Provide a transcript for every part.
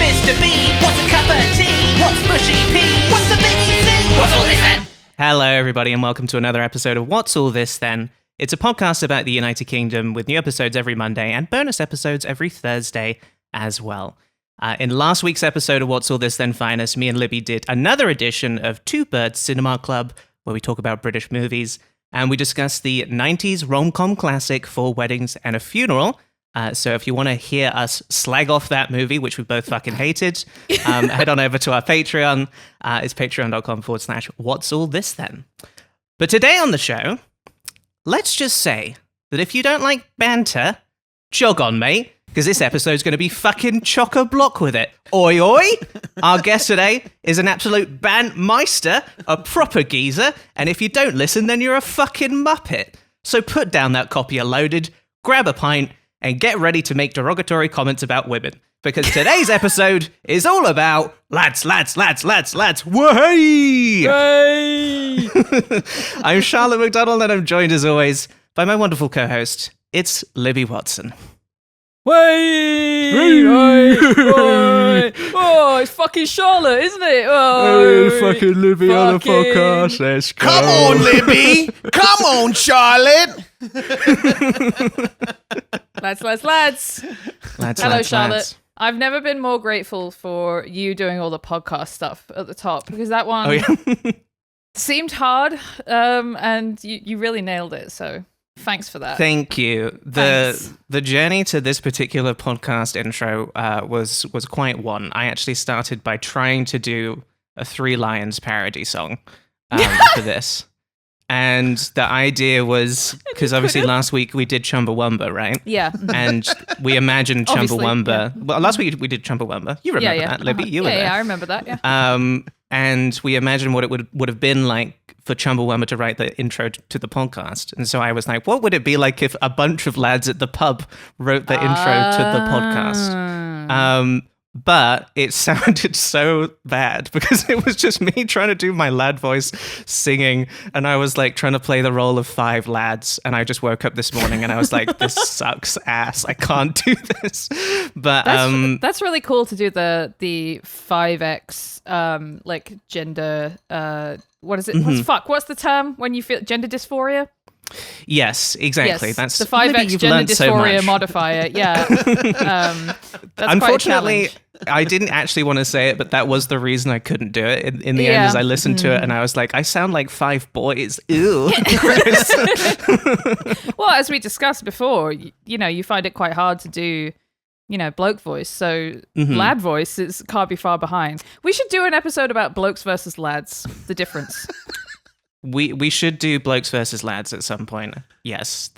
Mr. B? What's a cup of tea? What's mushy pea? What's the biggie thing? What's all this then? Hello, everybody, and welcome to another episode of What's All This Then? It's a podcast about the United Kingdom with new episodes every Monday and bonus episodes every Thursday as well. In last week's episode of What's All This Then Finest, me and Libby did another edition of Two Birds Cinema Club, where we talk about British movies, and we discussed the 90s rom-com classic Four Weddings and a Funeral. So if you want to hear us slag off that movie, which we both fucking hated, head on over to our Patreon. It's patreon.com/What's All This Then. But today on the show, let's just say that if you don't like banter, jog on, mate, because this episode's going to be fucking chock-a-block with it. Oi, oi! Our guest today is an absolute bandmeister, a proper geezer, and if you don't listen, then you're a fucking muppet. So put down that copy of Loaded, grab a pint, and get ready to make derogatory comments about women. Because today's episode is all about lads. Waheyyy! Hey! I'm Charlotte McDonald, and I'm joined as always by my wonderful co-host. It's Libby Watson. Waheyyy! Oh, it's fucking Charlotte, isn't it? Oh, fucking Libby on the podcast. Let's go. Come on, Libby. Come on, Charlotte. Lads. Hello, Charlotte. Lads. I've never been more grateful for you doing all the podcast stuff at the top, because that one seemed hard, and you really nailed it, so thanks for that. Thank you. The journey to this particular podcast intro was quite one. I actually started by trying to do a Three Lions parody song for this. And the idea was, because obviously last week we did Chumbawamba, right? Yeah. And we imagined Chumbawamba. Yeah. Well, last week we did Chumbawamba. You remember that, Libby? You were there. Yeah, I remember that, yeah. And we imagined what it would have been like for Chumbawamba to write the intro to the podcast. And so I was like, what would it be like if a bunch of lads at the pub wrote the intro to the podcast? But it sounded so bad because it was just me trying to do my lad voice singing, and I was like trying to play the role of five lads, and I just woke up this morning and I was like, this sucks ass. I can't do this. But that's really cool to do the 5X like gender what is it? What's the term when you feel gender dysphoria? Yes, exactly. Yes, That's the 5X gender dysphoria modifier. Yeah. That's unfortunately, I didn't actually want to say it, but that was the reason I couldn't do it. In the end, as I listened to it, and I was like, I sound like five boys. Ew. Well, as we discussed before, you find it quite hard to do, bloke voice. So lad voice can't be far behind. We should do an episode about blokes versus lads, the difference. We should do blokes versus lads at some point. Yes.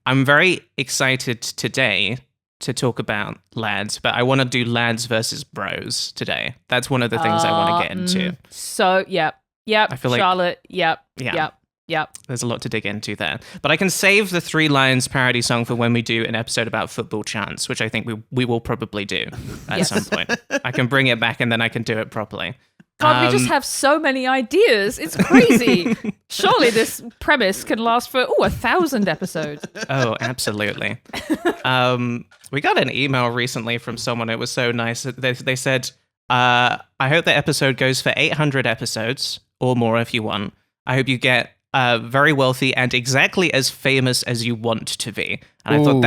I'm very excited today to talk about lads, but I want to do lads versus bros today. That's one of the things I want to get into. So, yep. I feel like Charlotte, yep. There's a lot to dig into there. But I can save the Three Lions parody song for when we do an episode about football chants, which I think we will probably do at some point. I can bring it back and then I can do it properly. God, we just have so many ideas. It's crazy. Surely this premise can last for 1,000 episodes. Oh, absolutely. We got an email recently from someone. It was so nice. They said, I hope the episode goes for 800 episodes or more if you want. I hope you get very wealthy and exactly as famous as you want to be. And I thought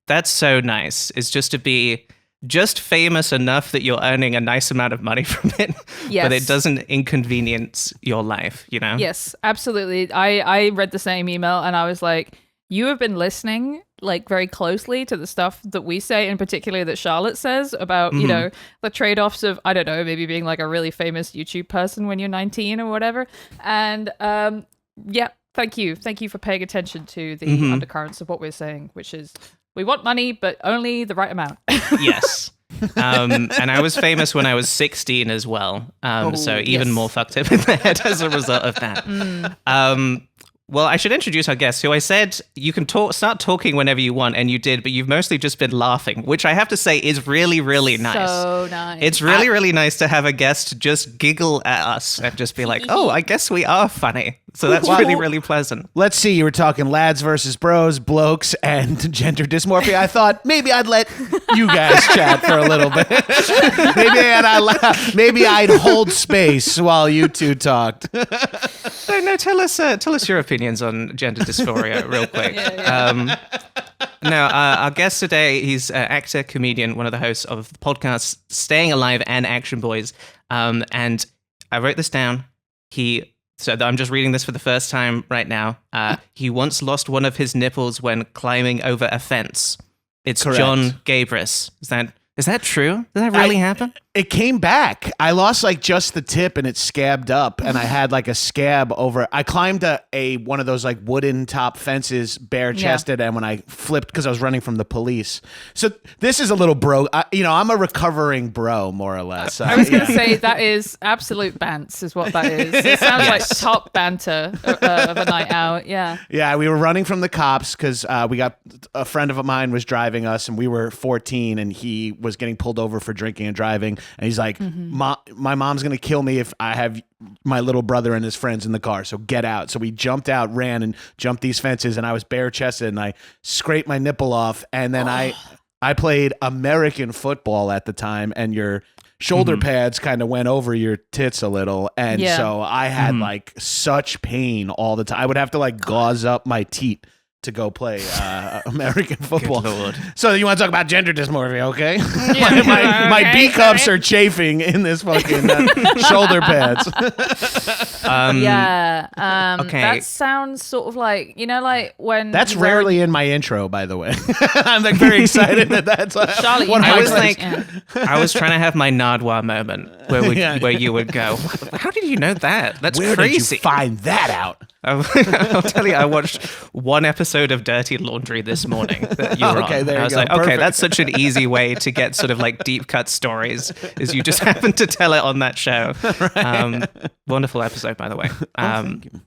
that's so nice. It's just to be just famous enough that you're earning a nice amount of money from it, but it doesn't inconvenience your life, Yes, absolutely. I read the same email and I was like, you have been listening like very closely to the stuff that we say, and particularly that Charlotte says about, the trade-offs of, I don't know, maybe being like a really famous YouTube person when you're 19 or whatever. And thank you. Thank you for paying attention to the undercurrents of what we're saying, which is, we want money, but only the right amount. Yes. And I was famous when I was 16 as well. So even more fucked up in the head as a result of that. Well, I should introduce our guest, who I said you can start talking whenever you want, and you did, but you've mostly just been laughing, which I have to say is really, really nice. So nice. It's really, really nice to have a guest just giggle at us and just be like, oh, I guess we are funny. So that's really, really pleasant. Let's see, you were talking lads versus bros, blokes, and gender dysmorphia. I thought maybe I'd let you guys chat for a little bit. maybe I'd hold space while you two talked. No, tell us your opinions on gender dysphoria real quick. Our guest today, he's an actor, comedian, one of the hosts of the podcast Staying Alive and Action Boyz. And I wrote this down. So I'm just reading this for the first time right now. He once lost one of his nipples when climbing over a fence. It's Correct. Jon Gabrus. Is that true? Did that really happen? It came back. I lost like just the tip and it scabbed up, and I had like a scab over. I climbed a one of those like wooden top fences bare chested, and when I flipped because I was running from the police. So this is a little bro. I'm a recovering bro more or less. I was going to say that is absolute bants, is what that is. It sounds like top banter of a night out. Yeah. Yeah, we were running from the cops because we got a friend of mine was driving us, and we were 14, and he was getting pulled over for drinking and driving. And he's like, my mom's going to kill me if I have my little brother and his friends in the car. So get out. So we jumped out, ran and jumped these fences, and I was bare chested and I scraped my nipple off. And then I played American football at the time, and your shoulder pads kind of went over your tits a little. And so I had like such pain all the time. I would have to like gauze up my teat to go play American football. Good Lord. So you want to talk about gender dysmorphia, okay? Yeah. my B cups are chafing in this fucking shoulder pads. Okay. That sounds sort of like, like when... That's rarely in my intro, by the way. I'm like very excited that's Charlotte, one of you my know, I was like- like, I was trying to have my Nardwar moment where you would go, how did you know that? That's Where crazy. did you find that out? I'll tell you, I watched one episode of Dirty Laundry this morning that you were Okay, on. there you I was go. like, okay, Perfect. that's such an easy way to get sort of like deep cut stories, is you just happen to tell it on that show. Wonderful episode, by the way. Thank you.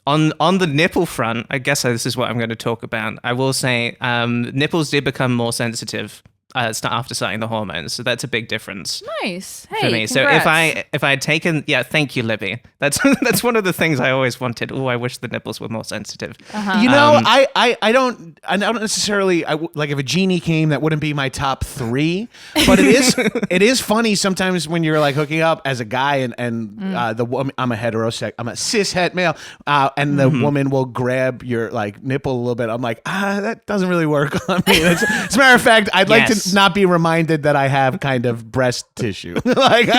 On the nipple front, I guess this is what I'm going to talk about. I will say nipples did become more sensitive after starting the hormones, so that's a big difference. Nice. Hey, for me. So if I had taken, thank you, Libby. That's that's one of the things I always wanted. Oh, I wish the nipples were more sensitive. You know, I don't necessarily like if a genie came, that wouldn't be my top 3, but it is funny sometimes when you're like hooking up as a guy and the woman, I'm a cis het male, and the woman will grab your like nipple a little bit. I'm like, that doesn't really work on me. As a matter of fact, I'd like to not be reminded that I have kind of breast tissue. Like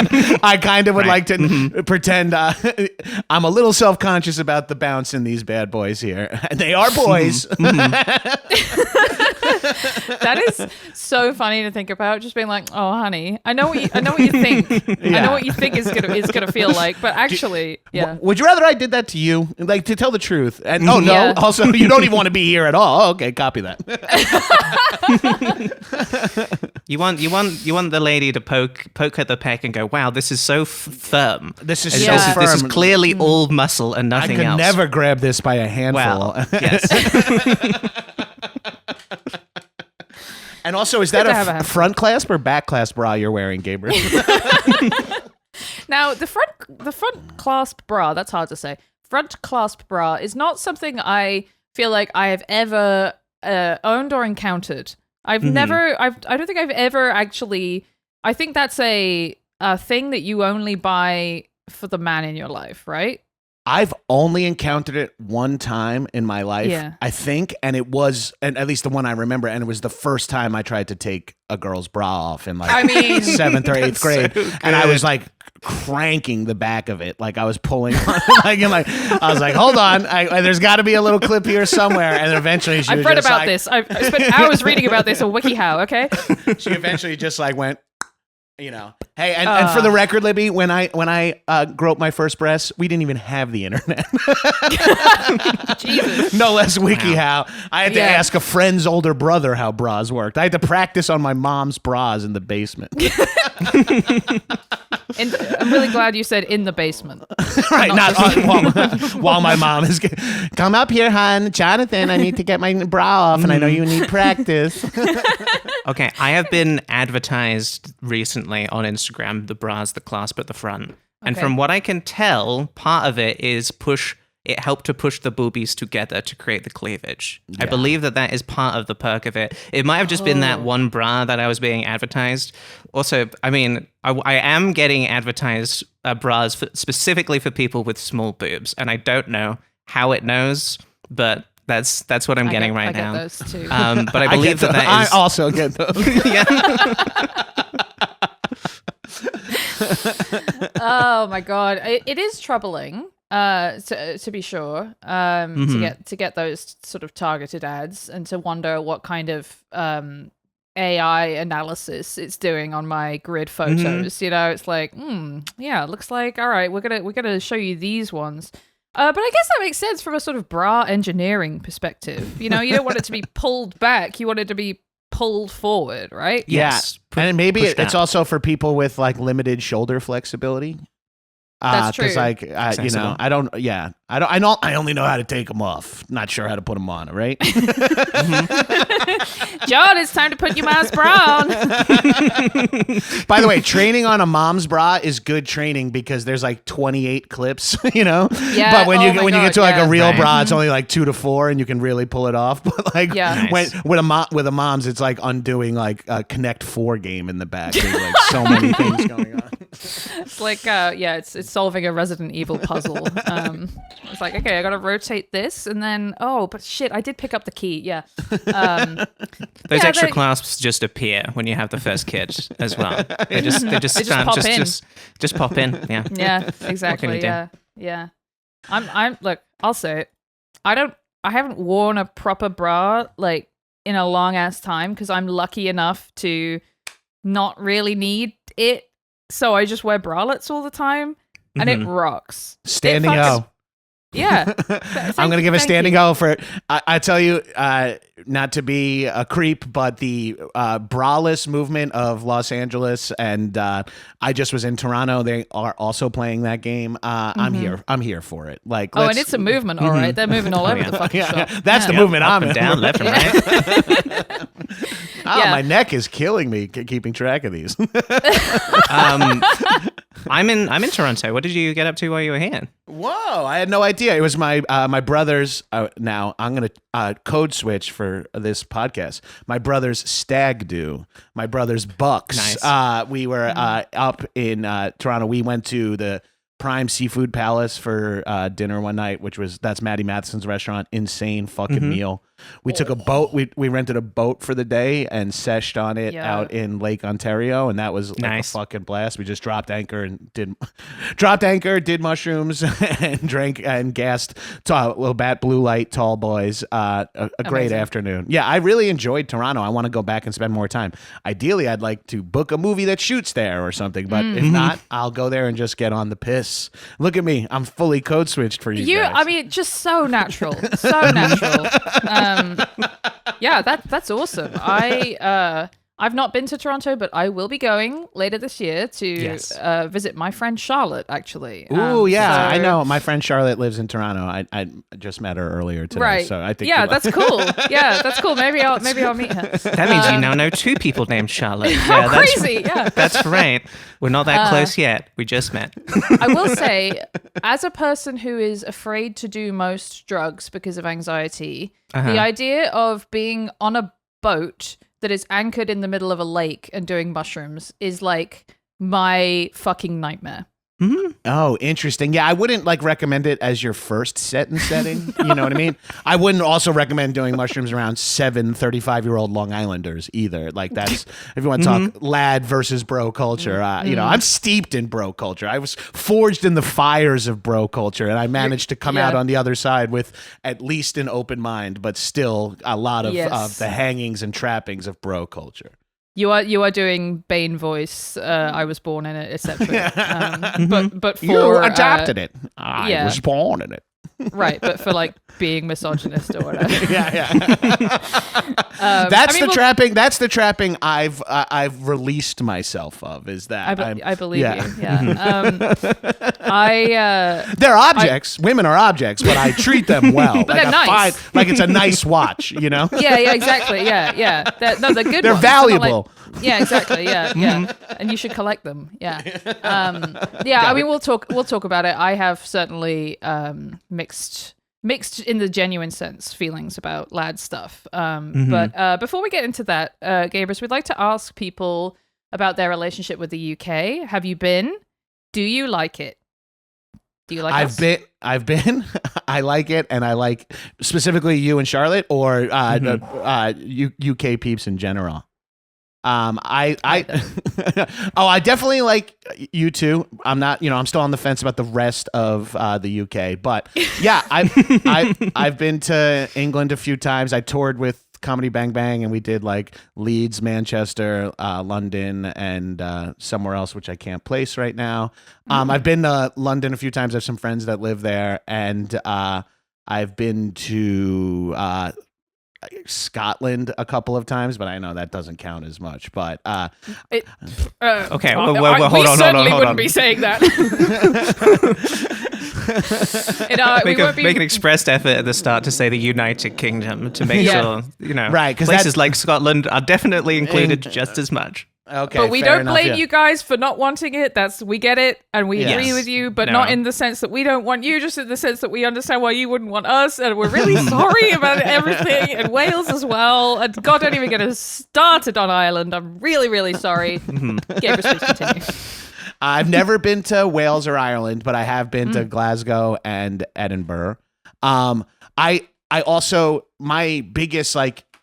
I kind of would like to pretend I'm a little self-conscious about the bounce in these bad boys here. And they are boys. That is so funny to think about. Just being like, "Oh, honey, I know what you think. I know what you think is gonna feel like." But actually, Would you rather I did that to you? Like, to tell the truth. And no. Yeah. Also, you don't even want to be here at all. Oh, okay, copy that. You want the lady to poke at the peck and go, wow, this is so firm. This is This so is- firm. This is clearly all muscle and I nothing could else. never grab this by a handful. Well, yes. And also, is that to have a a handful. front clasp or back clasp bra you're wearing, Gabriel? Now, the front clasp bra, that's hard to say. Front clasp bra is not something I feel like I have ever owned or encountered. I don't think I've ever actually, I think that's a thing that you only buy for the man in your life, right? I've only encountered it one time in my life, Yeah. I think, and it was, and at least the one I remember, and it was the first time I tried to take a girl's bra off in like I mean, 7th or 8th grade, so and I good. was like cranking the back of it, like I was pulling on, I was like, hold on, there's got to be a little clip here somewhere, and then eventually she I've was read just about like, this. I've spent hours reading about this on WikiHow, okay? She eventually just like went. Hey, and for the record, Libby, when I grew up my first breasts, we didn't even have the internet. Jesus. No less WikiHow. I had to Yeah. ask a friend's older brother how bras worked. I had to practice on my mom's bras in the basement. And I'm really glad you said in the basement. Right, while my mom is come up here, hon, Jonathan. I need to get my bra off, and I know you need practice. Okay, I have been advertised recently on Instagram, the bras, the clasp at the front. And Okay. from what I can tell, part of it is push it helped to push the boobies together to create the cleavage. I believe that is part of the perk of it. It might have just been that one bra that I was being advertised. Also, I mean, I am getting advertised bras specifically for people with small boobs, and I don't know how it knows, but that's what I'm getting right now. I get those too. But I believe that is. I also get those. Oh my god, it is troubling. To be sure, to get those sort of targeted ads and to wonder what kind of AI analysis it's doing on my grid photos. You know, it's like, yeah, it looks like, all right, we're gonna show you these ones. But I guess that makes sense from a sort of bra engineering perspective. You know, you don't want it to be pulled back; you want it to be pulled forward, right? Yes. And maybe it's also for people with like limited shoulder flexibility. That's true. Because like you know, I only know how to take them off. Not sure how to put them on. Right? John, it's time to put your mom's bra on. By the way, training on a mom's bra is good training because there's like 28 clips. You know. Yeah. But when you get to like a real Right. bra, it's only like 2 to 4, and you can really pull it off. But like Nice. with a mom's, it's like undoing like a Connect 4 game in the back. There's like so many things going on. It's like, it's solving a Resident Evil puzzle. It's like, okay, I gotta rotate this, and then, but shit, I did pick up the key. Yeah. Those extra clasps just appear when you have the first kid as well. They just pop in. Yeah. Yeah, exactly. Yeah. Look, I'll say it. I haven't worn a proper bra like in a long ass time because I'm lucky enough to not really need it. So I just wear bralettes all the time, and it rocks. Standing O. Yeah. I'm going to give a standing O for it. I tell you, not to be a creep, but the braless movement of Los Angeles, and I just was in Toronto. They are also playing that game. I'm here for it. Like, and it's a movement, all right. They're moving all over the fucking shop. That's the movement I'm in. Down, left and right. My neck is killing me keeping track of these. I'm in Toronto. What did you get up to while you were here? Whoa, I had no idea. It was my brother's. Now I'm gonna code switch for this podcast. My brother's stag do. My brother's bucks. Nice. We were up in Toronto. We went to the Prime Seafood Palace for dinner one night, that's Maddie Matheson's restaurant. Insane fucking meal. We took a boat. We rented a boat for the day and seshed on it out in Lake Ontario, and that was like nice. a fucking blast. We just dropped anchor, did mushrooms, and drank and gassed little Bat Blue Light Tall Boys. A great afternoon. Yeah, I really enjoyed Toronto. I want to go back and spend more time. Ideally, I'd like to book a movie that shoots there or something, but if not, I'll go there and just get on the piss. Look at me. I'm fully code switched for you guys. I mean, just so natural. So natural. Yeah, that's awesome. I've not been to Toronto, but I will be going later this year to visit my friend Charlotte, actually. Ooh, yeah, I know. My friend Charlotte lives in Toronto. I just met her earlier today. Right. So I think that's cool. Yeah, that's cool. Maybe I'll meet her. That means you now know 2 people named Charlotte. How crazy, yeah. That's right. We're not that close yet. We just met. I will say, as a person who is afraid to do most drugs because of anxiety, the idea of being on a boat that is anchored in the middle of a lake and doing mushrooms is like my fucking nightmare. Oh, interesting. Yeah, I wouldn't recommend it as your first setting. You know what I mean? I wouldn't also recommend doing mushrooms around 7 35-year-old Long Islanders either. Like that's, if you want to talk lad versus bro culture, you know, I'm steeped in bro culture. I was forged in the fires of bro culture, and I managed to come out on the other side with at least an open mind, but still a lot of the hangings and trappings of bro culture. You are doing Bane voice. I was born in it, etc. But for you adapted it. I was born in it. Right, but for like being misogynist or whatever. That's the trapping. That's the trapping I've released myself of. Is that I believe you. Yeah. They're objects. Women are objects, but I treat them well. But they're nice. Like it's a nice watch. You know. Yeah. Exactly. Yeah. They're good. They're ones. valuable. Yeah, exactly. Yeah. And you should collect them. Yeah. I mean, we'll talk about it. I have certainly mixed mixed in the genuine sense feelings about lad stuff. But before we get into that, Gabrus, we'd like to ask people about their relationship with the UK. Have you been? Do you like it? Do you like I've been. I like it, and I like specifically you and Charlotte, or UK peeps in general. I definitely like you two. I'm not, I'm still on the fence about the rest of the UK, but yeah, I've been to England a few times. I toured with Comedy Bang Bang, and we did like Leeds, Manchester, London, and somewhere else which I can't place right now. I've been to London a few times. I have some friends that live there, and I've been to Scotland a couple of times, but I know that doesn't count as much. But okay, well, we certainly hold wouldn't on. be saying that. Make an expressed effort at the start to say the United Kingdom to make sure right, because places like Scotland are definitely included just as much. Okay, but we don't blame you guys for not wanting it. We get it, and we agree with you, but not in the sense that we don't want you, just in the sense that we understand why you wouldn't want us, and we're really sorry about everything, and Wales as well, and God, don't even get us started on Ireland. I'm really, really sorry. Gabrus, please continue. I've never been to Wales or Ireland, but I have been to Glasgow and Edinburgh. I also, my biggest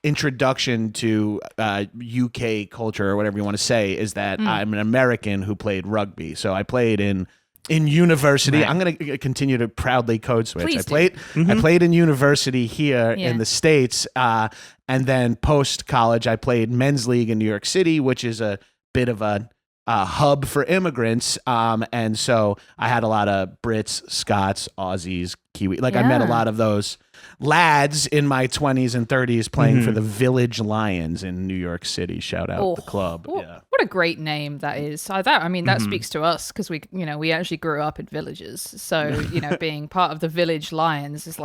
introduction to UK culture, or whatever you want to say, is that I'm an American who played rugby. So I played in university. Right. I'm going to continue to proudly code switch. Please I played in university here in the States, and then post college I played men's league in New York City, which is a bit of a hub for immigrants, and so I had a lot of Brits, Scots, Aussies, Kiwi. I met a lot of those lads in my 20s and 30s playing for the Village Lions in New York City. Shout out the club. What a great name that is. That speaks to us, because we actually grew up in villages. So, being part of the Village Lions is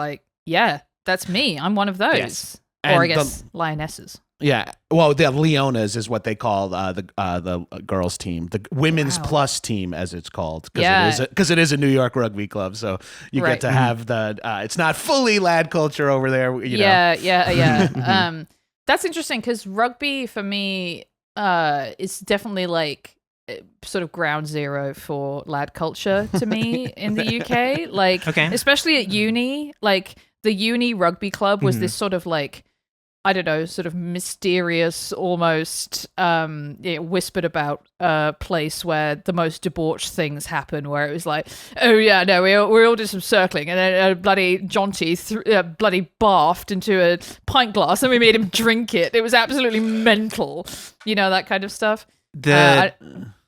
that's me. I'm one of those. Yes. Or I guess lionesses. Yeah, well, the Leonas is what they call the girls' team, the women's plus team, as it's called, because it is a New York rugby club. So you get to have it's not fully lad culture over there. Yeah. That's interesting, because rugby for me is definitely sort of ground zero for lad culture to me in the UK. Especially at uni, the uni rugby club was this sort of I don't know, sort of mysterious, almost whispered about place where the most debauched things happen, where it was we all did some circling, and then bloody Jonty bloody barfed into a pint glass, and we made him drink it. It was absolutely mental, that kind of stuff.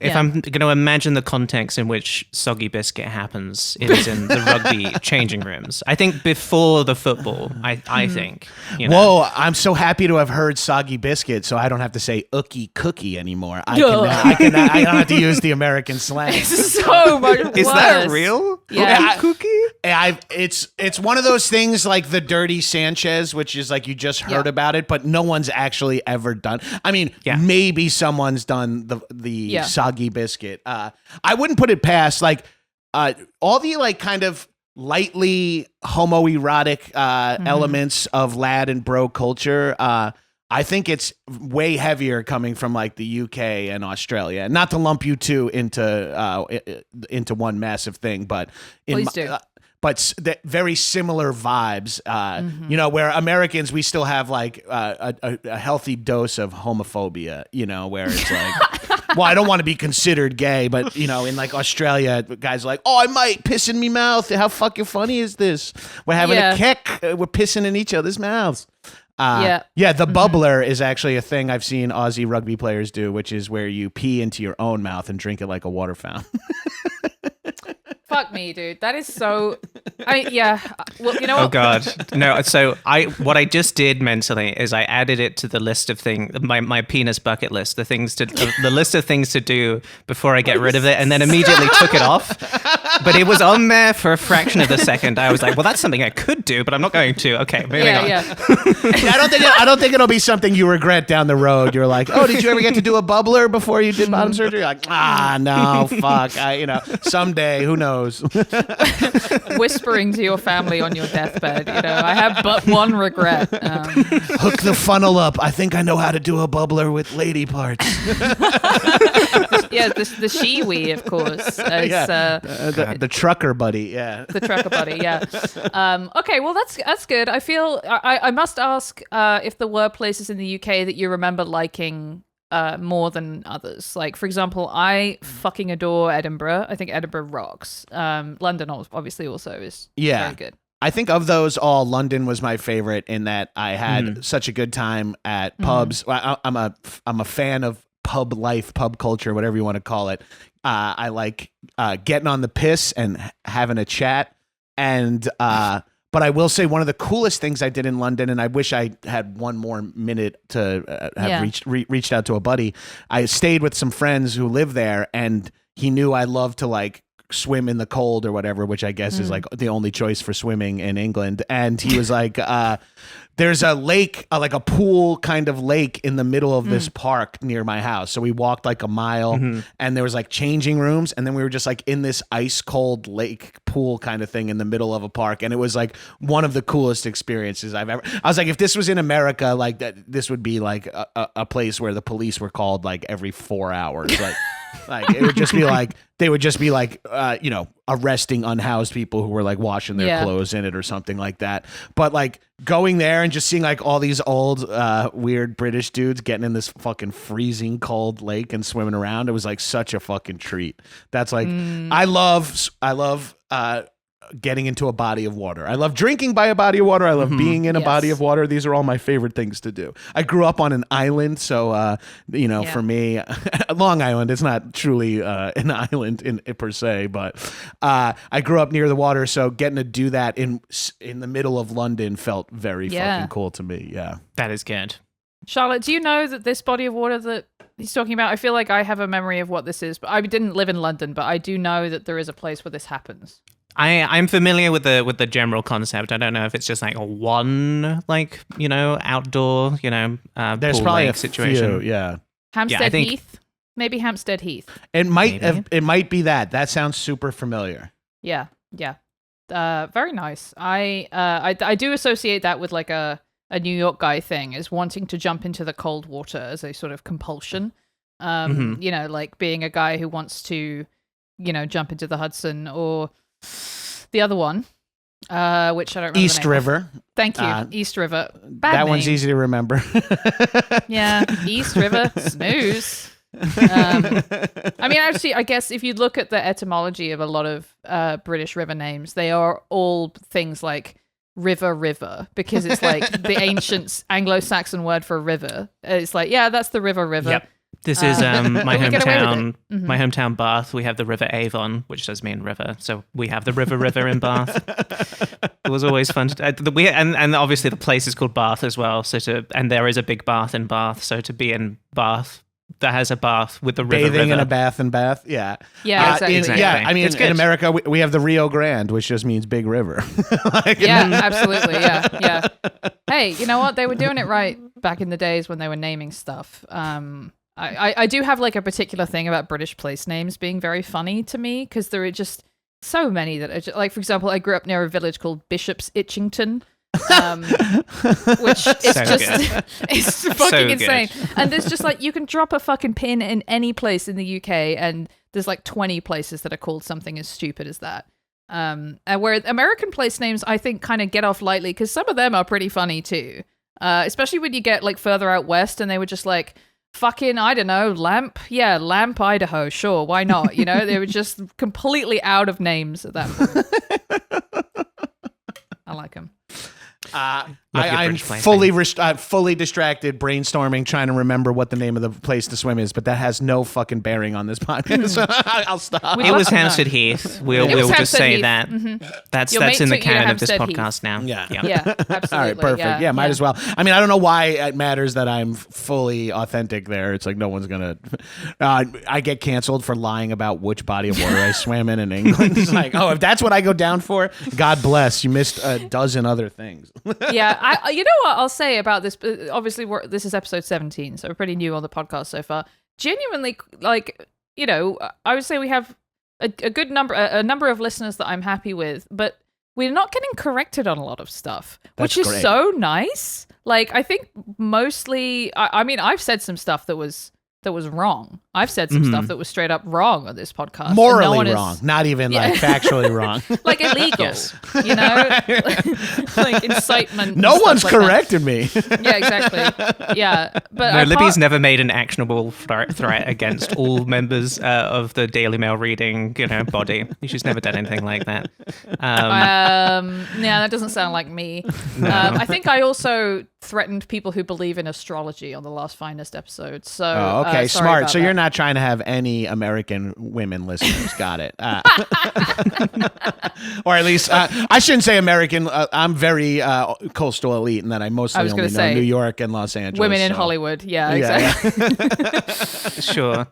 If I'm going to imagine the context in which Soggy Biscuit happens, it is in the rugby changing rooms. I think before the football, I think. Whoa, I'm so happy to have heard Soggy Biscuit, so I don't have to say ookie cookie anymore. I don't have to use the American slang. It's so much worse. Is that real? Yeah. Cookie? It's one of those things like the Dirty Sanchez, which is you just heard about it, but no one's actually ever done. I mean, maybe someone's done the Soggy Biscuit. I wouldn't put it past all the kind of lightly homoerotic elements of lad and bro culture. I think it's way heavier coming from the UK and Australia. Not to lump you two into one massive thing, but please do. But very similar vibes, where Americans, we still have a healthy dose of homophobia, where it's well, I don't want to be considered gay, but in Australia, guys are oh, I might piss in me mouth. How fucking funny is this? We're having a kick. We're pissing in each other's mouths. The bubbler is actually a thing I've seen Aussie rugby players do, which is where you pee into your own mouth and drink it like a water fountain. Fuck me, dude. That is so. Well, you know what? Oh God, no. So what I just did mentally is I added it to the list of my penis bucket list, the list of things to do before I get rid of it, and then immediately took it off. But it was on there for a fraction of a second. I was well, that's something I could do, but I'm not going to. Okay, moving on. I don't think it'll be something you regret down the road. You're oh, did you ever get to do a bubbler before you did bottom surgery? You're no, fuck. Someday, who knows? knows? Whispering to your family on your deathbed, I have but one regret. Hook the funnel up. I think I know how to do a bubbler with lady parts. Yeah, the she-wee, of course. The trucker buddy, yeah. The trucker buddy, yeah. Okay, well, that's good. I feel I must ask if there were places in the UK that you remember liking more than others. Like, for example, I fucking adore Edinburgh. I think Edinburgh rocks. London obviously also is very good. I think of those all, London was my favorite in that I had such a good time at pubs. I'm a fan of pub life, pub culture, whatever you want to call it. I like getting on the piss and having a chat. And but I will say one of the coolest things I did in London, and I wish I had one more minute to have reached out to a buddy. I stayed with some friends who live there, and he knew I loved to like swim in the cold or whatever, which I guess is like the only choice for swimming in England. And he was like, there's a lake, like a pool kind of lake in the middle of this park near my house. So we walked like a mile and there was like changing rooms. And then we were just like in this ice cold lake pool kind of thing in the middle of a park. And it was like one of the coolest experiences I've ever. I was like, if this was in America, like that, this would be like a place where the police were called like every 4 hours. Like it would just be like, they would just be like, arresting unhoused people who were like washing their clothes in it or something like that. But like going there and just seeing like all these old, weird British dudes getting in this fucking freezing cold lake and swimming around. It was like such a fucking treat. That's like, I love, getting into a body of water. I love drinking by a body of water. I love being in a body of water. These are all my favorite things to do. I grew up on an island, so for me, Long Island, it's not truly an island in per se, but I grew up near the water, so getting to do that in the middle of London felt very fucking cool to me. Yeah, that is good. Charlotte, do you know that this body of water that he's talking about? I feel like I have a memory of what this is, but I didn't live in London, but I do know that there is a place where this happens. I'm familiar with the general concept. I don't know if it's just like a one, outdoor, there's pool probably lake a situation. Few, yeah. Hampstead Heath, maybe Hampstead Heath. It might be that. That sounds super familiar. Yeah. Very nice. I do associate that with like a New York guy thing, is wanting to jump into the cold water as a sort of compulsion. Like being a guy who wants to, jump into the Hudson, or the other one, which I don't remember. East River. Thank you. East River. Bad that name. one's easy to remember. Yeah. East River. Snooze. Actually, I guess if you look at the etymology of a lot of British river names, they are all things like river, because it's like the ancient Anglo-Saxon word for river. It's like, yeah, that's the river. Yep. This is my hometown. My hometown, Bath. We have the River Avon, which does mean river. So we have the river in Bath. It was always fun. And obviously the place is called Bath as well. And there is a big bath in Bath. So to be in Bath that has a bath with the river. Bathing in a bath and bath. Yeah. Yeah, exactly. Yeah, I mean, in America, we have the Rio Grande, which just means big river. Absolutely. Yeah. Hey, you know what? They were doing it right back in the days when they were naming stuff. I do have like a particular thing about British place names being very funny to me, because there are just so many that are just, like, for example, I grew up near a village called Bishop's Itchington, which is it's fucking insane. And there's just like, you can drop a fucking pin in any place in the UK and there's like 20 places that are called something as stupid as that. And where American place names, I think, kind of get off lightly, because some of them are pretty funny too, especially when you get like further out west and they were just like, fucking, I don't know, Lamp? Yeah, Lamp, Idaho, sure, why not? They were just completely out of names at that point. I like them. I'm fully distracted, brainstorming, trying to remember what the name of the place to swim is, but that has no fucking bearing on this podcast. So I'll stop. It was Hampstead Heath. We'll just say Heath. That. Mm-hmm. That's in the canon of this podcast now. Yeah, absolutely. All right, perfect. Yeah, might as well. I mean, I don't know why it matters that I'm fully authentic there. It's like no one's gonna. I get canceled for lying about which body of water I swam in England. It's like, if that's what I go down for, God bless. You missed a dozen other things. Yeah, you know what I'll say about this? Obviously, this is episode 17, so we're pretty new on the podcast so far. Genuinely, I would say we have a good number, a number of listeners that I'm happy with, but we're not getting corrected on a lot of stuff, which is great. so nice. Like, I think mostly, I mean, I've said some stuff that was wrong. I've said some stuff that was straight up wrong on this podcast. Morally wrong, not even like factually wrong. Like illegal, you know, like incitement. No one's like corrected me. Yeah, exactly. Yeah, but No, Libby's never made an actionable threat against all members of the Daily Mail reading, body. She's never done anything like that. Yeah, that doesn't sound like me. No. I think I also threatened people who believe in astrology on the last Finest episode. So, okay, sorry smart. about So that. you're not trying to have any American women listeners. Got it. Or at least, I shouldn't say American. I'm very coastal elite in that I mostly was only gonna know say, New York and Los Angeles. Women in so- Hollywood. Yeah, exactly. Sure.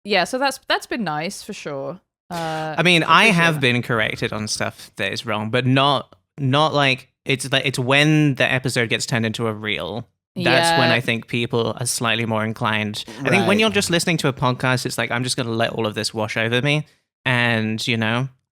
Yeah, so that's been nice for sure. I mean, I have been corrected on stuff that is wrong, but not like it's when the episode gets turned into a reel. That's when I think people are slightly more inclined. I think when Right. you're just listening to a podcast, it's like, I'm just going to let all of this wash over me. And,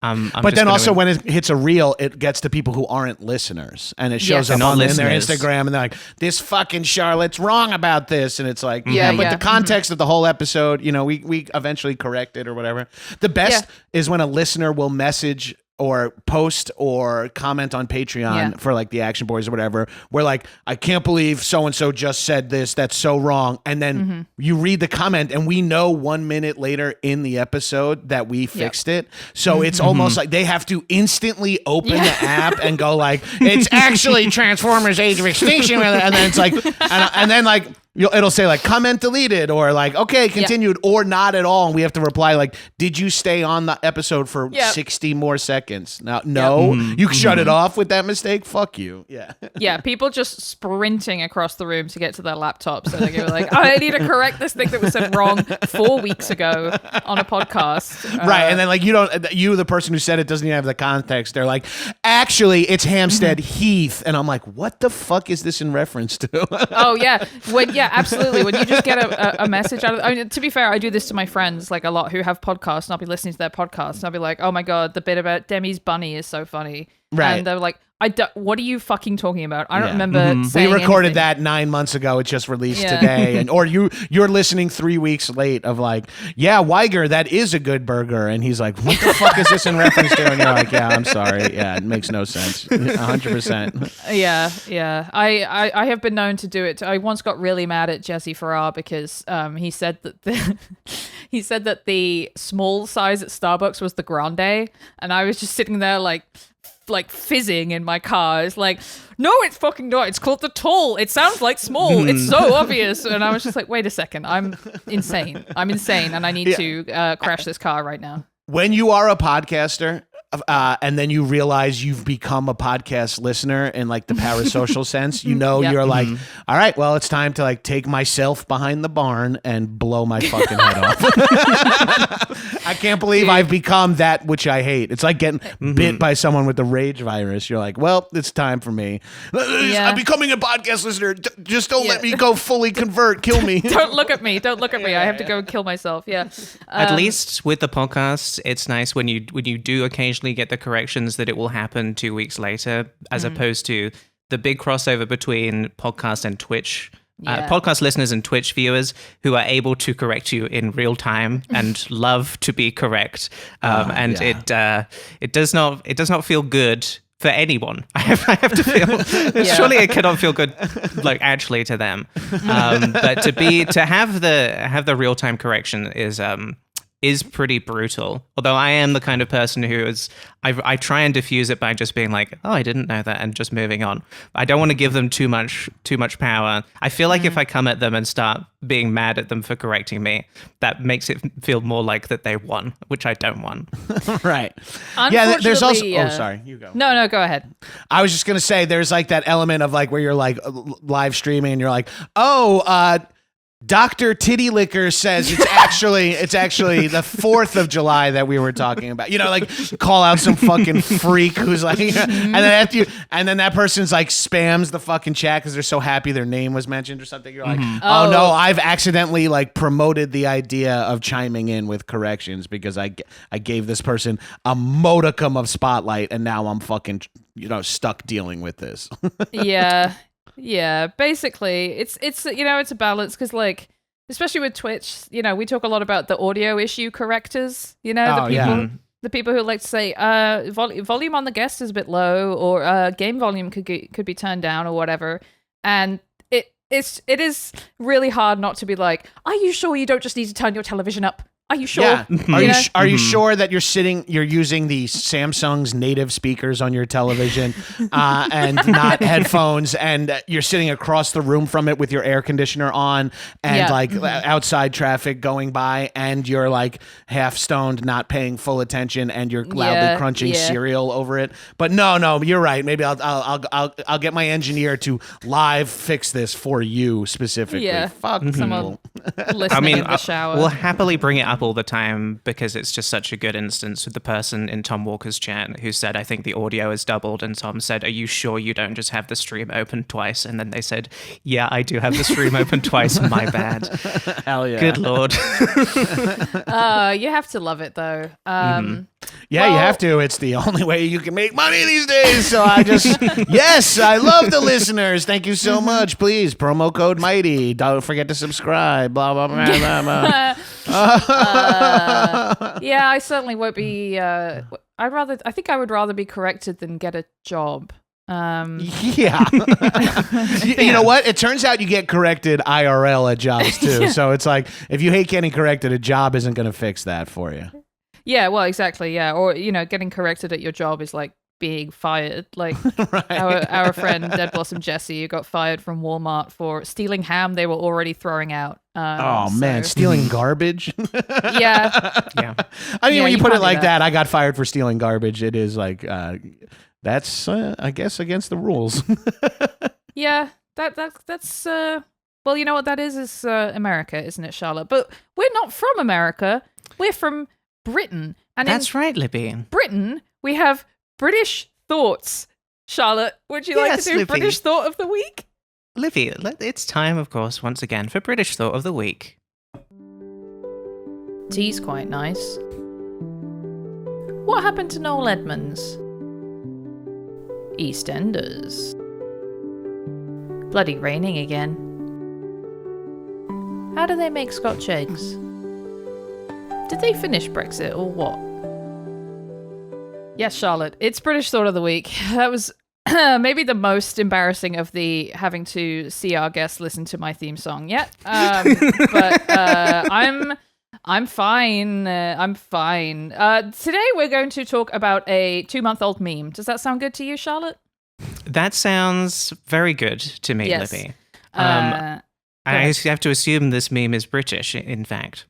I'm But just then gonna- also when it hits a reel, it gets to people who aren't listeners, and it shows Yes. up They're not on their listeners. Instagram, and they're like, "This fucking Charlotte's wrong about this," and it's like, Yeah, but yeah. the context of the whole episode, we eventually correct it or whatever. The best is when a listener will message or post or comment on Patreon for like the Action Boys or whatever. We're like, I can't believe so and so just said this. That's so wrong. And then you read the comment, and we know 1 minute later in the episode that we fixed it. So it's almost like they have to instantly open the app and go like, it's actually Transformers: Age of Extinction, and then it's like, and then like. It'll say like comment deleted or like okay continued or not at all, and we have to reply like, did you stay on the episode for 60 more seconds? Now no, you can shut it off with that mistake. Fuck you. Yeah, people just sprinting across the room to get to their laptops, so they go like, oh, I need to correct this thing that was said wrong 4 weeks ago on a podcast. Right, and then like you the person who said it doesn't even have the context. They're like, actually it's Hampstead Heath, and I'm like, what the fuck is this in reference to? Oh yeah, absolutely. When you just get a message out of, I mean, to be fair, I do this to my friends like a lot who have podcasts, and I'll be listening to their podcasts, and I'll be like, oh my god, the bit about Demi's bunny is so funny, Right? And they're like, what are you fucking talking about? I don't remember. Saying We recorded anything. that 9 months ago. It just released today, or you're listening 3 weeks late of like, yeah, Weiger, that is a good burger, and he's like, what the fuck is this in reference to? And you're like, yeah, I'm sorry, yeah, it makes no sense, 100%. Yeah. I have been known to do it. I once got really mad at Jesse Farrar because he said that the small size at Starbucks was the grande, and I was just sitting there like fizzing in my car. It's like, no, it's fucking not. It's called the tall. It sounds like small. It's so obvious. And I was just like, wait a second. I'm insane, and I need to crash this car right now. When you are a podcaster, and then you realize you've become a podcast listener in like the parasocial sense, you're like, all right, well, it's time to like take myself behind the barn and blow my fucking head off. I can't believe I've become that which I hate. It's like getting bit by someone with the rage virus. You're like, well, it's time for me. I'm becoming a podcast listener. Just don't let me go fully convert. Kill me. Don't look at me. I have to go and kill myself. Yeah. At least with the podcast, it's nice when you do occasionally get the corrections that it will happen 2 weeks later, as opposed to the big crossover between podcast and Twitch. Podcast listeners and Twitch viewers who are able to correct you in real time and love to be correct. It does not feel good for anyone. I have to feel. Surely it cannot feel good, like actually to them. But to have the real time correction is pretty brutal. Although I am the kind of person who I try and diffuse it by just being like, oh, I didn't know that, and just moving on. I don't want to give them too much power. I feel like if I come at them and start being mad at them for correcting me, that makes it feel more like that they won, which I don't want. Right. Yeah, there's also... Unfortunately, Oh, sorry. You go. No, go ahead. I was just going to say there's like that element of like where you're like live streaming and you're like, Dr. Titty Licker says it's actually the 4th of July that we were talking about. You know, like call out some fucking freak who's like, and then that person's like spams the fucking chat because they're so happy their name was mentioned or something. You're like, oh no, I've accidentally like promoted the idea of chiming in with corrections because I gave this person a modicum of spotlight and now I'm fucking stuck dealing with this. Yeah, basically, it's it's a balance because like especially with Twitch, we talk a lot about the audio issue correctors. The people who like to say volume on the guest is a bit low or game volume could be turned down or whatever, and it is really hard not to be like, are you sure you don't just need to turn your television up? Are you sure? Yeah. Are you sure that you're using the Samsung's native speakers on your television and not headphones, and you're sitting across the room from it with your air conditioner on and outside traffic going by, and you're like half stoned, not paying full attention, and you're loudly crunching cereal over it? But no, you're right. Maybe I'll get my engineer to live fix this for you specifically. Yeah. Fuck someone listening in the shower. We'll happily bring it up all the time because it's just such a good instance with the person in Tom Walker's chat who said, I think the audio is doubled, and Tom said, are you sure you don't just have the stream open twice? And then they said, yeah, I do have the stream open twice, my bad. Hell yeah. Good lord. You have to love it though. You have to. It's the only way you can make money these days. So yes, I love the listeners. Thank you so much. Please, promo code Mighty. Don't forget to subscribe. Blah, blah, blah, blah, blah. Yeah, I certainly won't be. I think I would rather be corrected than get a job. Yeah. You know what? It turns out you get corrected IRL at jobs too. So it's like, if you hate getting corrected, a job isn't going to fix that for you. Yeah, well, exactly. Yeah. Or, getting corrected at your job is like being fired. Like right. our friend Dead Blossom Jesse, who got fired from Walmart for stealing ham they were already throwing out. Man, stealing garbage. Yeah. I mean, when you put it like that, I got fired for stealing garbage. It is like, that's, I guess, against the rules. Yeah, that's, well, you know what that is America, isn't it, Charlotte? But we're not from America. We're from Britain. And that's right, Libby. Britain, we have British thoughts. Charlotte, would you like to do Libby. British thought of the week? Livy, it's time, of course, once again, for British Thought of the Week. Tea's quite nice. What happened to Noel Edmonds? EastEnders. Bloody raining again. How do they make Scotch eggs? Did they finish Brexit or what? Yes, Charlotte, it's British Thought of the Week. That was maybe the most embarrassing of the having to see our guests listen to my theme song yet. But I'm fine. I'm fine. Today we're going to talk about a 2-month-old meme. Does that sound good to you, Charlotte? That sounds very good to me, Yes. Libby. I have to assume this meme is British, in fact.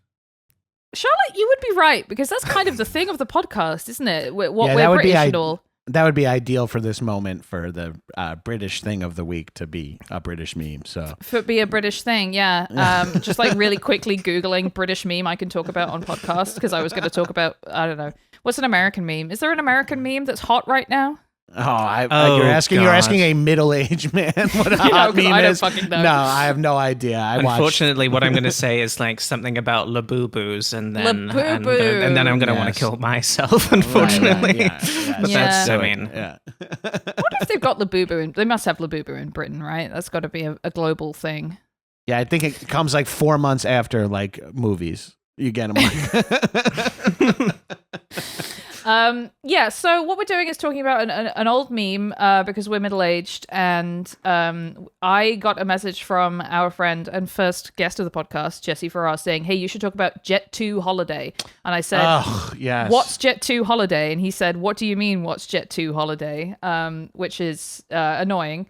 Charlotte, you would be right, because that's kind of the thing of the podcast, isn't it? We're British and all. That would be ideal for this moment for the British thing of the week to be a British meme. So For it be a British thing, yeah. Just like really quickly Googling British meme I can talk about on podcast, because I was going to talk about, I don't know, what's an American meme? Is there an American meme that's hot right now? You're asking a middle-aged man what a hot meme is. I don't fucking know. No, I have no idea. Unfortunately, what I'm going to say is like something about laboobos, and then I'm going to want to kill myself. Unfortunately, but that's I mean, what if they've got labubu in? They must have labubu in Britain, right? That's got to be a global thing. Yeah, I think it comes like 4 months after like movies. You get them. So what we're doing is talking about an old meme because we're middle-aged, and I got a message from our friend and first guest of the podcast, Jesse Farrar, saying, hey, you should talk about Jet2 Holiday. And I said, yes. What's Jet2 Holiday? And he said, what do you mean, what's Jet2 Holiday? Which is annoying.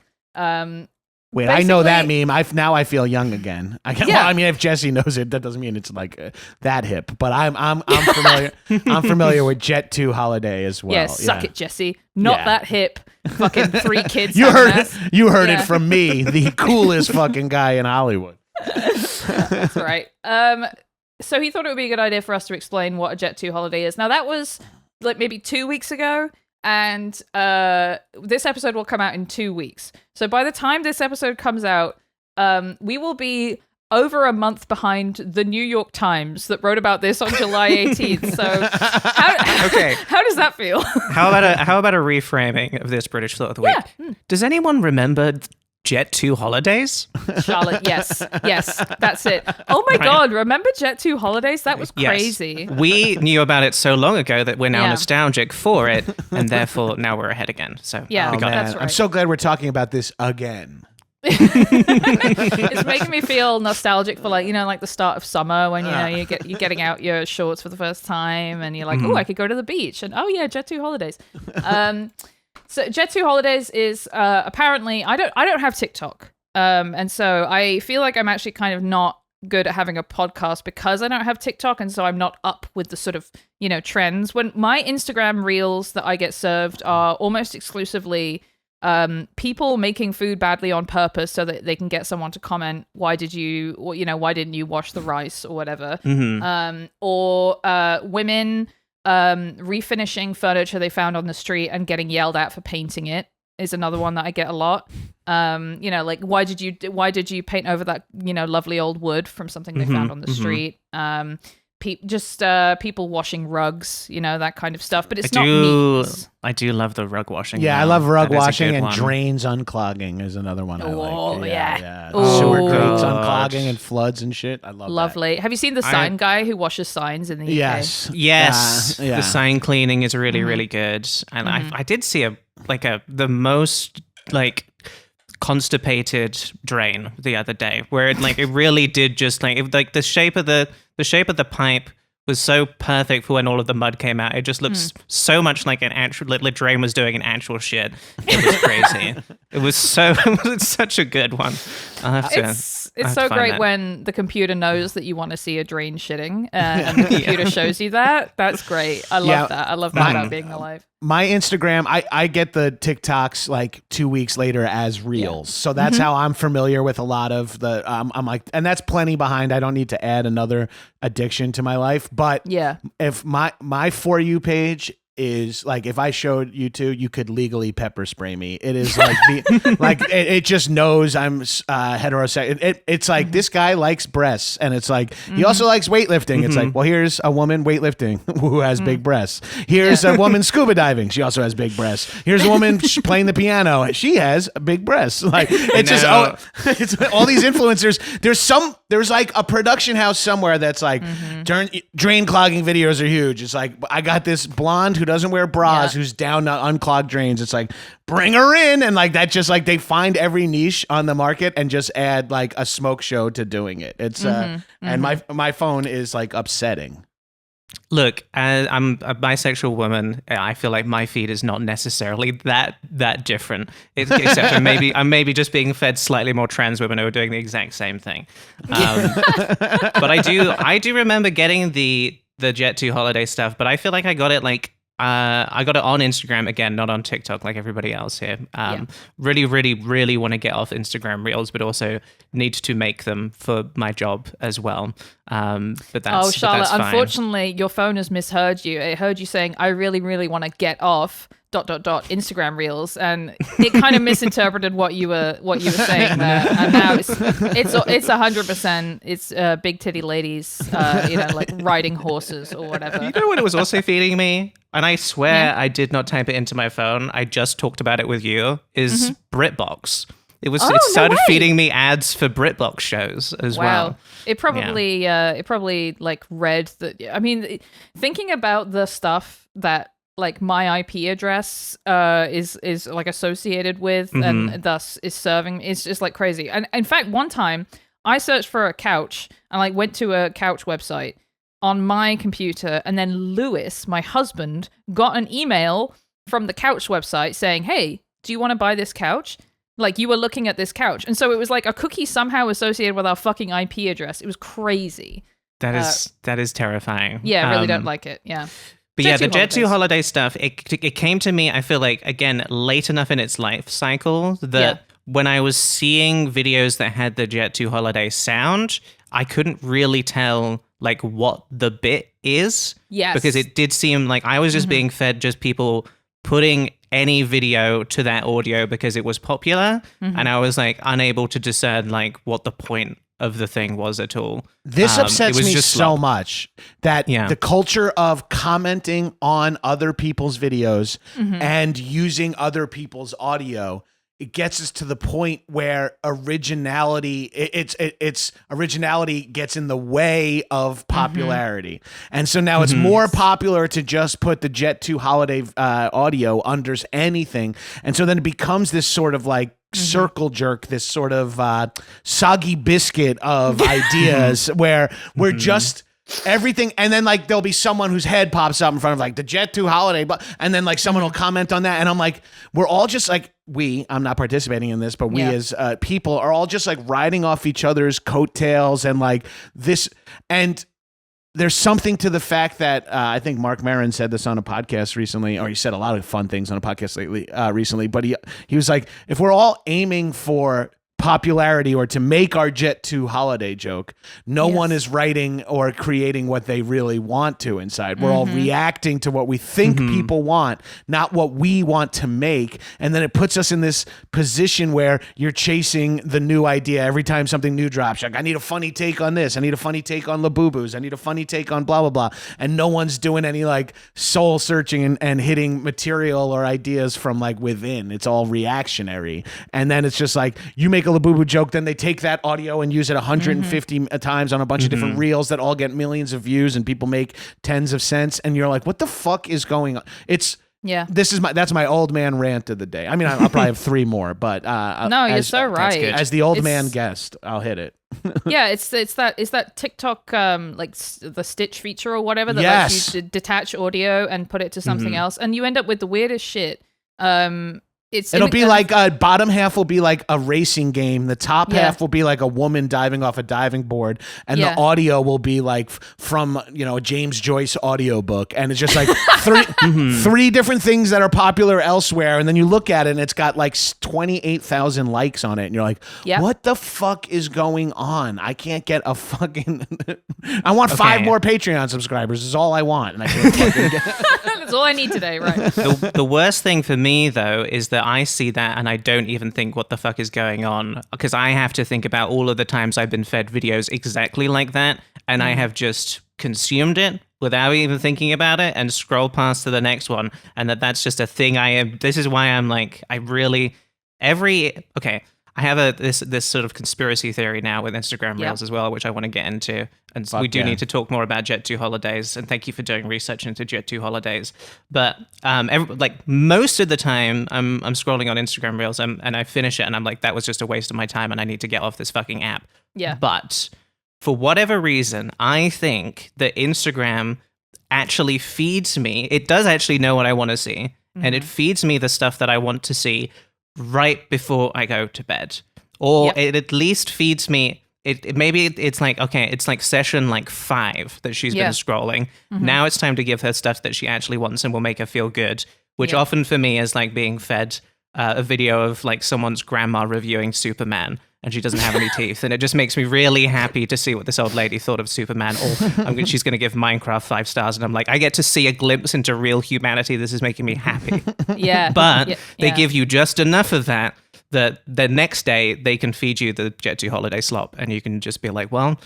Wait, I know that meme. I feel young again. Well, I mean, if Jesse knows it, that doesn't mean it's like that hip. But I'm familiar. I'm familiar with Jet2 Holiday as well. Yeah, suck it, Jesse. Not that hip. Fucking 3 kids. You heard it from me, the coolest fucking guy in Hollywood. That's right. So he thought it would be a good idea for us to explain what a Jet2 holiday is. Now, that was like maybe 2 weeks ago, and this episode will come out in 2 weeks. So by the time this episode comes out, we will be over a month behind the New York Times that wrote about this on July 18th. So how does that feel? How about a reframing of this British Thought of the Week? Yeah. Does anyone remember Jet2 Holidays? Charlotte, yes, that's it. Oh my God, remember Jet2 Holidays? That was crazy. Yes. We knew about it so long ago that we're now Yeah. nostalgic for it, and therefore now we're ahead again. So Yeah, we got that's it. right. I'm so glad we're talking about this again. It's making me feel nostalgic for like the start of summer when you're getting out your shorts for the first time and you're like, oh, I could go to the beach, and oh yeah, Jet2 Holidays. So Jet2 Holidays is apparently I don't have TikTok, and so I feel like I'm actually kind of not good at having a podcast because I don't have TikTok, and so I'm not up with the sort of trends. When my Instagram reels that I get served are almost exclusively people making food badly on purpose so that they can get someone to comment, why didn't you wash the rice or whatever, or women refinishing furniture they found on the street and getting yelled at for painting it is another one that I get a lot. Like why did you paint over that lovely old wood from something they found on the street. People washing rugs, that kind of stuff. But it's not memes. I do love the rug washing. Yeah, now. I love rug That is a washing, good and one. drains unclogging is another one I Oh, like. yeah. Yeah. Sewer Oh. grates God. unclogging and floods and shit. I love Lovely. Have you seen the sign guy who washes signs in the that. UK? Yes. Yes, Yeah. the sign cleaning is really, really good. And I did see the most constipated drain the other day, where it really did just the shape of the pipe was so perfect for when all of the mud came out. It just looks so much like an actual the drain was doing an actual shit. It was crazy. It's such a good one. I'll have to. It's so find great that. when the computer knows that you want to see a drain shitting, and the computer shows you that. That's great. I love that. I love that about being alive. My Instagram, I get the TikToks like 2 weeks later as reels. So that's how I'm familiar with a lot of the, I'm like, and that's plenty behind. I don't need to add another addiction to my life. But Yeah. if my For You page is like, if I showed you two, you could legally pepper spray me. It is like it just knows I'm heterosexual. It's like this guy likes breasts, and it's like he also likes weightlifting. It's like, well, here's a woman weightlifting who has big breasts. Here's a woman scuba diving. She also has big breasts. Here's a woman playing the piano. She has big breasts. Like it's just it's all these influencers. There's like a production house somewhere that's like drain clogging videos are huge. It's like, I got this blonde who doesn't wear bras, who's down to unclog drains. It's like, bring her in. And like, that just like, they find every niche on the market and just add like a smoke show to doing it. It's and my phone is like upsetting. Look, I'm a bisexual woman. I feel like my feed is not necessarily that different. Except I'm maybe just being fed slightly more trans women who are doing the exact same thing. But I do remember getting the Jet2 holiday stuff. But I feel like I got it I got it on Instagram again, not on TikTok like everybody else here. Really, really, really want to get off Instagram Reels, but also need to make them for my job as well. But that's Charlotte, fine. unfortunately, your phone has misheard you. It heard you saying, I really, really want to get off ... Instagram Reels, and it kind of misinterpreted what you were saying there. And now it's 100%. It's big titty ladies, like riding horses or whatever. You know what it was also feeding me? And I swear I did not type it into my phone. I just talked about it with you. Is BritBox. It started feeding me ads for BritBox shows as well. It probably like read that. I mean, thinking about the stuff that like my IP address is like associated with and thus is serving, it's just like crazy. And in fact, one time I searched for a couch and like went to a couch website on my computer, and then Lewis, my husband, got an email from the couch website saying, hey, do you want to buy this couch? Like, you were looking at this couch. And so it was like a cookie somehow associated with our fucking IP address. It was crazy. That is terrifying. Yeah, I really don't like it. Yeah. But yeah, the Jet2 Holidays. holiday stuff, it came to me, I feel like, again, late enough in its life cycle that when I was seeing videos that had the Jet2 Holidays sound, I couldn't really tell like what the bit is. Yes. Because it did seem like I was just being fed just people putting any video to that audio because it was popular, and I was like unable to discern like what the point of the thing was at all. This upsets me just so slop. much that the culture of commenting on other people's videos and using other people's audio, it gets us to the point where originality originality gets in the way of popularity. And so now it's more popular to just put the Jet2 Holiday audio under anything. And so then it becomes this sort of like circle jerk, this sort of soggy biscuit of ideas where we're just everything, and then like there'll be someone whose head pops up in front of like the Jet2 Holiday, and then like someone will comment on that, and I'm like, we're all just like I'm not participating in this, but we as people are all just like riding off each other's coattails and like this. And there's something to the fact that I think Mark Maron said this on a podcast recently, or he said a lot of fun things on a podcast recently, but he was like, if we're all aiming for popularity or to make our Jet2 Holiday joke, no one is writing or creating what they really want to inside. We're all reacting to what we think people want, not what we want to make. And then it puts us in this position where you're chasing the new idea every time something new drops. Like, I need a funny take on this. I need a funny take on Labubu's. I need a funny take on blah, blah, blah. And no one's doing any like soul searching and hitting material or ideas from like within. It's all reactionary. And then it's just like, you make a Labubu joke, then they take that audio and use it 150 times on a bunch of different reels that all get millions of views and people make tens of cents, and you're like, what the fuck is going on? That's my old man rant of the day. I mean, I'll probably have 3 more, but no, you're so right. As the old man guest, I'll hit it. Yeah, it's that TikTok like the Stitch feature or whatever that lets you detach audio and put it to something else, and you end up with the weirdest shit. It'll be like bottom half will be like a racing game. The top half will be like a woman diving off a diving board, and the audio will be like from a James Joyce audiobook, and it's just like three different things that are popular elsewhere, and then you look at it and it's got like 28,000 likes on it, and you're like, what the fuck is going on? I can't get a fucking. I want 5 more Patreon subscribers. Is all I want, and I can't fucking get. That's all I need today, right? The worst thing for me though is that I see that and I don't even think what the fuck is going on, because I have to think about all of the times I've been fed videos exactly like that, and I have just consumed it without even thinking about it and scroll past to the next one, and that's just a thing I am. This is why I'm like, I have this sort of conspiracy theory now with Instagram Reels as well, which I want to get into. And we do need to talk more about Jet2 Holidays. And thank you for doing research into Jet2 Holidays. But most of the time, I'm scrolling on Instagram Reels and I finish it and I'm like, that was just a waste of my time and I need to get off this fucking app. Yeah. But for whatever reason, I think that Instagram actually feeds me. It does actually know what I want to see. And it feeds me the stuff that I want to see right before I go to bed, or it at least feeds me. It's like, okay, it's like session like 5 that she's been scrolling. Now it's time to give her stuff that she actually wants and will make her feel good, which often for me is like being fed a video of like someone's grandma reviewing Superman and she doesn't have any teeth, and it just makes me really happy to see what this old lady thought of Superman. Or she's going to give Minecraft 5 stars, and I'm like, I get to see a glimpse into real humanity. This is making me happy. But they give you just enough of that the next day they can feed you the Jet2 Holiday slop, and you can just be like, well,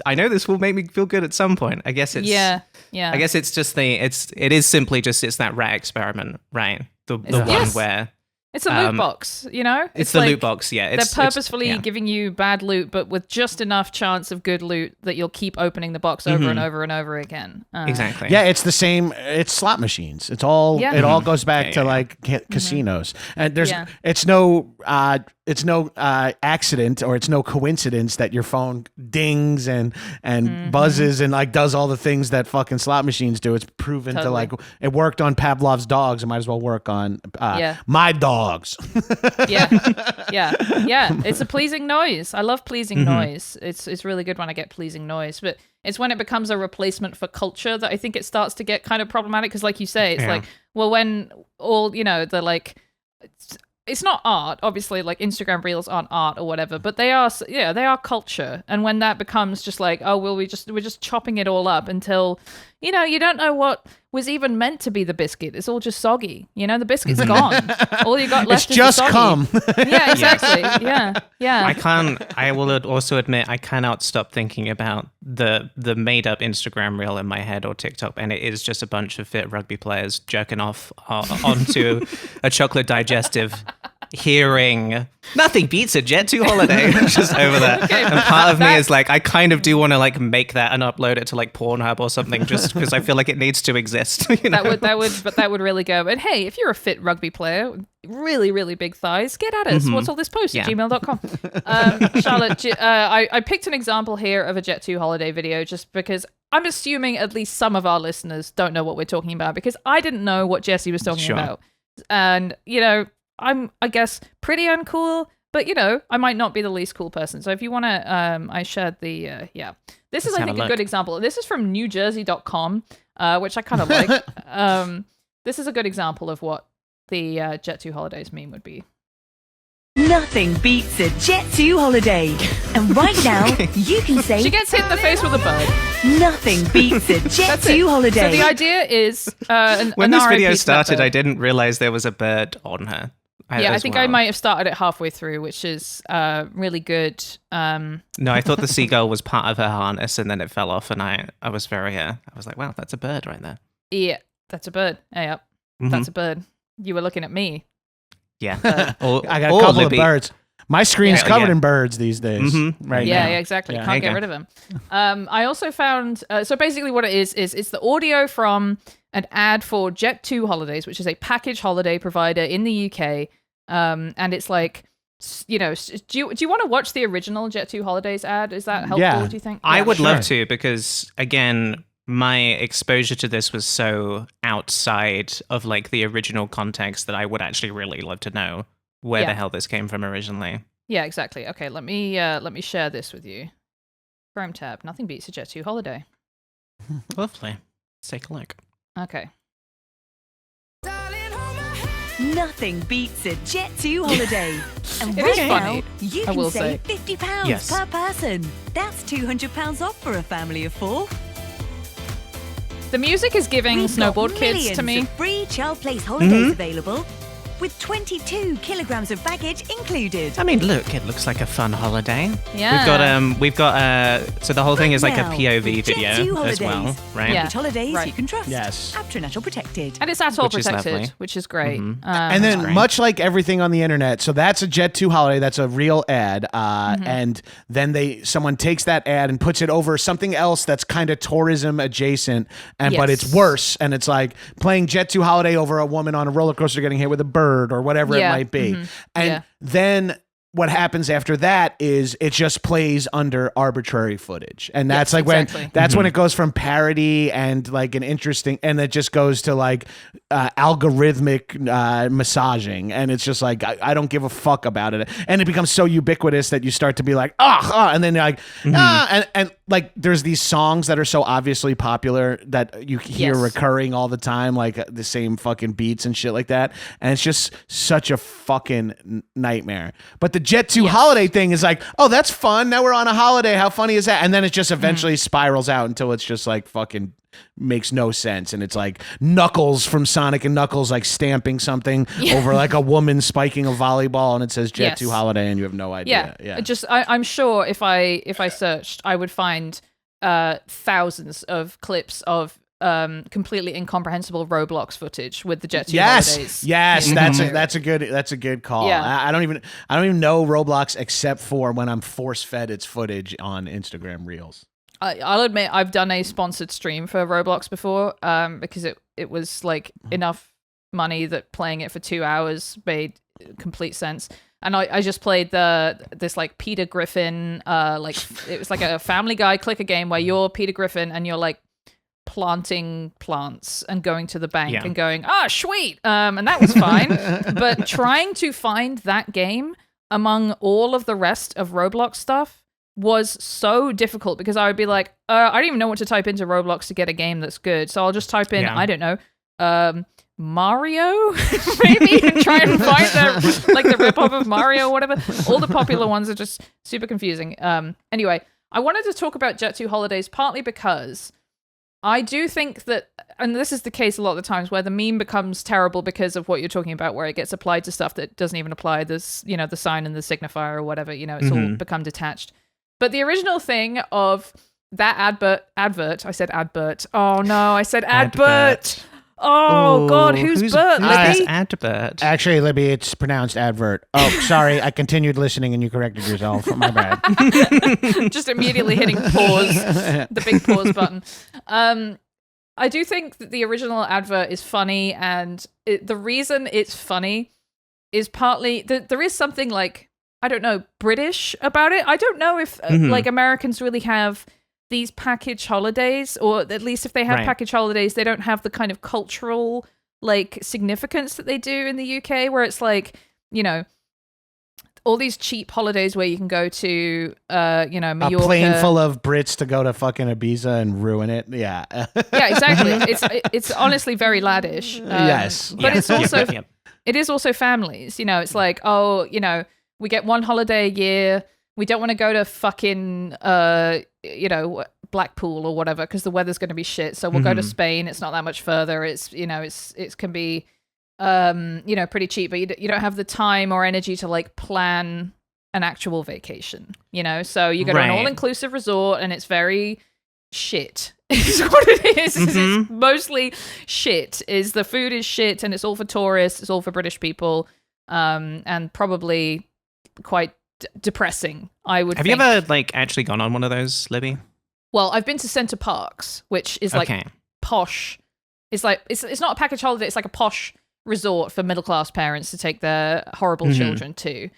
I know this will make me feel good at some point. I guess it's I guess it's just it is simply just it's that rat experiment, right? The one where it's a loot box, It's the loot box, yeah. They're purposefully giving you bad loot, but with just enough chance of good loot that you'll keep opening the box over and over and over again. Exactly. Yeah, it's the same. It's slot machines. It's all. It all goes back to like casinos, and there's. It's no accident or it's no coincidence that your phone dings and buzzes and like does all the things that fucking slot machines do. It's proven to like it worked on Pavlov's dogs. It might as well work on my dogs. Yeah. It's a pleasing noise. I love pleasing noise. It's really good when I get pleasing noise, but it's when it becomes a replacement for culture that I think it starts to get kind of problematic. Because like you say, it's like, well, when all the like. it's not art, obviously, like Instagram reels aren't art or whatever, but they are culture. And when that becomes just like, oh, well, we're just chopping it all up until, you don't know what was even meant to be the biscuit. It's all just soggy. The biscuit's gone. All you got left It's is just the soggy. cum. Yeah, exactly. Yeah. I will also admit I cannot stop thinking about the made up Instagram reel in my head or TikTok, and it is just a bunch of fit rugby players jerking off onto a chocolate digestive, hearing nothing beats a Jet2 holiday just over there. Okay, and part of me is like, I kind of do want to like make that and upload it to like Pornhub or something, just because I feel like it needs to exist. That would really go. But hey, if you're a fit rugby player, really, really big thighs, get at us. What's all this post at gmail.com. Charlotte, I picked an example here of a Jet2 holiday video just because I'm assuming at least some of our listeners don't know what we're talking about, because I didn't know what Jesse was talking about. And, I'm, I guess, pretty uncool, but, I might not be the least cool person. So if you want to, I shared the, This is, I think, a good example. This is from newjersey.com, which I kind of like. This is a good example of what the Jet2 Holidays meme would be. Nothing beats a Jet2 holiday. And right now, you can say... She gets hit in the face with a bird. Nothing beats a Jet2 holiday. So the idea is... when this video started, I I didn't realize there was a bird on her. I think I might have started it halfway through, which is really good. No, I thought the seagull was part of her harness, and then it fell off, and I was very... I was like, wow, that's a bird right there. Yeah, that's a bird. Hey, up. That's a bird. You were looking at me. Yeah. I got a couple of birds. My screen's covered in birds these days. Right now. Yeah, exactly. Yeah. Can't get rid of them. I also found... so basically what it is it's the audio from an ad for Jet2 Holidays, which is a package holiday provider in the UK. And it's like, do you want to watch the original Jet2 Holidays ad? Is that helpful, do you think? I would sure. love to, because, again... my exposure to this was so outside of like the original context that I would actually really love to know where the hell this came from originally. Yeah, exactly. Okay, let me share this with you. Chrome tab. Nothing beats a Jet2 holiday. Lovely. Let's take a look. Okay. Nothing beats a Jet2 holiday. And It right is now, funny, you I can will save say. £50 Yes. per person. That's £200 off for a family of 4. The music is giving We've got snowboard kids to millions me. of free child place holidays available, with 22 kilograms of baggage included. I mean, look, it looks like a fun holiday. Yeah. We've got so the whole thing is like a Now, POV with video Jet2 as well, Holidays. right? Yeah. Package holidays Right. you can trust. Yes. Aptronatural protected. And it's at all Which is protected, lovely. which is great. And then, great. much like everything on the internet, so that's a Jet2 holiday. That's a real ad, and then someone takes that ad and puts it over something else that's kind of tourism adjacent, but it's Yes. worse. And it's like playing Jet2 holiday over a woman on a roller coaster getting hit with a bird or whatever it Yeah. might be. And Yeah. then what happens after that is it just plays under arbitrary footage. And that's Yes, like when exactly. that's when it goes from parody and like an interesting, and it just goes to like algorithmic massaging. And it's just like, I don't give a fuck about it. And it becomes so ubiquitous that you start to be like, and then you're like, and like there's these songs that are so obviously popular that you hear Yes. recurring all the time, like the same fucking beats and shit like that. And it's just such a fucking nightmare. But the Jet2 holiday thing is like, oh, that's fun. Now we're on a holiday. How funny is that? And then it just eventually spirals out until it's just like fucking makes no sense. And it's like Knuckles from Sonic and Knuckles like stamping something over like a woman spiking a volleyball, and it says Jet2 Yes. holiday, and you have no idea. Yeah. I'm sure if I searched, I would find thousands of clips of completely incomprehensible Roblox footage with the Jet2 holidays. Yes, in that's a good call. Yeah. I don't even know Roblox except for when I'm force fed its footage on Instagram Reels. I'll admit I've done a sponsored stream for Roblox before, because it was like enough money that playing it for 2 hours made complete sense. And I just played this like Peter Griffin, like it was like a Family Guy clicker game where you're Peter Griffin and you're like planting plants and going to the bank and going, sweet, and that was fine. But trying to find that game among all of the rest of Roblox stuff was so difficult, because I would be like, I don't even know what to type into Roblox to get a game that's good. So I'll just type in, I don't know, Mario, maybe, and try and find the rip-off of Mario or whatever. All the popular ones are just super confusing. Anyway, I wanted to talk about Jet2 Holidays partly because I do think that, and this is the case a lot of the times, where the meme becomes terrible because of what you're talking about, where it gets applied to stuff that doesn't even apply. There's, the sign and the signifier or whatever, it's all become detached. But the original thing of that advert, I said advert. Oh no, I said advert. Oh God, who's Bert? Libby? Advert. Actually, Libby, it's pronounced advert. Oh, sorry, I continued listening and you corrected yourself. My bad. Just immediately hitting pause, the big pause button. I do think that the original advert is funny, and the reason it's funny is partly that there is something like, I don't know, British about it. I don't know if like Americans really have these package holidays, or at least if they have package holidays, they don't have the kind of cultural like significance that they do in the UK, where it's like, all these cheap holidays where you can go to, Mallorca. A plane full of Brits to go to fucking Ibiza and ruin it. Yeah. Yeah, exactly. It's honestly very laddish. Yes. But it's also, it is also families, it's like, we get one holiday a year. We don't want to go to fucking, Blackpool or whatever because the weather's going to be shit. So we'll go to Spain. It's not that much further. It's, it can be, pretty cheap, but you don't have the time or energy to like plan an actual vacation, So you go to an all-inclusive resort and it's very shit. Is what it is. It's mostly shit. Is the food is shit and it's all for tourists. It's all for British people, and probably quite depressing, I would think. Have you ever like actually gone on one of those, Libby? Well, I've been to Center Parks, which is like posh. It's like it's not a package holiday, it's like a posh resort for middle class parents to take their horrible children to.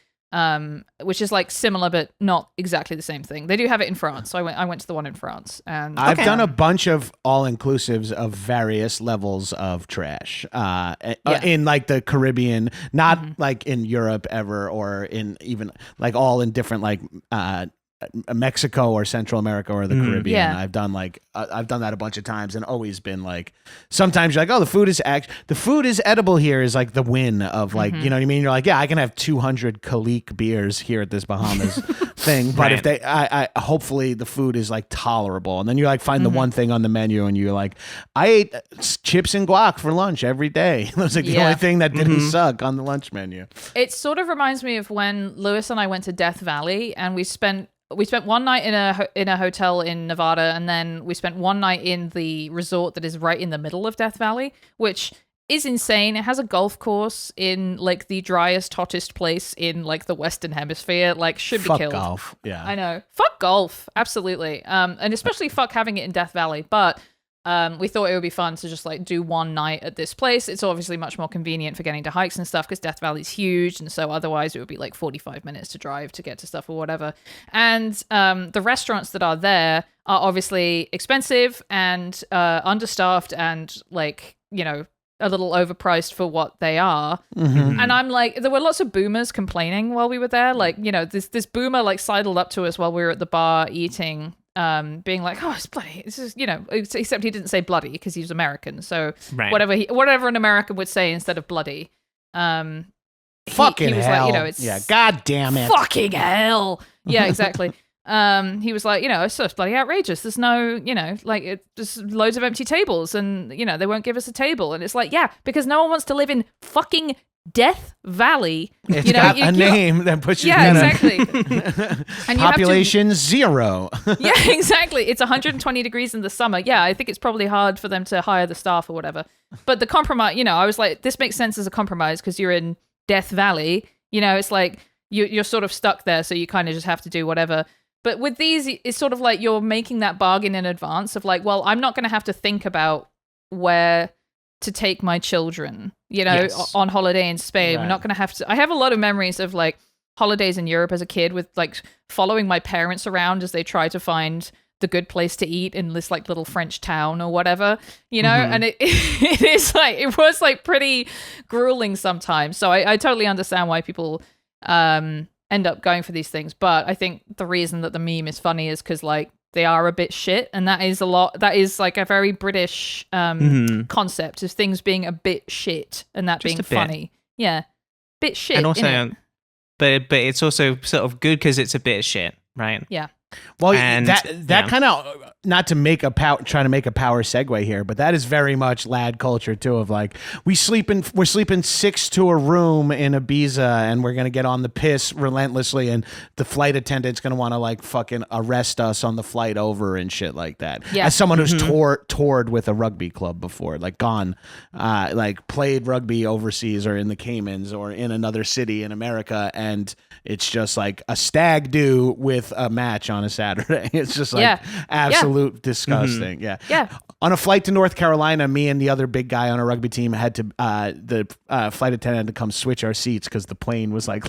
Which is like similar but not exactly the same thing. They do have it in France. So I went to the one in France, and I've done a bunch of all-inclusives of various levels of trash in like the Caribbean, not like in Europe ever, or in even like all in different like Mexico or Central America or the Caribbean. Yeah. I've done that a bunch of times and always been like, sometimes you're like, oh, the food is edible here is like the win of like, you know what I mean? You're like, yeah, I can have 200 Kalik beers here at this Bahamas thing. But if I hopefully the food is like tolerable. And then you like find the one thing on the menu and you're like, I ate chips and guac for lunch every day. It was like the only thing that didn't suck on the lunch menu. It sort of reminds me of when Lewis and I went to Death Valley and we spent one night in a hotel in Nevada, and then we spent one night in the resort that is right in the middle of Death Valley, which is insane. It has a golf course in like the driest, hottest place in like the Western Hemisphere. Like, should be Fuck killed. golf. Yeah, I know. Fuck golf. Absolutely. And especially fuck having it in Death Valley. But we thought it would be fun to just like do one night at this place. It's obviously much more convenient for getting to hikes and stuff because Death Valley's huge, and so otherwise it would be like 45 minutes to drive to get to stuff or whatever. And the restaurants that are there are obviously expensive and understaffed and like, a little overpriced for what they are. And I'm like, there were lots of boomers complaining while we were there. Like, this boomer like sidled up to us while we were at the bar eating, being like, oh, it's bloody. This is, except he didn't say bloody because he's American. So whatever an American would say instead of bloody. Fucking he was hell. Like, it's God damn it. Fucking hell. Yeah, exactly. He was like, it's so bloody outrageous. There's no, there's loads of empty tables and, they won't give us a table. And it's like, yeah, because no one wants to live in fucking Death Valley. It's got a name that puts you exactly. And population 0. Yeah, exactly. It's 120 degrees in the summer. Yeah, I think it's probably hard for them to hire the staff or whatever. But the compromise, I was like, this makes sense as a compromise because you're in Death Valley. It's like you're sort of stuck there, so you kind of just have to do whatever. But with these, it's sort of like you're making that bargain in advance of like, well, I'm not going to have to think about where to take my children, on holiday in Spain. Right. We're not going to have to. I have a lot of memories of like holidays in Europe as a kid with like following my parents around as they try to find the good place to eat in this like little French town or whatever, and it is like, it was like pretty grueling sometimes. So I totally understand why people end up going for these things. But I think the reason that the meme is funny is because like they are a bit shit, and that is like a very British concept of things being a bit shit and that Just being a bit. funny. Yeah, bit shit. And also, innit? but it's also sort of good because it's a bit of shit, right? Yeah. Well, And, that kind of, not to make a trying to make a power segue here, but that is very much lad culture too. Of like, we're sleeping 6 to a room in Ibiza, and we're gonna get on the piss relentlessly, and the flight attendant's gonna want to like fucking arrest us on the flight over and shit like that. Yeah. As someone who's toured with a rugby club before, like gone, like played rugby overseas or in the Caymans or in another city in America, and it's just like a stag do with a match on a Saturday. It's just like absolute disgusting. Yeah. Yeah. On a flight to North Carolina, me and the other big guy on a rugby team had to, the flight attendant had to come switch our seats because the plane was like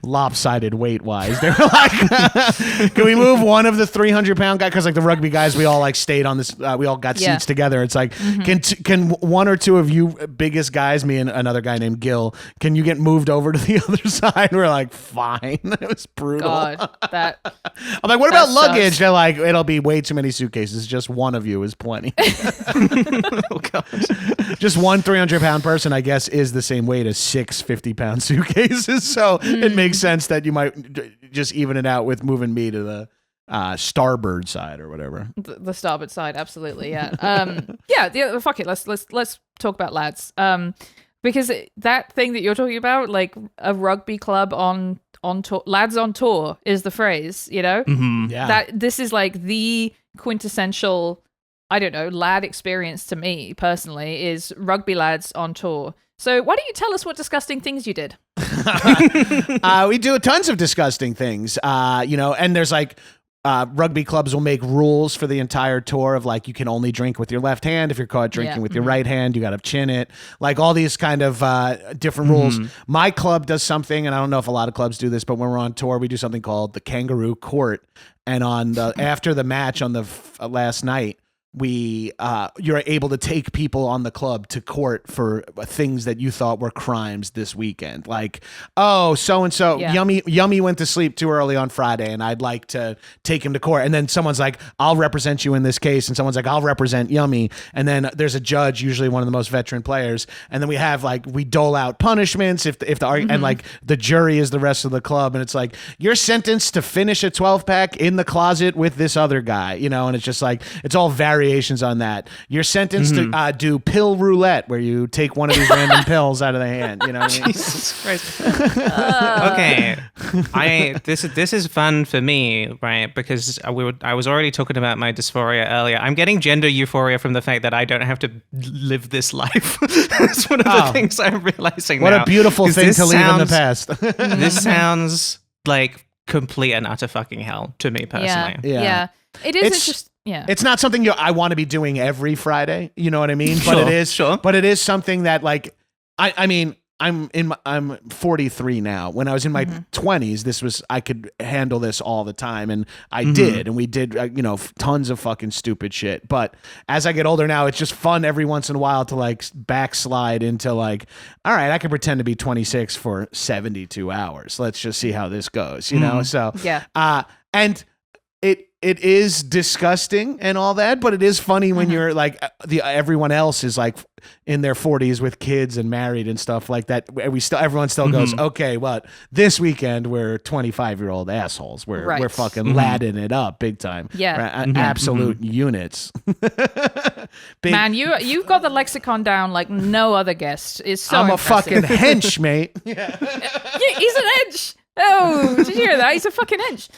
lopsided weight wise. They were like, can we move one of the 300-pound guy? Because like the rugby guys, we all like stayed on this, we all got seats together. It's like, can one or two of you biggest guys, me and another guy named Gill, can you get moved over to the other side? We're like, fine. It was brutal. God, that. I'm like, what about That luggage? sucks. They're like, it'll be way too many suitcases. Just one of you is plenty. Oh god. Just one 300-pound person, I guess, is the same weight as 6 50-pound suitcases. So it makes sense that you might just even it out with moving me to the starboard side or whatever. The starboard side, absolutely, yeah. Yeah, fuck it. Let's talk about lads. Because that thing that you're talking about, like a rugby club on tour, lads on tour is the phrase, you know? Yeah. That this is like the quintessential, I don't know, lad experience to me personally is rugby lads on tour. So why don't you tell us what disgusting things you did? We do tons of disgusting things, and there's like, rugby clubs will make rules for the entire tour of like, you can only drink with your left hand. If you're caught drinking with your right hand, you got to chin it. Like all these kind of different rules. My club does something, and I don't know if a lot of clubs do this, but when we're on tour, we do something called the kangaroo court. And on the after the match on the last night, you're able to take people on the club to court for things that you thought were crimes this weekend. Like, oh, so-and-so, Yummy went to sleep too early on Friday, and I'd like to take him to court. And then someone's like, I'll represent you in this case. And someone's like, I'll represent Yummy. And then there's a judge, usually one of the most veteran players. And then we have like, we dole out punishments if the and like the jury is the rest of the club. And it's like, you're sentenced to finish a 12-pack in the closet with this other guy, and it's just like, it's all variations on that. You're sentenced to do pill roulette, where you take one of these random pills out of the hand. You know what I mean? Jesus Christ. Okay, this is fun for me, right? Because I was already talking about my dysphoria earlier. I'm getting gender euphoria from the fact that I don't have to live this life. That's one of the things I'm realizing. What now. a beautiful 'Cause thing this to leave in the sounds- past. This sounds like complete and utter fucking hell to me personally. Yeah. It is It's- just It's not something I want to be doing every Friday. You know what I mean? But it is. Sure. But it is something that, like, I mean, I'm 43 now. When I was in my 20s, I could handle this all the time, and I did, and we did, tons of fucking stupid shit. But as I get older now, it's just fun every once in a while to like backslide into like, all right, I can pretend to be 26 for 72 hours. Let's just see how this goes. So and it is disgusting and all that, but it is funny when you're like everyone else is like in their 40s with kids and married and stuff like that. Everyone still goes, okay, well, this weekend we're 25-year-old assholes. We're fucking ladding it up big time. Yeah. Absolute units. Man, you've got the lexicon down like no other guest. It's so I'm impressive. a fucking hench, mate. Yeah, he's an hench. Oh, did you hear that? He's a fucking hench.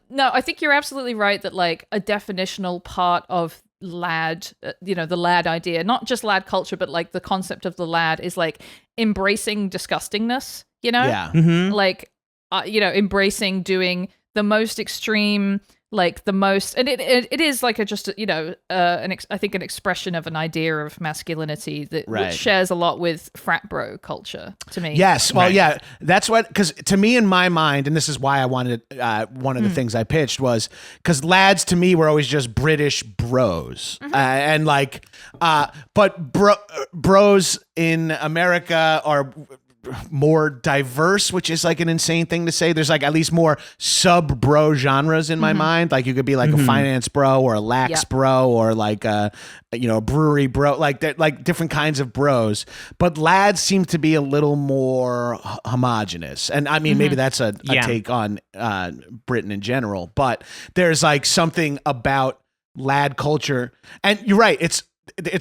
No, I think you're absolutely right that like a definitional part of lad, the lad idea, not just lad culture, but like the concept of the lad is like embracing disgustingness, Yeah. like, embracing doing the most extreme, like the most, and it is like I think an expression of an idea of masculinity that which shares a lot with frat bro culture to me. Yes, well, yeah, that's what, because to me in my mind, and this is why I wanted one of the things I pitched was because lads to me were always just British bros, and like, but bros in America are more diverse, which is like an insane thing to say. There's like at least more sub bro genres in my mind. Like you could be like a finance bro or a lax bro or like a brewery bro, like different kinds of bros. But lads seem to be a little more homogenous. And I mean, maybe that's a take on Britain in general, but there's like something about lad culture. And you're right. It's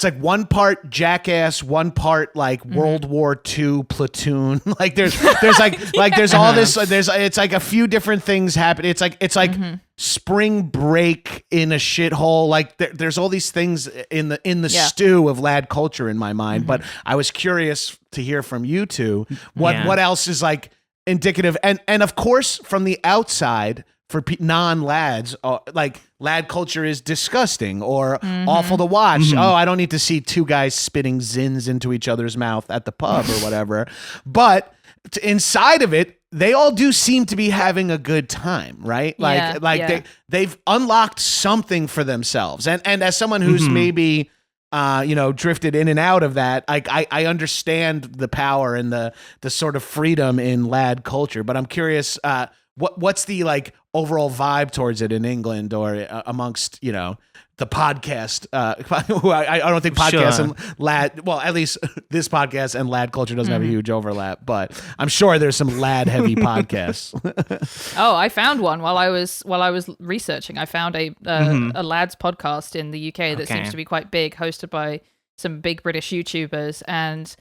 like one part Jackass, one part like World War II Platoon. Like there's there's all this. It's like a few different things happen. It's like spring break in a shithole. Like there's all these things in the stew of lad culture in my mind. But I was curious to hear from you two what else is like indicative, and of course from the outside. For non-lads, like lad culture is disgusting or awful to watch. Oh, I don't need to see two guys spitting zins into each other's mouth at the pub or whatever. But inside of it, they all do seem to be having a good time, right? They've unlocked something for themselves. And as someone who's maybe drifted in and out of that, I understand the power and the sort of freedom in lad culture. But I'm curious, what's the like overall vibe towards it in England or amongst the podcast? Who I don't think podcasts and lad. Well, at least this podcast and lad culture doesn't have a huge overlap, but I'm sure there's some lad heavy podcasts. Oh, I found one while I was researching. I found a lads podcast in the UK that seems to be quite big, hosted by some big British YouTubers. And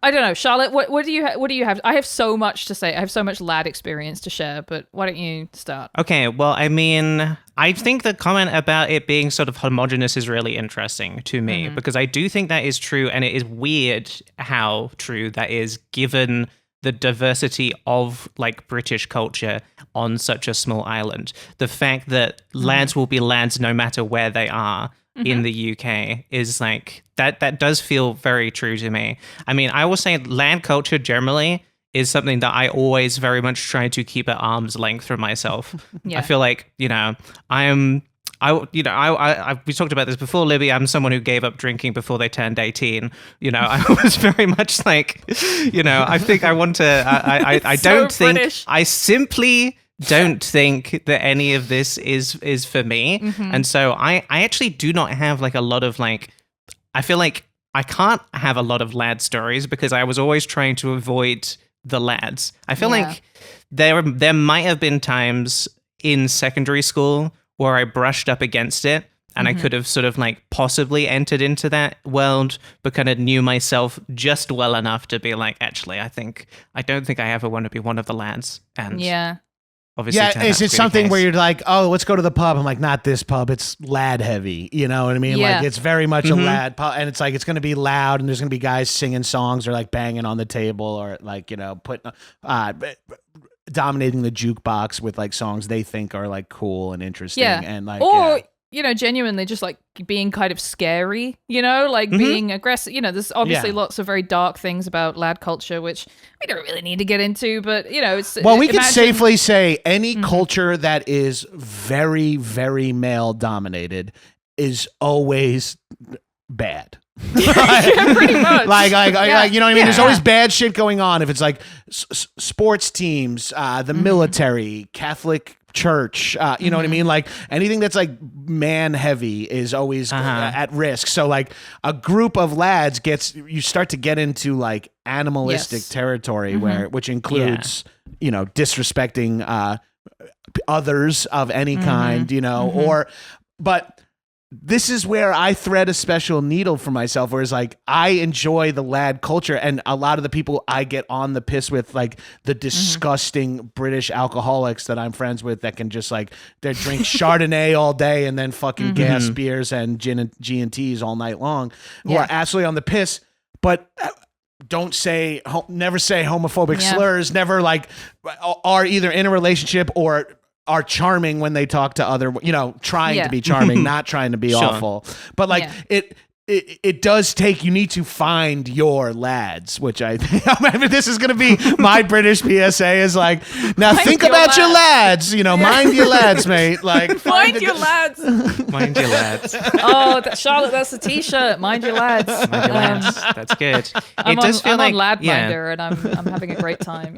I don't know, Charlotte, what do you have? I have so much to say. I have so much lad experience to share, but why don't you start? Okay, well, I mean, I think the comment about it being sort of homogenous is really interesting to me because I do think that is true, and it is weird how true that is given the diversity of like British culture on such a small island. The fact that lads will be lads no matter where they are in the UK is like that does feel very true to me. I mean, I will say lad culture generally is something that I always very much try to keep at arm's length from myself. I feel like, we talked about this before, Libby. I'm someone who gave up drinking before they turned 18. I was very much like, I think I want to, I don't think, British. I simply don't think that any of this is for me. And so I actually do not have like a lot of like, I feel like I can't have a lot of lad stories because I was always trying to avoid the lads. I feel like there might have been times in secondary school where I brushed up against it and I could have sort of like possibly entered into that world, but kind of knew myself just well enough to be like, actually, I don't think I ever want to be one of the lads. And obviously, is it something where you're like, oh, let's go to the pub? I'm like, not this pub. It's lad heavy. You know what I mean? Like, it's very much a lad pub, and it's like it's going to be loud, and there's going to be guys singing songs or like banging on the table or like putting dominating the jukebox with like songs they think are like cool and interesting, and like genuinely just like being kind of scary, like being aggressive. There's obviously lots of very dark things about lad culture, which we don't really need to get into, but it's... Well, we can safely say any culture that is very, very male dominated is always bad. Pretty much. Like, you know what I mean? There's always bad shit going on. If it's like sports teams, the military, Catholic church, you know what I mean? Like anything that's like man heavy is always at risk. So like a group of lads you start to get into like animalistic territory which includes, disrespecting others of any kind, but this is where I thread a special needle for myself, whereas like I enjoy the lad culture, and a lot of the people I get on the piss with, like the disgusting British alcoholics that I'm friends with that can just like they drink Chardonnay all day and then fucking gas beers and gin and G&Ts all night long, who are absolutely on the piss, but never say homophobic slurs, never like are either in a relationship or are charming when they talk to other, trying to be charming, not trying to be awful. But like it does take, you need to find your lads, which I think, this is going to be my British PSA is like, now think about your lads, mind your lads, mate. Like, Mind your lads. Mind your lads. Oh, Charlotte, that's a t-shirt. Mind your lads. Mind your lads. That's good. I'm It does feel on like Ladminder, and I'm having a great time.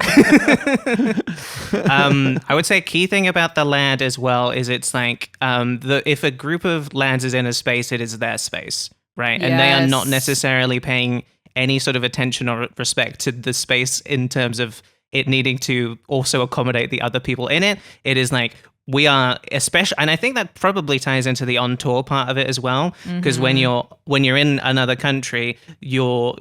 I would say a key thing about the lad as well is it's like if a group of lads is in a space, it is their space, right? And they are not Yes. necessarily paying any sort of attention or respect to the space in terms of it needing to also accommodate the other people in it. It is like we are especially, and I think that probably ties into the on tour part of it as well, because when you're in another country, you're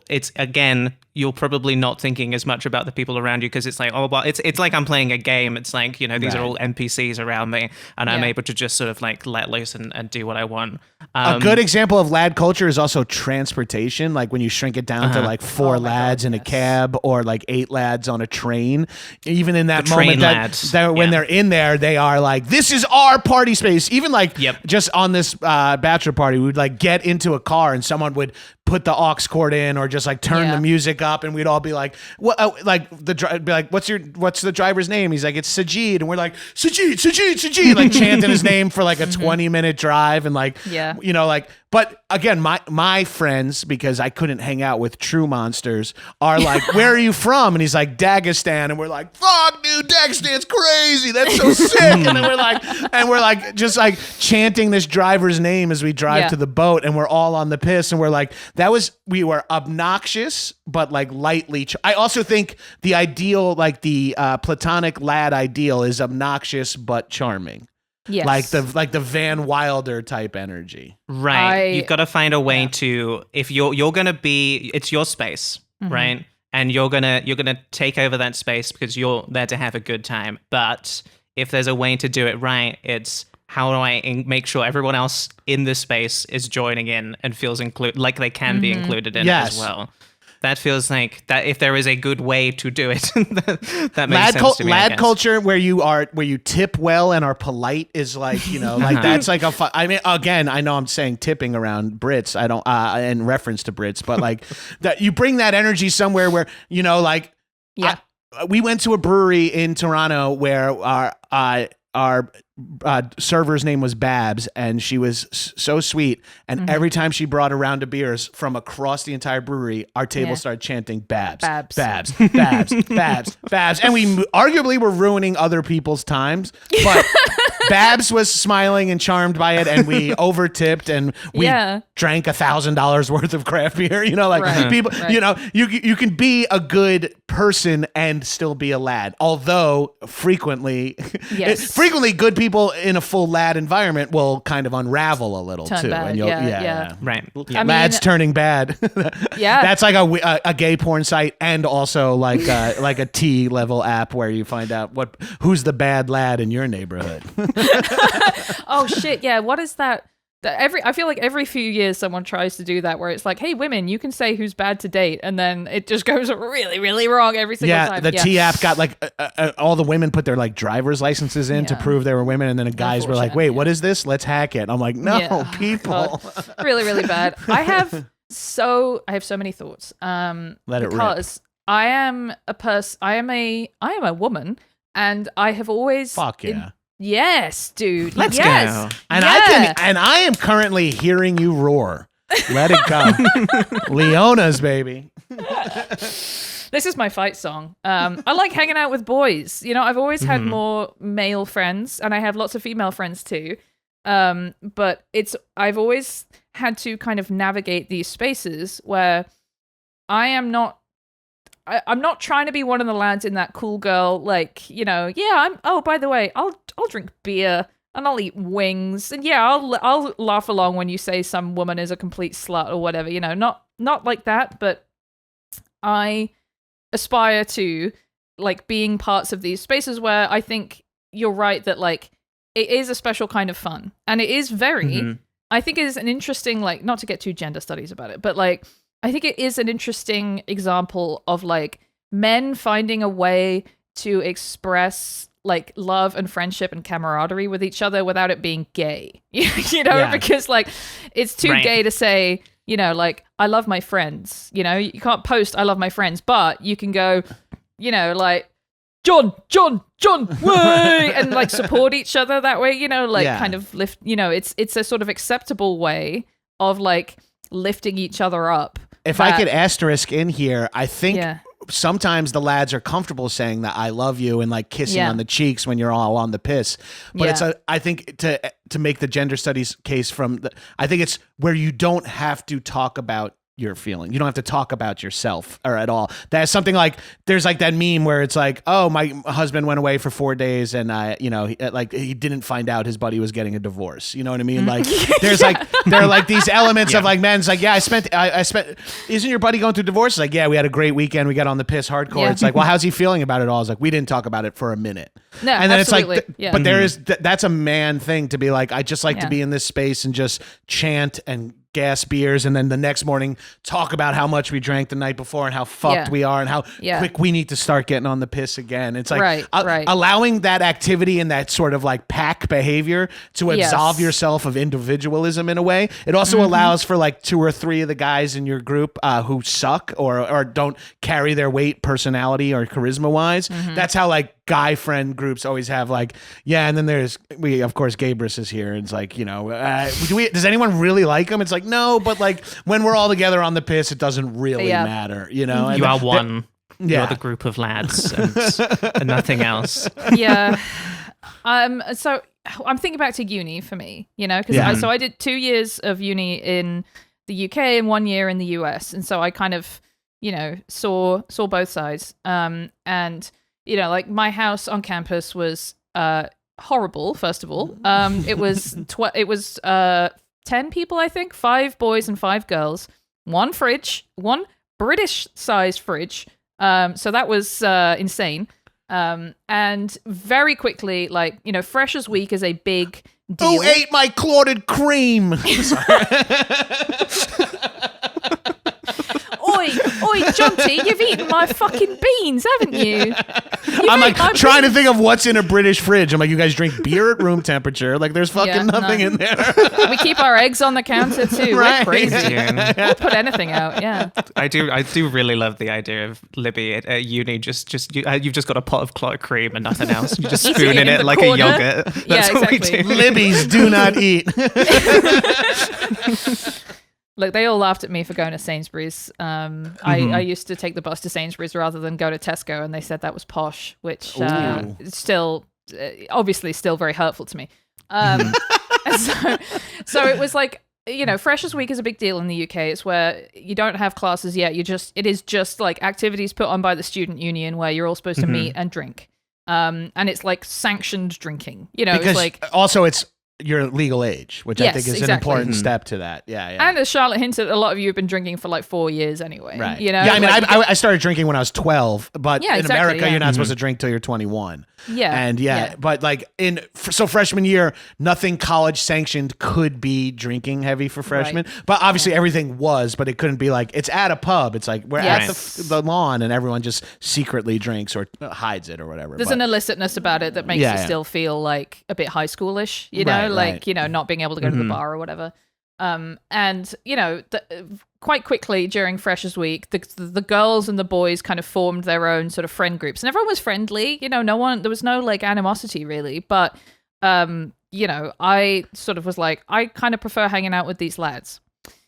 probably not thinking as much about the people around you, because it's like, oh, well, it's like I'm playing a game. It's like, these are all NPCs around me, and I'm able to just sort of like let loose and do what I want. A good example of lad culture is also transportation. Like when you shrink it down to like 4 lads in a cab, or like 8 lads on a train. Even in that moment when they're in there, they are like, this is our party space. Even like just on this bachelor party, we would like get into a car and someone would put the aux cord in, or just like turn the music up, and we'd all be like, "What?" Be like, "What's the driver's name?" He's like, "It's Sajid," and we're like, "Sajid," like chanting his name for like a 20-minute drive, and like, like. But again, my friends, because I couldn't hang out with true monsters, are like, "Where are you from?" And he's like, "Dagestan," and we're like, "Fuck, dude, Dagestan's crazy. That's so sick." And then we're like, just like chanting this driver's name as we drive to the boat, and we're all on the piss, and we're like, we were obnoxious, but like lightly. I also think the ideal, like the platonic lad ideal, is obnoxious but charming. Yes. Like the Van Wilder type energy. Right. You've got to find a way to, if you're going to be, it's your space, right? And you're going to take over that space because you're there to have a good time. But if there's a way to do it right, it's how do I make sure everyone else in this space is joining in and feels like they can be included in it as well. That feels like that. If there is a good way to do it, that makes sense to me. Lad culture, where you tip well and are polite, is like like that's like I mean, again, I know I'm saying tipping around Brits. I don't in reference to Brits, but like that you bring that energy somewhere where we went to a brewery in Toronto where our server's name was Babs, and she was so sweet, and every time she brought a round of beers from across the entire brewery, our table started chanting Babs, Babs, Babs, Babs, Babs, Babs, and we arguably were ruining other people's times, but Babs was smiling and charmed by it, and we over-tipped, and we drank $1,000 worth of craft beer. People, you can be a good person and still be a lad, although frequently good people in a full lad environment will kind of unravel a little too. Bad. And right. Lads turning bad. That's like a gay porn site, and also like a T level app where you find out who's the bad lad in your neighborhood. Oh shit! Yeah, what is that? I feel like every few years someone tries to do that, where it's like, hey, women, you can say who's bad to date, and then it just goes really, really wrong every single time. The T app got like all the women put their like driver's licenses in to prove they were women, and then the guys were like, wait, what is this? Let's hack it. I'm like, no, people. Really, really bad. I have so many thoughts. Let it rip. Because I am a woman, and I have always yes, dude. Let's go. And I am currently hearing you roar. Let it go. Leona's baby. This is my fight song. I like hanging out with boys. I've always had more male friends, and I have lots of female friends too. But I've always had to kind of navigate these spaces where I'm not trying to be one of the lads in that cool girl, like, oh, by the way, I'll drink beer and I'll eat wings, and I'll laugh along when you say some woman is a complete slut or whatever, not like that, but I aspire to like being parts of these spaces where I think you're right that like it is a special kind of fun, and it is very I think it is an interesting, like, not to get too gender studies about it, but like I think it is an interesting example of like men finding a way to express like love and friendship and camaraderie with each other without it being gay, because like it's too gay to say, you know, like, I love my friends. You know, you can't post I love my friends, but you can go, you know, like, John, way, and like support each other that way, you know, like kind of lift, you know, it's a sort of acceptable way of like lifting each other up. If I could asterisk in here, I think sometimes the lads are comfortable saying that I love you and like kissing on the cheeks when you're all on the piss. But I think to make the gender studies case I think it's where you don't have to talk about your feeling. You don't have to talk about yourself or at all. That's something like, there's like that meme where it's like, oh, my husband went away for 4 days and he didn't find out his buddy was getting a divorce. You know what I mean? Like there's like, there are like these elements of like men's like, I spent, isn't your buddy going through divorce? It's like, yeah, we had a great weekend. We got on the piss hardcore. Yeah. It's like, well, how's he feeling about it all? It's like, we didn't talk about it for a minute. No, and then absolutely. It's like, but there is, that's a man thing to be like, I just like to be in this space and just chant and gas beers, and then the next morning talk about how much we drank the night before and how fucked we are and how quick we need to start getting on the piss again. It's like allowing that activity and that sort of like pack behavior to absolve yourself of individualism in a way. It also allows for like 2 or 3 of the guys in your group who suck or don't carry their weight personality or charisma wise. That's how like guy friend groups always have like, and then there's, of course, Gabrus is here. And it's like, you know, does anyone really like him? It's like, no, but like when we're all together on the piss, it doesn't really matter, you know? And you are one. You're the group of lads and nothing else. Yeah. So I'm thinking back to uni for me, you know, because I did 2 years of uni in the UK and 1 year in the US. And so I kind of, you know, saw both sides. And you know, like my house on campus was horrible. First of all, it was 10 people, I think, 5 boys and 5 girls, 1 fridge, 1 British-sized fridge. So that was insane. And very quickly, like, you know, Freshers Week is a big deal. Who ate my clotted cream? Oi, Jonty, you've eaten my fucking beans, haven't you? I'm like trying to think of what's in a British fridge. I'm like, you guys drink beer at room temperature? Like, there's fucking nothing in there. We keep our eggs on the counter too. Right. We're crazy. We'll put anything out. Yeah. I do really love the idea of Libby at uni. You've just got a pot of clotted cream and nothing else. You just spoon in it like a yogurt. That's what we do. Libby's do not eat. Look, they all laughed at me for going to Sainsbury's. I used to take the bus to Sainsbury's rather than go to Tesco, and they said that was posh, which is still, obviously, still very hurtful to me. So it was like, you know, Freshers Week is a big deal in the UK. It's where you don't have classes yet. It is just like activities put on by the student union where you're all supposed to meet and drink. And it's like sanctioned drinking. You know, because it's like also it's your legal age, which I think is an important step to that. Yeah. And as Charlotte hinted, a lot of you have been drinking for like 4 years anyway. Right. You know? Yeah, I mean, I started drinking when I was 12, but in America, you're not supposed to drink till you're 21. Yeah. And but like so freshman year, nothing college sanctioned could be drinking heavy for freshmen. Right. But obviously everything was, but it couldn't be like, it's at a pub. It's like we're at the lawn and everyone just secretly drinks or hides it or whatever. There's an illicitness about it that makes you still feel like a bit high schoolish, you know, you know, not being able to go to the bar or whatever. And, you know, quite quickly during Freshers Week, the girls and the boys kind of formed their own sort of friend groups. And everyone was friendly. You know, there was no, like, animosity, really. But, you know, I sort of was like, I kind of prefer hanging out with these lads.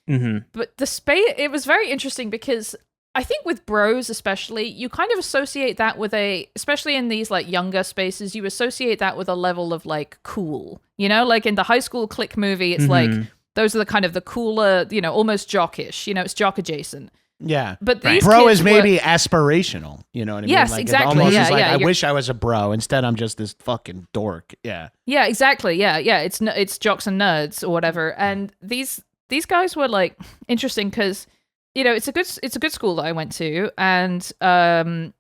But it was very interesting because I think with bros especially, you kind of associate that with especially in these, like, younger spaces, you associate that with a level of, like, cool. You know, like in the High School Click movie, it's like... Those are the kind of the cooler, you know, almost jockish, you know, it's jock adjacent. Yeah. But these bro kids is maybe aspirational, you know what I mean? Yes, like, exactly. It almost is like, I wish I was a bro. Instead, I'm just this fucking dork. Yeah. Yeah, exactly. Yeah. It's jocks and nerds or whatever. And these guys were like interesting because, you know, it's a good school that I went to, and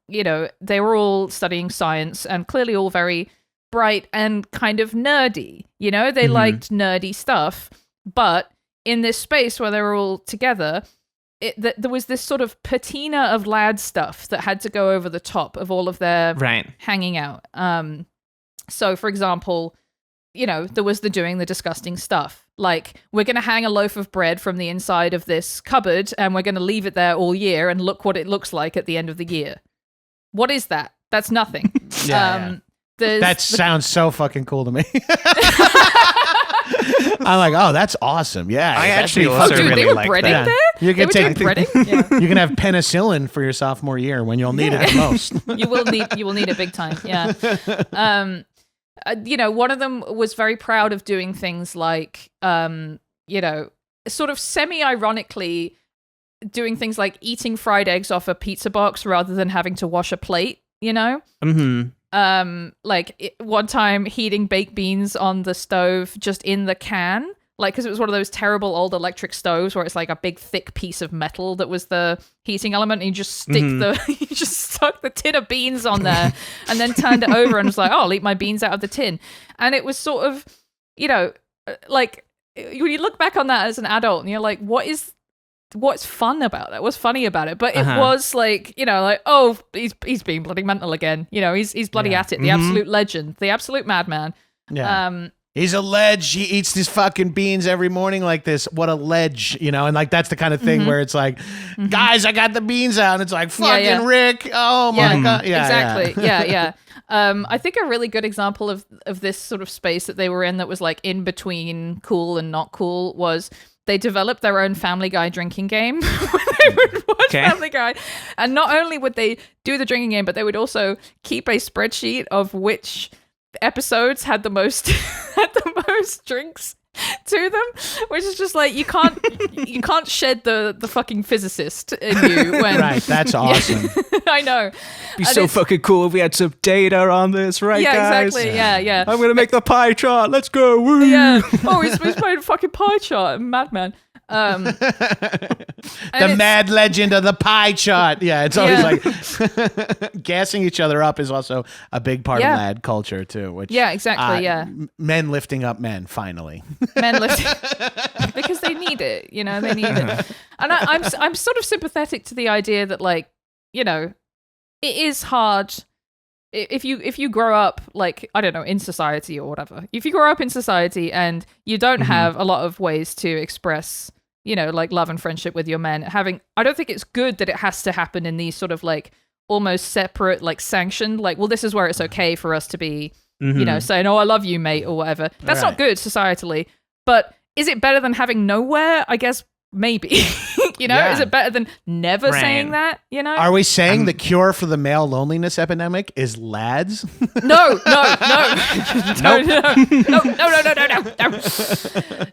you know, they were all studying science and clearly all very bright and kind of nerdy. You know, they liked nerdy stuff. But in this space where they were all together, there was this sort of patina of lad stuff that had to go over the top of all of their hanging out. So, for example, you know, there was the doing the disgusting stuff. like, we're going to hang a loaf of bread from the inside of this cupboard and we're going to leave it there all year and look what it looks like at the end of the year. What is that? That's nothing. That sounds so fucking cool to me. I'm like, oh, that's awesome. Yeah, I that's actually pretty also fucking- Dude, they really were like breading that. there? You can They were take doing breading? Yeah. You can have penicillin for your sophomore year when you'll need it the most. You will need it big time. Yeah. One of them was very proud of doing things like, sort of semi-ironically doing things like eating fried eggs off a pizza box rather than having to wash a plate, Mm-hmm. One time heating baked beans on the stove just in the can, like, because it was one of those terrible old electric stoves where it's like a big thick piece of metal that was the heating element, and you just stick you just stuck the tin of beans on there and then turned it over and was like, oh, I'll eat my beans out of the tin. And it was sort of, like, when you look back on that as an adult and you're like, what's fun about that? What's funny about it? But it was like, oh, he's being bloody mental again. He's bloody at it. The absolute legend, the absolute madman. Yeah. He's a ledge. He eats these fucking beans every morning like this. What a ledge, and like that's the kind of thing where it's like, guys, I got the beans out. And it's like, fucking Rick. Oh my God. Yeah, exactly. Yeah. I think a really good example of this sort of space that they were in that was like in between cool and not cool was they developed their own Family Guy drinking game when they would watch Family Guy. And not only would they do the drinking game, but they would also keep a spreadsheet of which episodes had the most drinks to them, which is just like you can't shed the fucking physicist in you when right. That's awesome. I know. Be so fucking cool if we had some data on this, right, yeah, guys? exactly. Yeah. I'm gonna make the pie chart. Let's go. Woo. Yeah. Oh, he's made a fucking pie chart. Madman. The mad legend of the pie chart. Yeah, it's always like gassing each other up is also a big part of lad culture too. Which exactly. Men lifting up men finally. Men lifting because they need it. They need it. And I'm sort of sympathetic to the idea that, like, it is hard. If you grow up, like, I don't know, in society or whatever, if you grow up in society and you don't have a lot of ways to express, like love and friendship with your men, I don't think it's good that it has to happen in these sort of like almost separate, like sanctioned, like, well, this is where it's okay for us to be, saying, oh, I love you, mate, or whatever. That's not good societally. But is it better than having nowhere? I guess maybe. Is it better than never saying that? Are we saying the cure for the male loneliness epidemic is lads? No.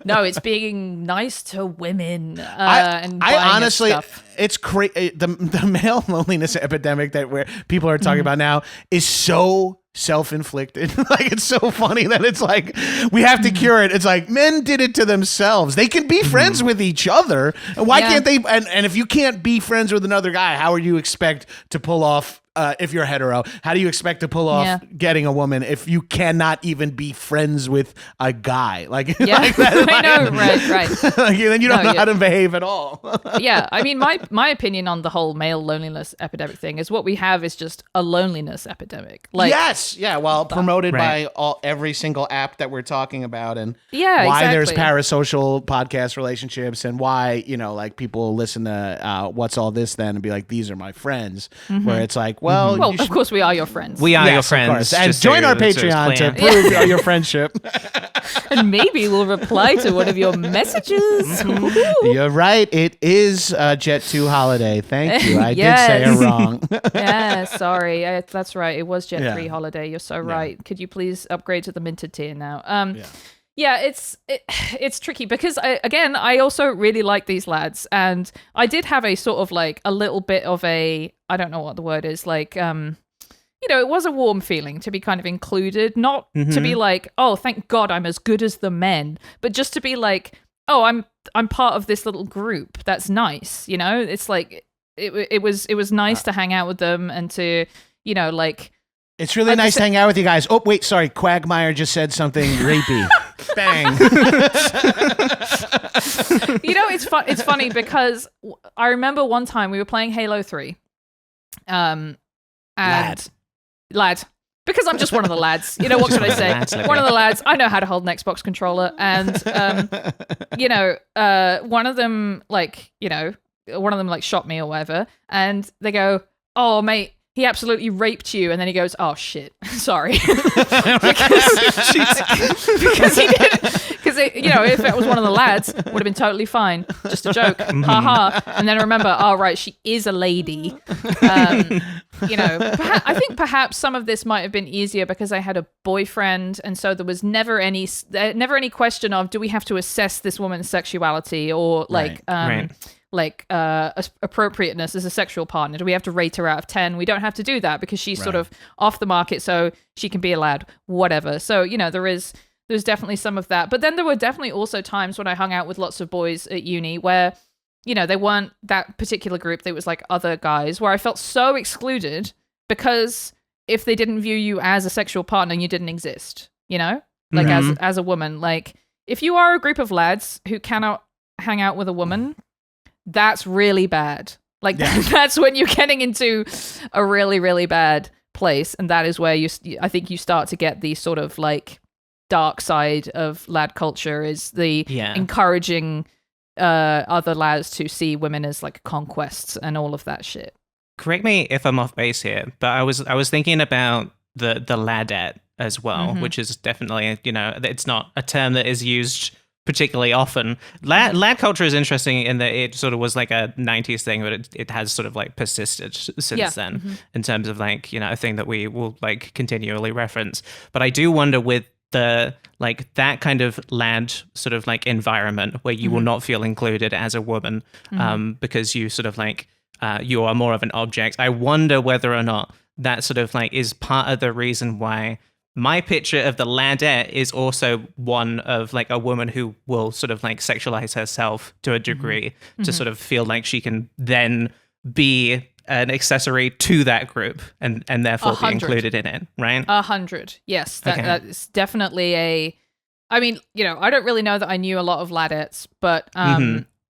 No, it's being nice to women. And I honestly, stuff. it's crazy. The male loneliness epidemic that people are talking about now is so self-inflicted. Like, it's so funny that it's like we have to cure it. It's like men did it to themselves. They can be friends with each other. Why can't they? And if you can't be friends with another guy, how would you expect to pull off? If you're hetero, how do you expect to pull off getting a woman if you cannot even be friends with a guy? Like, like that, I know, right. Like, then you don't know how to behave at all. Yeah, I mean, my opinion on the whole male loneliness epidemic thing is what we have is just a loneliness epidemic. Like, yes, well, promoted by every single app that we're talking about, and why there's parasocial podcast relationships, and why like people listen to What's All This Then and be like, these are my friends, where it's like, well, of course we are your friends. We are your friends. And join our Patreon to prove your friendship. And maybe we'll reply to one of your messages. You're right. It is Jet2 Holiday. Thank you. I did say it wrong. Yeah, sorry. That's right. It was Jet3 Holiday. You're so right. Could you please upgrade to the minted tier now? It's tricky because I also really like these lads, and I did have a sort of like a little bit of a, I don't know what the word is, like it was a warm feeling to be kind of included, not to be like, oh, thank God I'm as good as the men, but just to be like, oh, I'm part of this little group. That's nice, It's like it was nice to hang out with them and to like. It's really nice to hang out with you guys. Oh, wait, sorry. Quagmire just said something rapey. Bang. It's funny because I remember one time we were playing Halo 3. Lad. because I'm just one of the lads. You know, what can I say? One of the lads. I know how to hold an Xbox controller, and one of them like shot me or whatever, and they go, "Oh, mate, he absolutely raped you," and then he goes, "Oh shit, sorry," because he did. Because if it was one of the lads, would have been totally fine. Just a joke, haha. And then I remember, oh right, she is a lady. I think perhaps some of this might have been easier because I had a boyfriend, and so there was never any question of, do we have to assess this woman's sexuality or appropriateness as a sexual partner? Do we have to rate her out of 10? We don't have to do that because she's sort of off the market, so she can be a lad, whatever. So there's definitely some of that. But then there were definitely also times when I hung out with lots of boys at uni where, they weren't that particular group. They was like other guys where I felt so excluded because if they didn't view you as a sexual partner, you didn't exist, as a woman. Like, if you are a group of lads who cannot hang out with a woman, that's really bad. Like, that's when you're getting into a really, really bad place. And that is where I think you start to get the sort of like dark side of lad culture, is the encouraging other lads to see women as like conquests and all of that shit. Correct me if I'm off base here, but I was thinking about the ladette as well, which is definitely, it's not a term that is used particularly often. Lad culture is interesting in that it sort of was like a 90s thing, but it has sort of like persisted since then in terms of like, a thing that we will like continually reference. But I do wonder with the like that kind of lad sort of like environment where you will not feel included as a woman because you sort of like you are more of an object. I wonder whether or not that sort of like is part of the reason why my picture of the ladette is also one of like a woman who will sort of like sexualize herself to a degree to sort of feel like she can then be an accessory to that group and therefore 100. Be included in it, right? 100. Yes, that's definitely I mean, I don't really know that I knew a lot of ladettes, but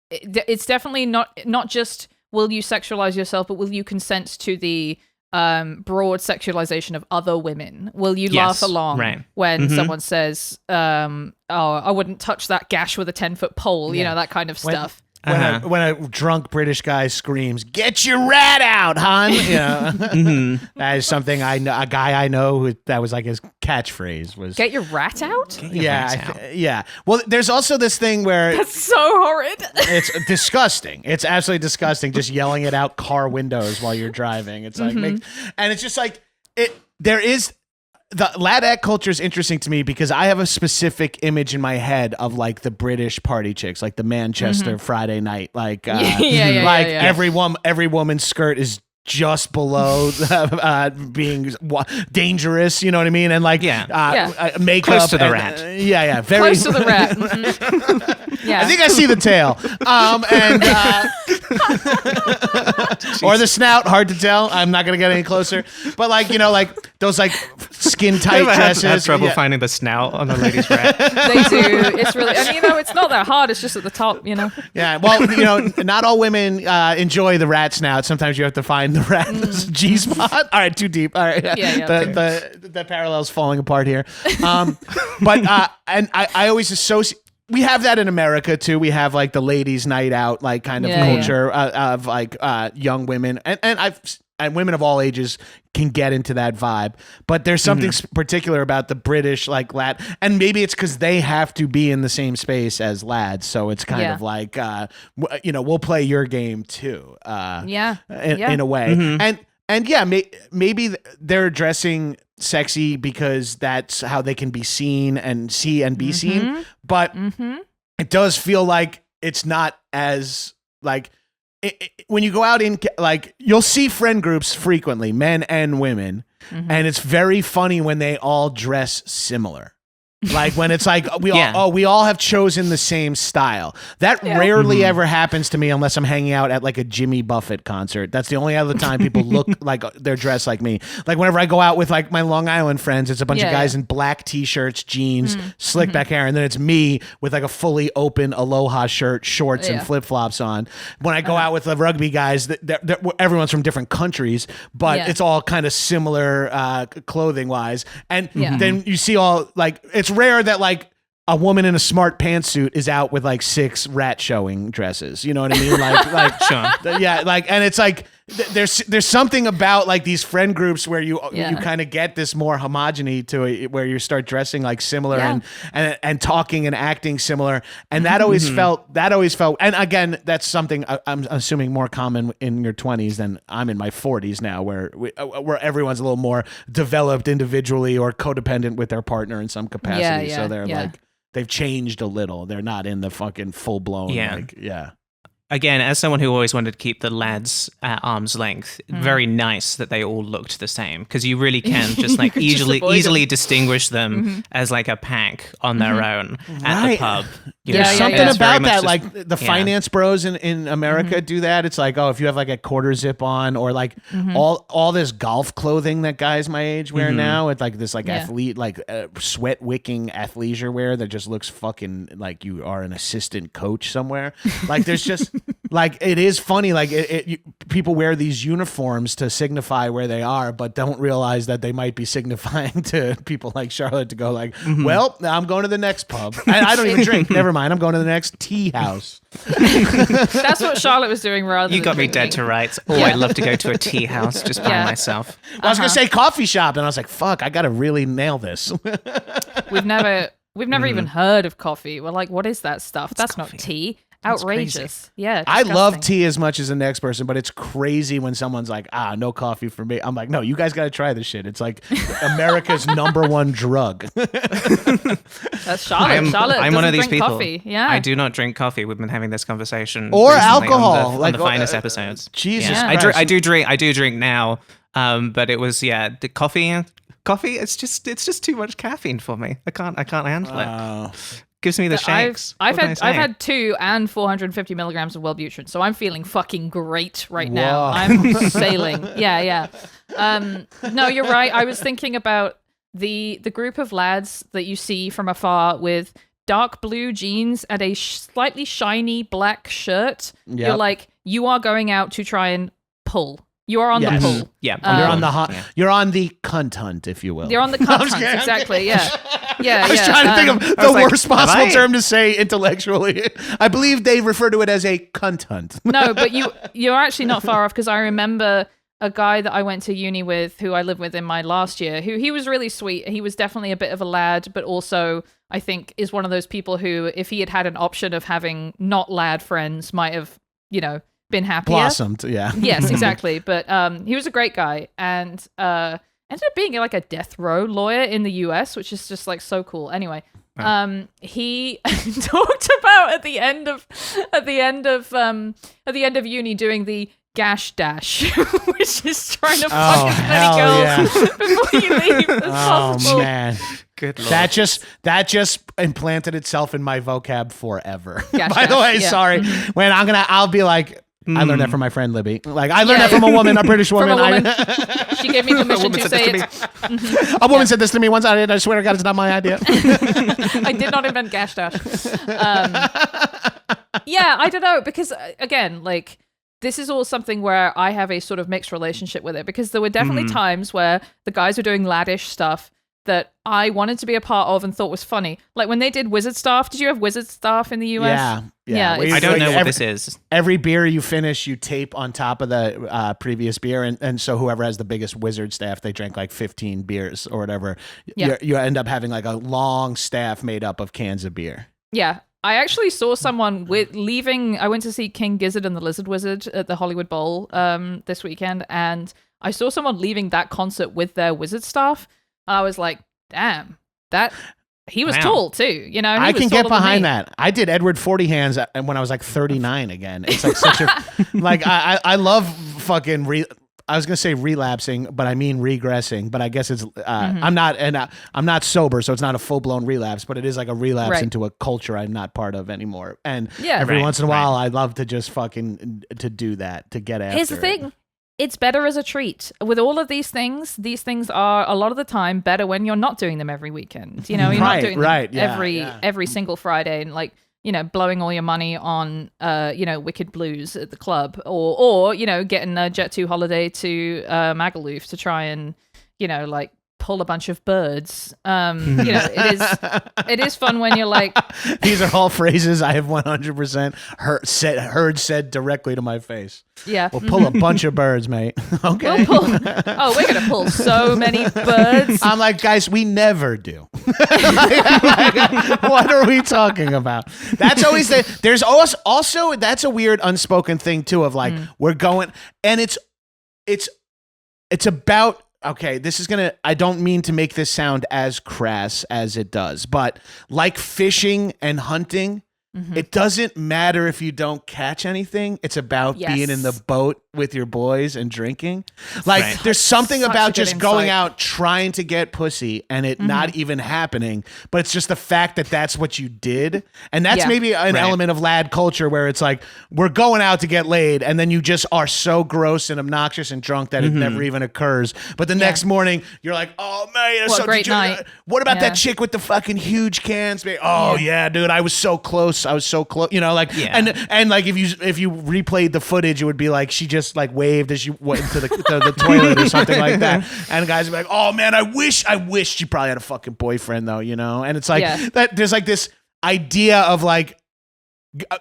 it's definitely not just will you sexualize yourself, but will you consent to the broad sexualization of other women? Will you laugh along when someone says, "Oh, I wouldn't touch that gash with a 10-foot pole," that kind of stuff. When a drunk British guy screams, "Get your rat out, hon!" That is something I know. A guy I know who that was like his catchphrase was "Get your rat out." Yeah. Well, there's also this thing where that's so horrid. It's disgusting. It's absolutely disgusting. Just yelling it out car windows while you're driving. It's like, and it's just like there is. The ladette culture is interesting to me because I have a specific image in my head of like the British party chicks, like the Manchester Friday night, like every woman's skirt is just below being dangerous, you know what I mean? And like makeup close to the rat. Very close to the rat. I think I see the tail. Or the snout, hard to tell. I'm not gonna get any closer. But like, like those like skin tight dresses. Have trouble finding the snout on a lady's rat. They do. It's really, and it's not that hard. It's just at the top, Yeah. Well, not all women enjoy the rat snout. Sometimes you have to find the rat G spot. All right, too deep. All right. The parallel's falling apart here. But and I always associate. We have that in America too. We have like the ladies' night out, like kind of culture of like young women, and women of all ages can get into that vibe. But there's something particular about the British like lad, and maybe it's because they have to be in the same space as lads, so it's kind of like we'll play your game too. In a way, and maybe they're dressing sexy because that's how they can be seen and be seen, but it does feel like it's not as like when you go out in like you'll see friend groups frequently, men and women, and it's very funny when they all dress similar. Like when it's like we all have chosen the same style. That Yeah. rarely ever happens to me unless I'm hanging out at like a Jimmy Buffett concert. That's the only other time people look like they're dressed like me. Like whenever I go out with like my Long Island friends, it's a bunch of guys in black t-shirts, jeans, slick back hair, and then it's me with like a fully open Aloha shirt, shorts, and flip-flops on. When I go out with the rugby guys, everyone's from different countries, but it's all kind of similar clothing wise. And then you see all like it's rare that like a woman in a smart pantsuit is out with like 6 rat showing dresses. You know what I mean? Like Sure. Yeah, like, and it's like there's something about like these friend groups where you kind of get this more homogeny to it, where you start dressing like similar and talking and acting similar, and that always felt. And again, that's something I'm assuming more common in your 20s than I'm in my 40s now, where everyone's a little more developed individually or codependent with their partner in some capacity. So they're like. They've changed a little. They're not in the fucking full blown. Again, as someone who always wanted to keep the lads at arm's length, very nice that they all looked the same, because you really can just like easily distinguish them as like a pack on their own at the pub. There's something about that, like the finance bros in America do that. It's like, oh, if you have like a quarter zip on, or like all this golf clothing that guys my age wear now, it's like this like athlete, like sweat wicking athleisure wear that just looks fucking like you are an assistant coach somewhere. Like there's just like, it is funny. Like people wear these uniforms to signify where they are, but don't realize that they might be signifying to people like Charlotte to go like, well, I'm going to the next pub. I don't even drink. Never mind. I'm going to the next tea house. That's what Charlotte was doing rather than You got me drinking. dead to rights. Oh, I'd love to go to a tea house just by myself. Well, I was going to say coffee shop, and I was like, fuck, I got to really nail this. We've never even heard of coffee. We're like, what is that stuff? That's not tea. Outrageous. Yeah. I love disgusting. tea as much as the next person, but it's crazy when someone's like, no coffee for me. I'm like, no, you guys got to try this shit. It's like America's #1 drug. That's Charlotte. Charlotte I'm one of these doesn't drink people. Coffee. Yeah. I do not drink coffee. We've been having this conversation Or recently alcohol, on the finest episodes. Jesus Yeah. Christ. I do drink now. But it was the coffee. It's just too much caffeine for me. I can't handle it. Gives me the shakes. I've had 2 and 450 milligrams of Wellbutrin, so I'm feeling fucking great right now. Whoa. I'm sailing. Yeah. No, you're right. I was thinking about the group of lads that you see from afar with dark blue jeans and a slightly shiny black shirt. Yep. You're like, you are going out to try and pull. You are on the pull. Yeah, You're on the you're on the cunt hunt, if you will. You're on the cunt hunt, exactly. Yeah. I was trying to think of the worst possible term to say intellectually. I believe they refer to it as a cunt hunt. No, but you're actually not far off, because I remember a guy that I went to uni with, who I lived with in my last year, who he was really sweet. He was definitely a bit of a lad, but also I think is one of those people who, if he had had an option of having not lad friends, might have, been happier. Blossomed, yeah. Yes, exactly. But he was a great guy, and ended up being like a death row lawyer in the US, which is just like so cool. Anyway, he talked about at the end of uni doing the gash dash, which is trying to fuck as many girls before you leave as possible. Oh man. Good Lord. That just implanted itself in my vocab forever. Gash By the dash, way, yeah. sorry. When I'll be like, I learned that from my friend Libby. Like, I learned that from a woman, a British woman. From a woman. She gave me permission to say it. A woman said this to me once. I swear to God, it's not my idea. I did not invent gash dash. Yeah, I don't know, because again, like, this is all something where I have a sort of mixed relationship with it, because there were definitely times where the guys were doing laddish stuff that I wanted to be a part of and thought was funny. Like when they did wizard staff. Did you have wizard staff in the US? Yeah. it's I don't know like what this is. Every beer you finish, you tape on top of the previous beer, and so whoever has the biggest wizard staff, they drank like 15 beers or whatever. Yeah. You end up having like a long staff made up of cans of beer. Yeah. I actually saw someone leaving. I went to see King Gizzard and the Lizard Wizard at the Hollywood Bowl this weekend, and I saw someone leaving that concert with their wizard staff. I was like, damn, he was tall too. I can get behind that. I did Edward 40 Hands when I was like 39 again. It's like such a like I love fucking I was gonna say relapsing, but I mean regressing. But I guess it's I'm not sober, so it's not a full blown relapse, but it is like a relapse into a culture I'm not part of anymore. And every once in a while, I love to just fucking to do that, to get after. Here's the thing. It's better as a treat. With all of these things are a lot of the time better when you're not doing them every weekend. You know, you're not doing them every single Friday and like, you know, blowing all your money on, you know, Wicked Blues at the club or you know, getting a Jet2 holiday to Magaluf to try and, you know, like pull a bunch of birds. You know, it is fun when you're like... These are all phrases I have 100% heard said directly to my face. Yeah. We'll pull a bunch of birds, mate. Okay. We're going to pull so many birds. I'm like, guys, we never do. like, what are we talking about? That's always there's also, that's a weird unspoken thing too of like, we're going, and it's about, okay, I don't mean to make this sound as crass as it does, but like fishing and hunting, it doesn't matter if you don't catch anything. It's about being in the boat with your boys and drinking. Like there's something about just going out trying to get pussy and it not even happening, but it's just the fact that that's what you did. And that's maybe an element of lad culture where it's like, we're going out to get laid and then you just are so gross and obnoxious and drunk that it never even occurs. But the next morning you're like, oh man, what a great night. What about that chick with the fucking huge cans? Oh yeah, dude, I was so close. You know, like, and like if you replayed the footage, it would be like she just like waved as she went into the toilet or something like that. And guys would be like, oh man, I wish she probably had a fucking boyfriend though, you know? And it's like that there's like this idea of like,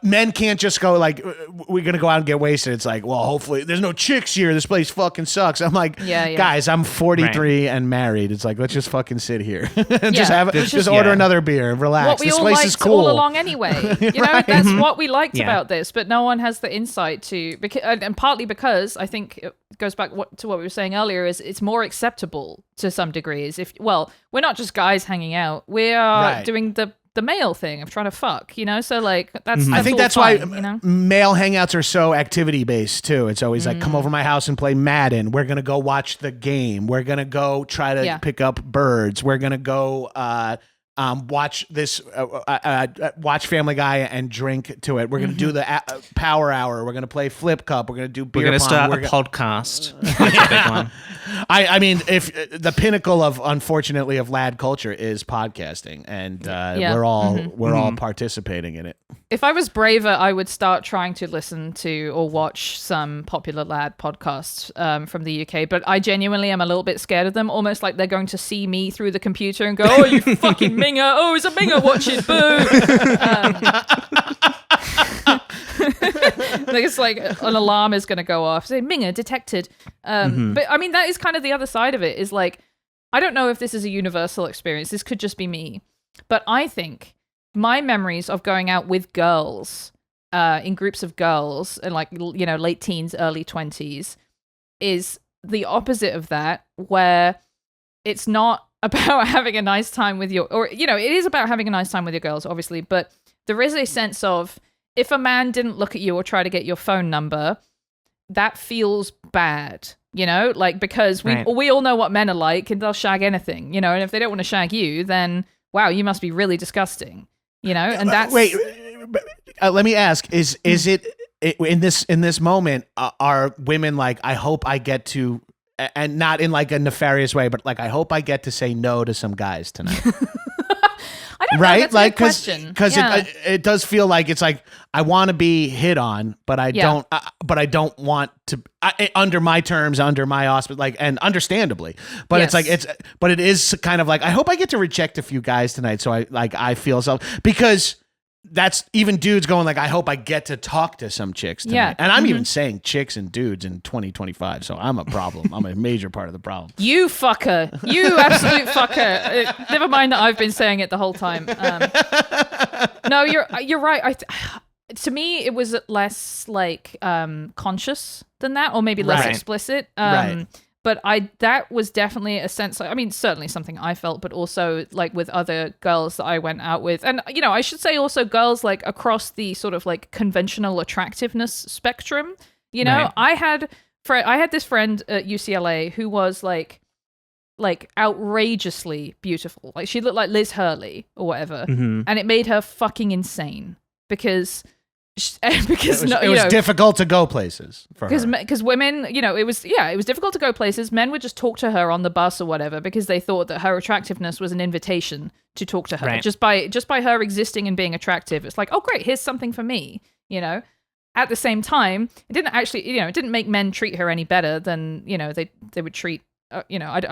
men can't just go like, we're going to go out and get wasted. It's like, well, hopefully there's no chicks here. This place fucking sucks. I'm like, guys, I'm 43 and married. It's like, let's just fucking sit here and just order another beer. Relax. What we this all place liked is cool. all along anyway. You know, that's what we liked about this, but no one has the insight to, and partly because I think it goes back to what we were saying earlier, is it's more acceptable to some degrees. We're not just guys hanging out. We are doing the male thing of trying to fuck, you know? So like that's I think that's fine, why you know? Male hangouts are so activity based too. It's always like, come over my house and play Madden. We're going to go watch the game. We're going to go try to pick up birds. We're going to go watch Family Guy and drink to it. We're going to do the power hour. We're going to play Flip Cup. We're going to do beer We're going to start a podcast. That's a big one. I mean, if the pinnacle of, unfortunately, of lad culture is podcasting, and we're all participating in it. If I was braver, I would start trying to listen to or watch some popular lad podcasts from the UK, but I genuinely am a little bit scared of them, almost like they're going to see me through the computer and go, oh, you fucking minger. Oh, it's a minger watching. Boo. Like it's like an alarm is going to go off. Say, minger detected. But I mean, that is kind of the other side of it, is like, I don't know if this is a universal experience. This could just be me. But I think my memories of going out with girls, in groups of girls, and like, you know, late teens, early 20s, is the opposite of that, where it's not about having a nice time with or, you know, it is about having a nice time with your girls, obviously, but there is a sense of, if a man didn't look at you or try to get your phone number, that feels bad, you know, like, because we all know what men are like, and they'll shag anything, you know, and if they don't want to shag you, then wow, you must be really disgusting, you know. And that's let me ask, is it in this moment, are women like, I hope I get to, and not in like a nefarious way, but like, I hope I get to say no to some guys tonight. I don't know. That's like, a good question. Because it does feel like it's like, I want to be hit on, but I don't. But I don't want to under my terms, under my auspice, like, and understandably. But it's like but it is kind of like, I hope I get to reject a few guys tonight, so I feel so, because that's even dudes going like, I hope I get to talk to some chicks tonight. Yeah. And I'm even saying chicks and dudes in 2025. So I'm a problem. I'm a major part of the problem. You fucker. You absolute fucker. Never mind that I've been saying it the whole time. No, you're right. To me, it was less like conscious than that, or maybe less explicit. But that was definitely a sense, I mean, certainly something I felt, but also like with other girls that I went out with. And, you know, I should say also girls like across the sort of like conventional attractiveness spectrum. You know, I had I had this friend at UCLA who was like outrageously beautiful. Like she looked like Liz Hurley or whatever, and it made her fucking insane because it was difficult to go places for her. Because women, it was difficult to go places. Men would just talk to her on the bus or whatever because they thought that her attractiveness was an invitation to talk to her. Right. Just by her existing and being attractive, it's like, oh great, here's something for me. At the same time, it didn't actually, it didn't make men treat her any better than they would treat. I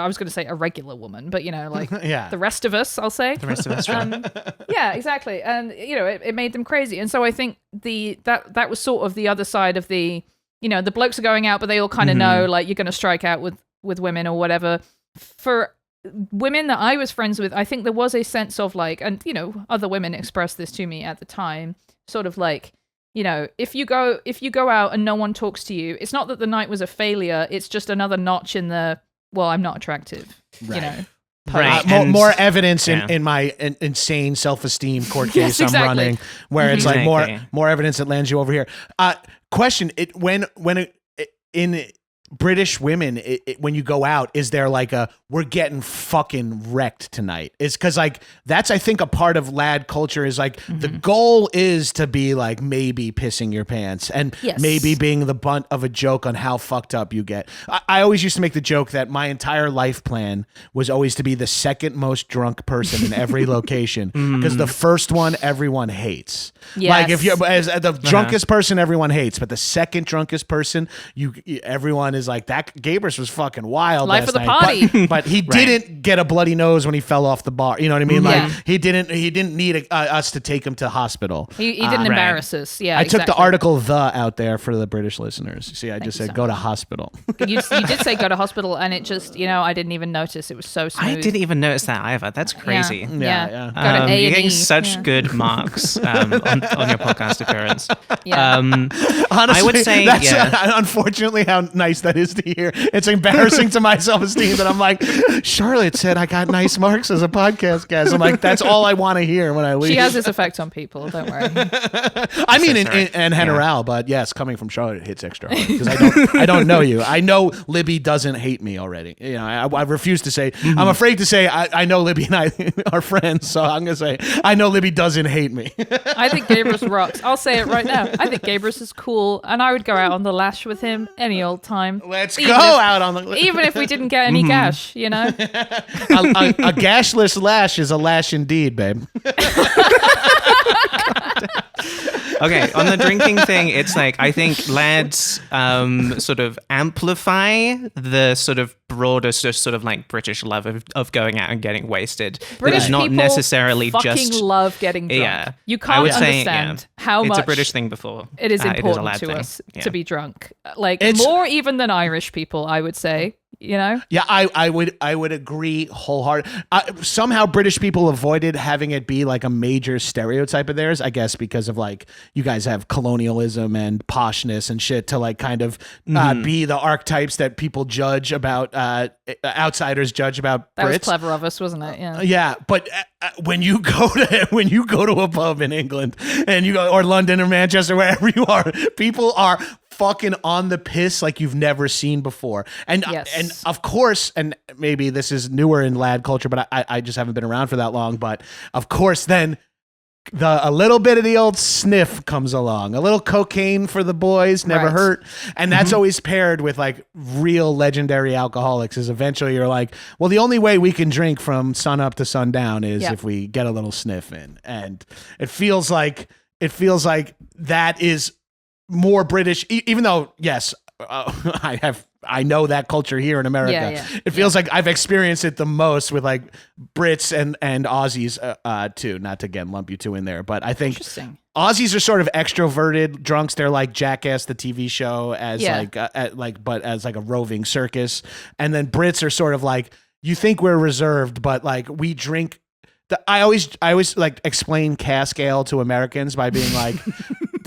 was going to say a regular woman, but like the rest of us, I'll say. The rest of us, right? Yeah, exactly. And it made them crazy. And so I think that was sort of the other side of the the blokes are going out, but they all kind of know like you're going to strike out with women or whatever. For women that I was friends with, I think there was a sense of like, and other women expressed this to me at the time, sort of like, if you go out and no one talks to you, it's not that the night was a failure, it's just another notch in the, well, I'm not attractive, Right. More evidence in my insane self-esteem court case I'm running, where it's like more evidence that lands you over here. Question: in British women, when you go out, is there like we're getting fucking wrecked tonight? It's because like that's I think a part of lad culture is like the goal is to be like maybe pissing your pants and maybe being the butt of a joke on how fucked up you get. I always used to make the joke that my entire life plan was always to be the second most drunk person in every location because the first one everyone hates. Yes. Like if you're as the drunkest person everyone hates, but the second drunkest person everyone is like that. Gabrus was fucking wild. Life of the night, party, but he didn't get a bloody nose when he fell off the bar. You know what I mean? Like he didn't need us to take him to hospital. He didn't embarrass us. Yeah, I took the article "the" out there for the British listeners. See, I just said go to hospital. You did say go to hospital, and it just I didn't even notice. It was so smooth. I didn't even notice that either. That's crazy. Yeah. Go to A&E. You're getting such good marks on your podcast appearance. Yeah. Honestly, I would say that's unfortunately how nice that is to hear. It's embarrassing to my self-esteem that I'm like, Charlotte said I got nice marks as a podcast guest. I'm like, that's all I want to hear when I leave. She has this effect on people. Don't worry. I mean, in general, but yes, coming from Charlotte, it hits extra hard because I don't know you. I know Libby doesn't hate me already. I refuse to say. I'm afraid to say I know Libby and I are friends, so I'm gonna say I know Libby doesn't hate me. I think Gabrus rocks. I'll say it right now. I think Gabrus is cool, and I would go out on the lash with him any old time. Let's go out on the... Even if we didn't get any gash, a gashless lash is a lash indeed, babe. Okay, on the drinking thing, it's like I think lads sort of amplify the sort of broader sort of like British love of going out and getting wasted. British it's not people necessarily fucking just love getting drunk. Yeah, you can't understand how much it's a British thing before. It is important it is to us Yeah. to be drunk, like more even than Irish people, I would say. Yeah, I would agree wholeheartedly. Somehow British people avoided having it be like a major stereotype of theirs, I guess, because of like you guys have colonialism and poshness and shit to like kind of be the archetypes that people judge about, outsiders judge about that Brits. was clever of us, wasn't it? Yeah, but when you go to a pub in England and you go or London or Manchester, wherever you are, people are fucking on the piss like you've never seen before. And and of course, and maybe this is newer in lad culture, but I just haven't been around for that long. But of course, then a little bit of the old sniff comes along. A little cocaine for the boys never hurt. And that's always paired with like real legendary alcoholics is eventually you're like, well, the only way we can drink from sun up to sundown is if we get a little sniff in. And it feels like that is more British, even though, yes, I know that culture here in America. Yeah. It feels like I've experienced it the most with like Brits and Aussies too. Not to again lump you two in there, but I think Aussies are sort of extroverted drunks. They're like Jackass, the TV show, as but as like a roving circus. And then Brits are sort of like, you think we're reserved, but like we drink. I always like explain cask ale to Americans by being like,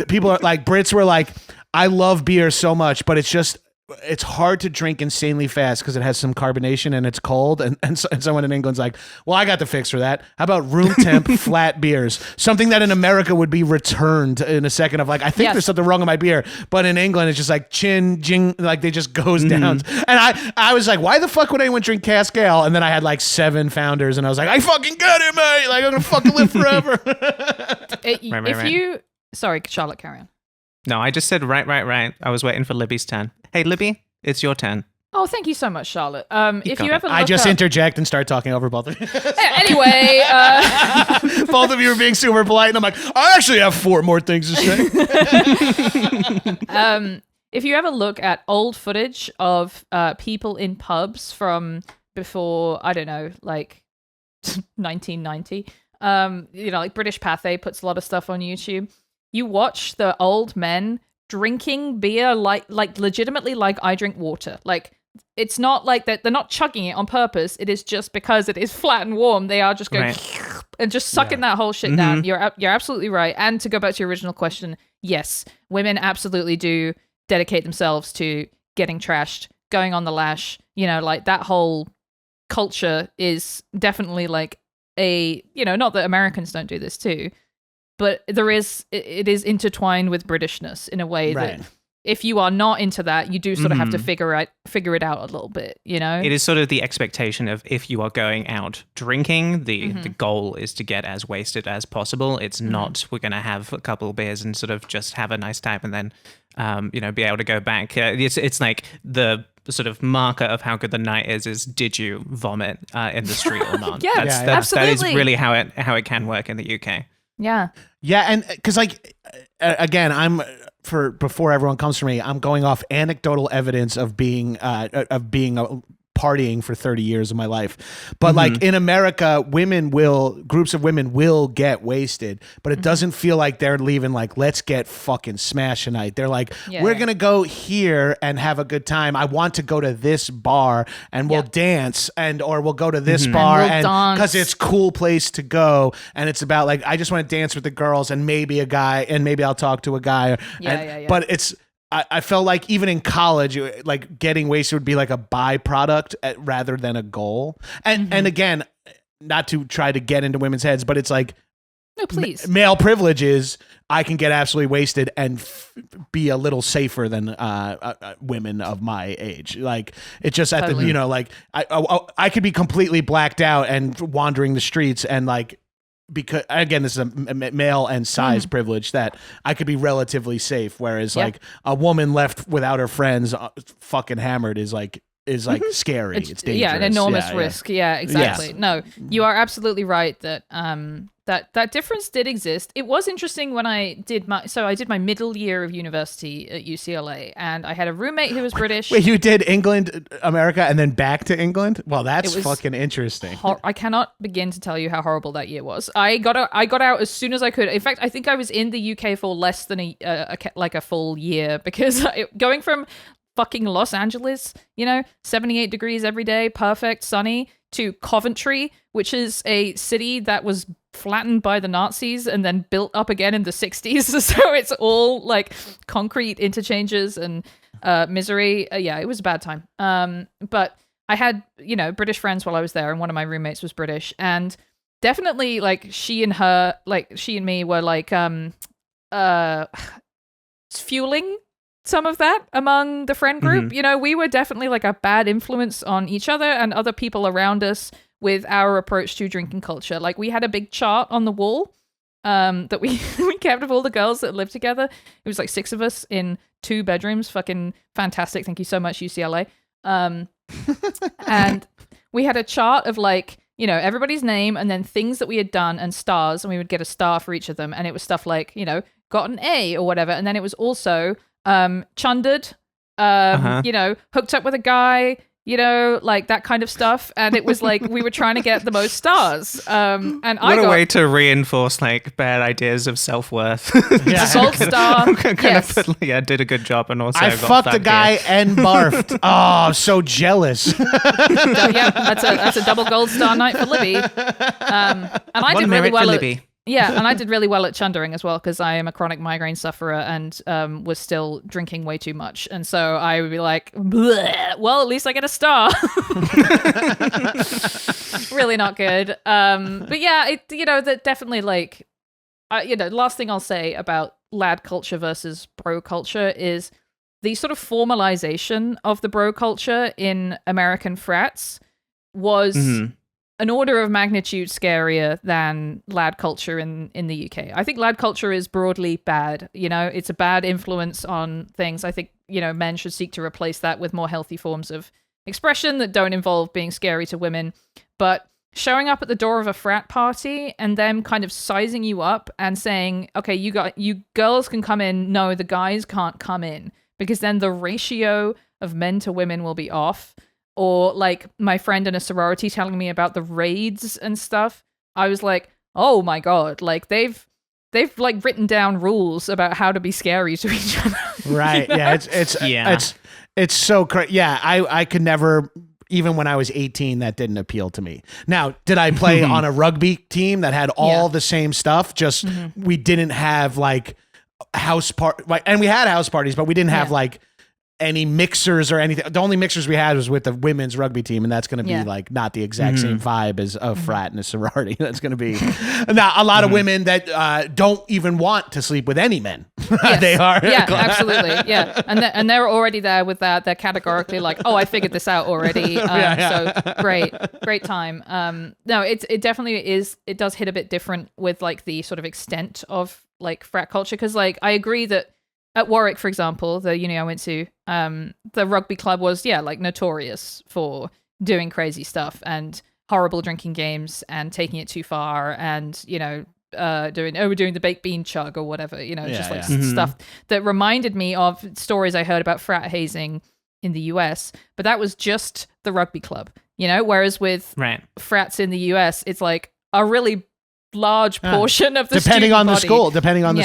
people are like Brits were like, I love beer so much, but it's just it's hard to drink insanely fast because it has some carbonation and it's cold. And someone in England's like, well, I got the fix for that. How about room temp flat beers? Something that in America would be returned in a second of like, I think there's something wrong with my beer. But in England, it's just like chin, jing, like they just goes down. And I was like, why the fuck would anyone drink cask ale? And then I had like 7 founders and I was like, I fucking get it, mate. Like I'm going to fucking live forever. Sorry, Charlotte, carry on. No, I just said right. I was waiting for Libby's turn. Hey, Libby, it's your turn. Oh, thank you so much, Charlotte. If you ever, I just interject and start talking over both of you. Anyway, both of you are being super polite, and I'm like, I actually have 4 more things to say. if you ever look at old footage of people in pubs from before, I don't know, like 1990, like British Pathé puts a lot of stuff on YouTube. You watch the old men drinking beer like legitimately like I drink water. Like it's not like that they're not chugging it on purpose. It is just because it is flat and warm. They are just going and just sucking that whole shit down. You're absolutely right. And to go back to your original question, yes, women absolutely do dedicate themselves to getting trashed, going on the lash. Like that whole culture is definitely like not that Americans don't do this too. But it is intertwined with Britishness in a way that if you are not into that, you do sort of have to figure it out a little bit, It is sort of the expectation of if you are going out drinking, the goal is to get as wasted as possible. It's not we're going to have a couple of beers and sort of just have a nice time and then, be able to go back. It's like the sort of marker of how good the night is did you vomit in the street or not? Absolutely. That is really how it can work in the UK. Yeah. Yeah, and because like again, before everyone comes for me, I'm going off anecdotal evidence of being partying for 30 years of my life. But like in America, groups of women will get wasted, but it doesn't feel like they're leaving like, let's get fucking smashed tonight. They're like, we're going to go here and have a good time. I want to go to this bar and we'll dance or we'll go to this bar and because it's a cool place to go. And it's about like, I just want to dance with the girls and maybe a guy and maybe I'll talk to a guy. But I felt like even in college, like getting wasted would be like a byproduct rather than a goal. And again, not to try to get into women's heads, but it's like, no, please. Male privilege is I can get absolutely wasted and be a little safer than women of my age. Like it's just at the like I could be completely blacked out and wandering the streets and like. Because again, this is a male and size privilege that I could be relatively safe, whereas like a woman left without her friends, fucking hammered is like scary. It's dangerous. Yeah, an enormous risk. Yeah, exactly. Yes. No, you are absolutely right that that difference did exist. It was interesting when I did my middle year of university at UCLA, and I had a roommate who was British. Wait, you did England, America, and then back to England? Well, that's fucking interesting. I cannot begin to tell you how horrible that year was. I got out as soon as I could. In fact, I think I was in the UK for less than a full year because going from fucking Los Angeles, 78 degrees every day, perfect, sunny, to Coventry, which is a city that was flattened by the Nazis and then built up again in the 60s. So it's all like concrete interchanges and misery. It was a bad time. But I had, British friends while I was there, and one of my roommates was British, and definitely like she and me were like fueling some of that among the friend group. We were definitely like a bad influence on each other and other people around us with our approach to drinking culture. Like we had a big chart on the wall that we kept of all the girls that lived together. It was like 6 of us in 2 bedrooms. Fucking fantastic. Thank you so much, UCLA. And we had a chart of like, everybody's name and then things that we had done and stars, and we would get a star for each of them. And it was stuff like, got an A or whatever. And then it was also chundered, hooked up with a guy, like that kind of stuff. And it was like we were trying to get the most stars. And what a way to reinforce like bad ideas of self-worth. Yeah. Gold star. Did a good job, and also I fucked a guy and barfed. Oh, I'm so jealous. That's a double gold star night for Libby. And I did really well. Yeah, and I did really well at chundering as well because I am a chronic migraine sufferer and was still drinking way too much. And so I would be like, bleh, well, at least I get a star. Really not good. But yeah, that definitely like, last thing I'll say about lad culture versus bro culture is the sort of formalization of the bro culture in American frats was an order of magnitude scarier than lad culture in the UK. I think lad culture is broadly bad. It's a bad influence on things. I think, men should seek to replace that with more healthy forms of expression that don't involve being scary to women. But showing up at the door of a frat party and them kind of sizing you up and saying, okay, you girls can come in. No, the guys can't come in because then the ratio of men to women will be off. Or like my friend in a sorority telling me about the raids and stuff. I was like, oh my God, like they've like written down rules about how to be scary to each other. Right. Yeah. It's so crazy. Yeah. I could never, even when I was 18, that didn't appeal to me. Now, did I play on a rugby team that had all the same stuff? Just we didn't have like house and we had house parties, but we didn't have like any mixers or anything. The only mixers we had was with the women's rugby team, and that's going to be like not the exact same vibe as a frat and a sorority. That's going to be now a lot of women that don't even want to sleep with any men. Yes. They are, absolutely, and they're already there with that. They're categorically like, oh, I figured this out already. So great time. No, it definitely is. It does hit a bit different with like the sort of extent of like frat culture because like I agree that. At Warwick, for example, the uni I went to, the rugby club was, like notorious for doing crazy stuff and horrible drinking games and taking it too far and, we're doing the baked bean chug or whatever, stuff that reminded me of stories I heard about frat hazing in the US, but that was just the rugby club, whereas with frats in the US, it's like a really large portion of the depending on body. the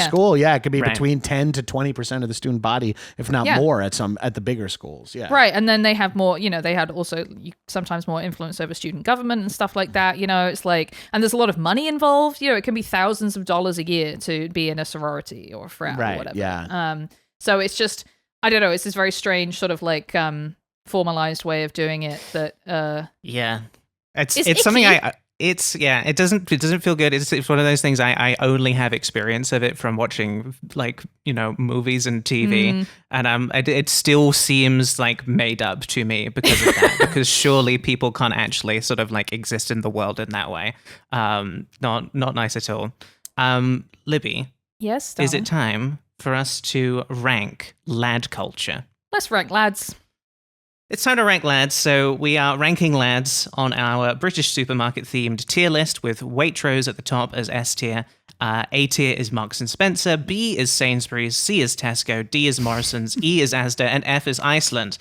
school, it could be between 10 to 20% of the student body, if not more at the bigger schools. Right. And then they have more, they had also sometimes more influence over student government and stuff like that. It's like, and there's a lot of money involved. It can be thousands of dollars a year to be in a sorority or a frat or whatever. So it's just, I don't know, it's this very strange sort of like formalized way of doing it that it's something it doesn't feel good. It's one of those things I only have experience of it from watching like, movies and TV. And it still seems like made up to me because of that, because surely people can't actually sort of like exist in the world in that way. Not nice at all. Libby. Yes, darling. Is it time for us to rank lad culture? Let's rank lads. It's time to rank lads, so we are ranking lads on our British supermarket-themed tier list with Waitrose at the top as S tier. A tier is Marks & Spencer, B is Sainsbury's, C is Tesco, D is Morrison's, E is Asda, and F is Iceland.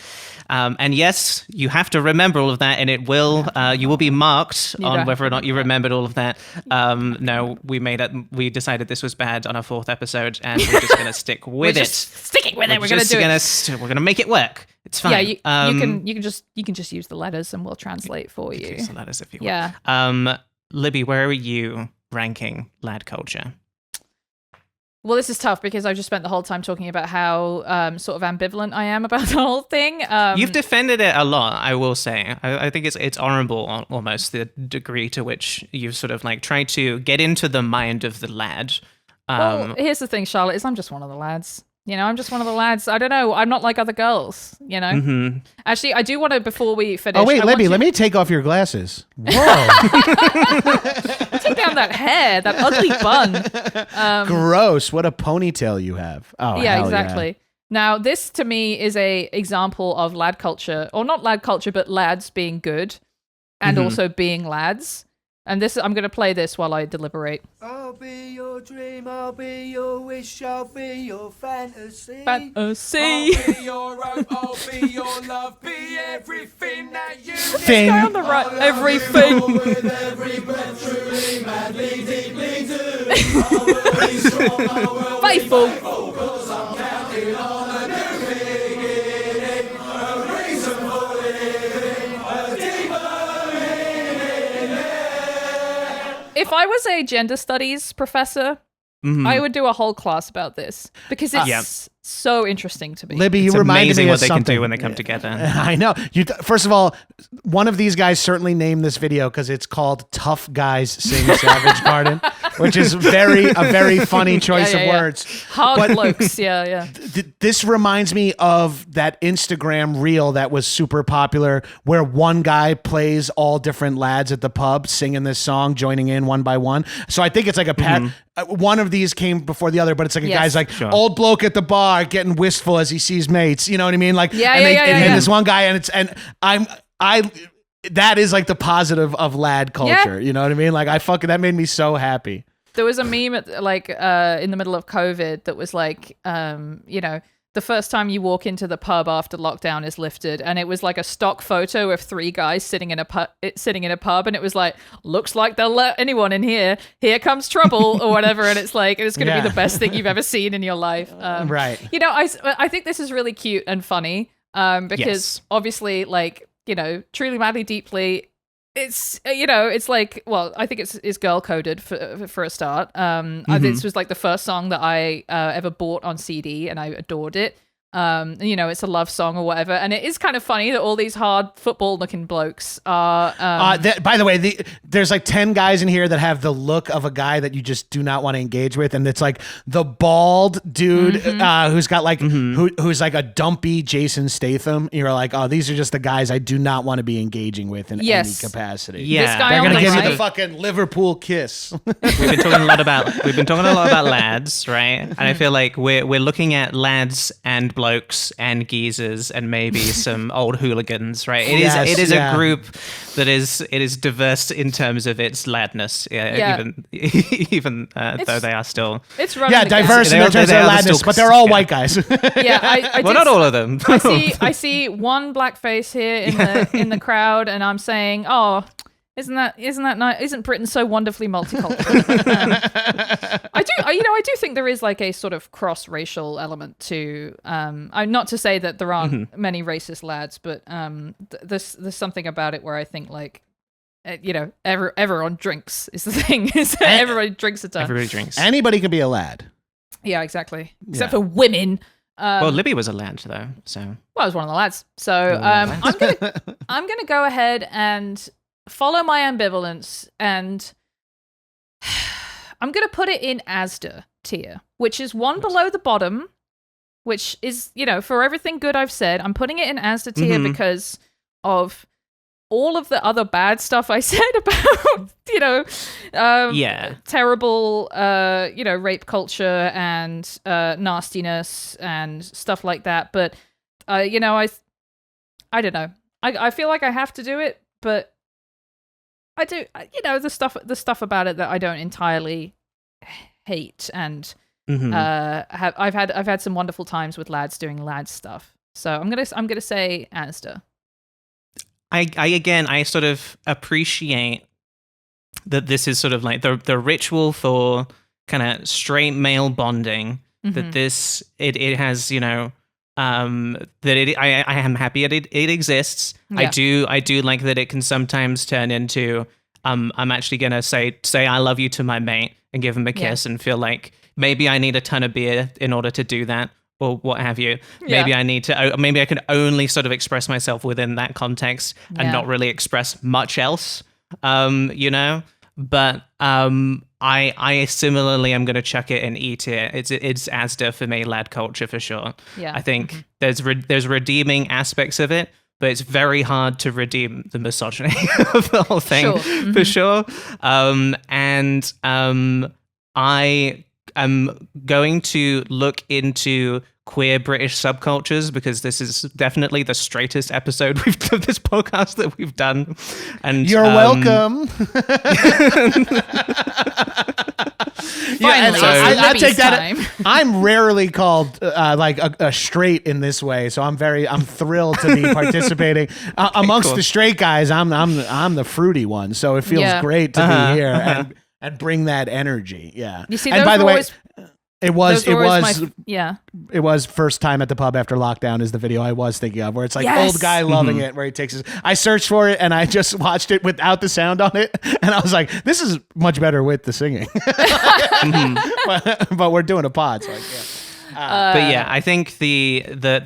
And yes, you have to remember all of that, and it will you will be marked on whether or not you remembered all of that. No, we decided this was bad on our 4th episode, and we're just going to stick with it. Sticking with it. We're going to do it. We're going to make it work. It's fine. Yeah, you can just use the letters, and we'll translate for you. Use the letters if you want. Yeah. Libby, where are you ranking lad culture? Well, this is tough because I've just spent the whole time talking about how sort of ambivalent I am about the whole thing. You've defended it a lot, I will say. I think it's honorable almost, the degree to which you've sort of like tried to get into the mind of the lad. Well, here's the thing, Charlotte, is I'm just one of the lads. I'm just one of the lads. I don't know. I'm not like other girls, Actually, I do want to, before we finish... Oh, wait, Libby, let me take off your glasses. Whoa. Take down that hair, that ugly bun. Gross. What a ponytail you have. Oh, yeah, exactly. Yeah. Now, this to me is a example of lad culture, or not lad culture, but lads being good and also being lads. And this, I'm going to play this while I deliberate. I'll be your dream, I'll be your wish, I'll be your fantasy. Fantasy. I'll be your hope, I'll be your love, be everything that you need. This guy on the right, everything. With every breath, truly, madly, deeply do. I will be strong, I will faithful. Be faithful, 'cause I'm counting on a new beginning, a reason for living, a deeper meaning. if I was a gender studies professor, I would do a whole class about this because it's so interesting to me. Libby, It's you reminded amazing me what of they something. can do when they come together. I know. First of all, one of these guys certainly named this video because it's called "Tough Guys Sing Savage Garden," which is a very funny choice of words. Hard blokes, yeah. This reminds me of that Instagram reel that was super popular where one guy plays all different lads at the pub singing this song, joining in one by one. So I think it's like a pattern. One of these came before the other, but it's like a guy's like old bloke at the bar getting wistful as he sees mates. You know what I mean? Like, and this one guy, that is like the positive of lad culture. You know what I mean? Like that made me so happy. There was a meme at in the middle of COVID that was like, the first time you walk into the pub after lockdown is lifted, and it was like a stock photo of 3 guys sitting in a pub, and it was like, looks like they'll let anyone in here. Here comes trouble or whatever, and it's like it's going to be the best thing you've ever seen in your life. Right. I think this is really cute and funny because obviously, Truly Madly Deeply. It's it's like, well, I think it's girl coded for a start. This was like the first song that I ever bought on CD, and I adored it. It's a love song or whatever, and it is kind of funny that all these hard football looking blokes are by the way, there's like 10 guys in here that have the look of a guy that you just do not want to engage with, and it's like the bald dude who's got like who's like a dumpy Jason Statham. You're like, oh, these are just the guys I do not want to be be engaging with in any capacity. This guy they're on gonna the give you right. the fucking Liverpool kiss. We've been talking a lot about lads, right? And I feel like we're looking at lads and blokes and geezers and maybe some old hooligans, right? It is a group that is diverse in terms of its ladness, even though they are still diverse in terms of their ladness, but they're all white guys. Well, not all of them. I see one black face here in the crowd, and I'm saying, oh, isn't that nice? Isn't Britain so wonderfully multicultural? I do think there is like a sort of cross-racial element to. Not to say that there aren't many racist lads, but there's something about it where I think like, everyone drinks is the thing. Everybody drinks a ton. Everybody drinks. Anybody can be a lad. Yeah, exactly. Except for women. Well, Libby was a lad though, so. Well, I was one of the lads. So I'm gonna go ahead and follow my ambivalence, and I'm going to put it in Asda tier, which is one below the bottom, which is, for everything good I've said, I'm putting it in Asda tier because of all of the other bad stuff I said about, terrible, rape culture and nastiness and stuff like that. But, I don't know. I feel like I have to do it, but I do, the stuff about it that I don't entirely hate, and I've had some wonderful times with lads doing lads stuff. So I'm gonna say Asda. I sort of appreciate that this is sort of like the ritual for kind of straight male bonding. That this it has I am happy that it exists. Yeah. I do like that it can sometimes turn into I'm actually gonna say I love you to my mate and give him a kiss and feel like maybe I need a ton of beer in order to do that or what have you. Maybe I can only sort of express myself within that context and not really express much else. But I similarly am going to chuck it in E tier. It's Asda for me, lad culture for sure. Yeah. I think there's redeeming aspects of it, but it's very hard to redeem the misogyny of the whole thing for sure. I am going to look into queer British subcultures because this is definitely the straightest episode of this podcast that we've done. And you're welcome. Finally, I take that. I'm rarely called like a straight in this way, so I'm thrilled to be participating amongst the straight guys. I'm the fruity one, so it feels great to be here and bring that energy. Yeah. You see, and by the way, It was yeah. it was first time at the pub after lockdown is the video I was thinking of, where it's like Yes. old guy loving it, where he takes his. I searched for it and I just watched it without the sound on it, and I was like, this is much better with the singing. but we're doing a pod, so But yeah, I think the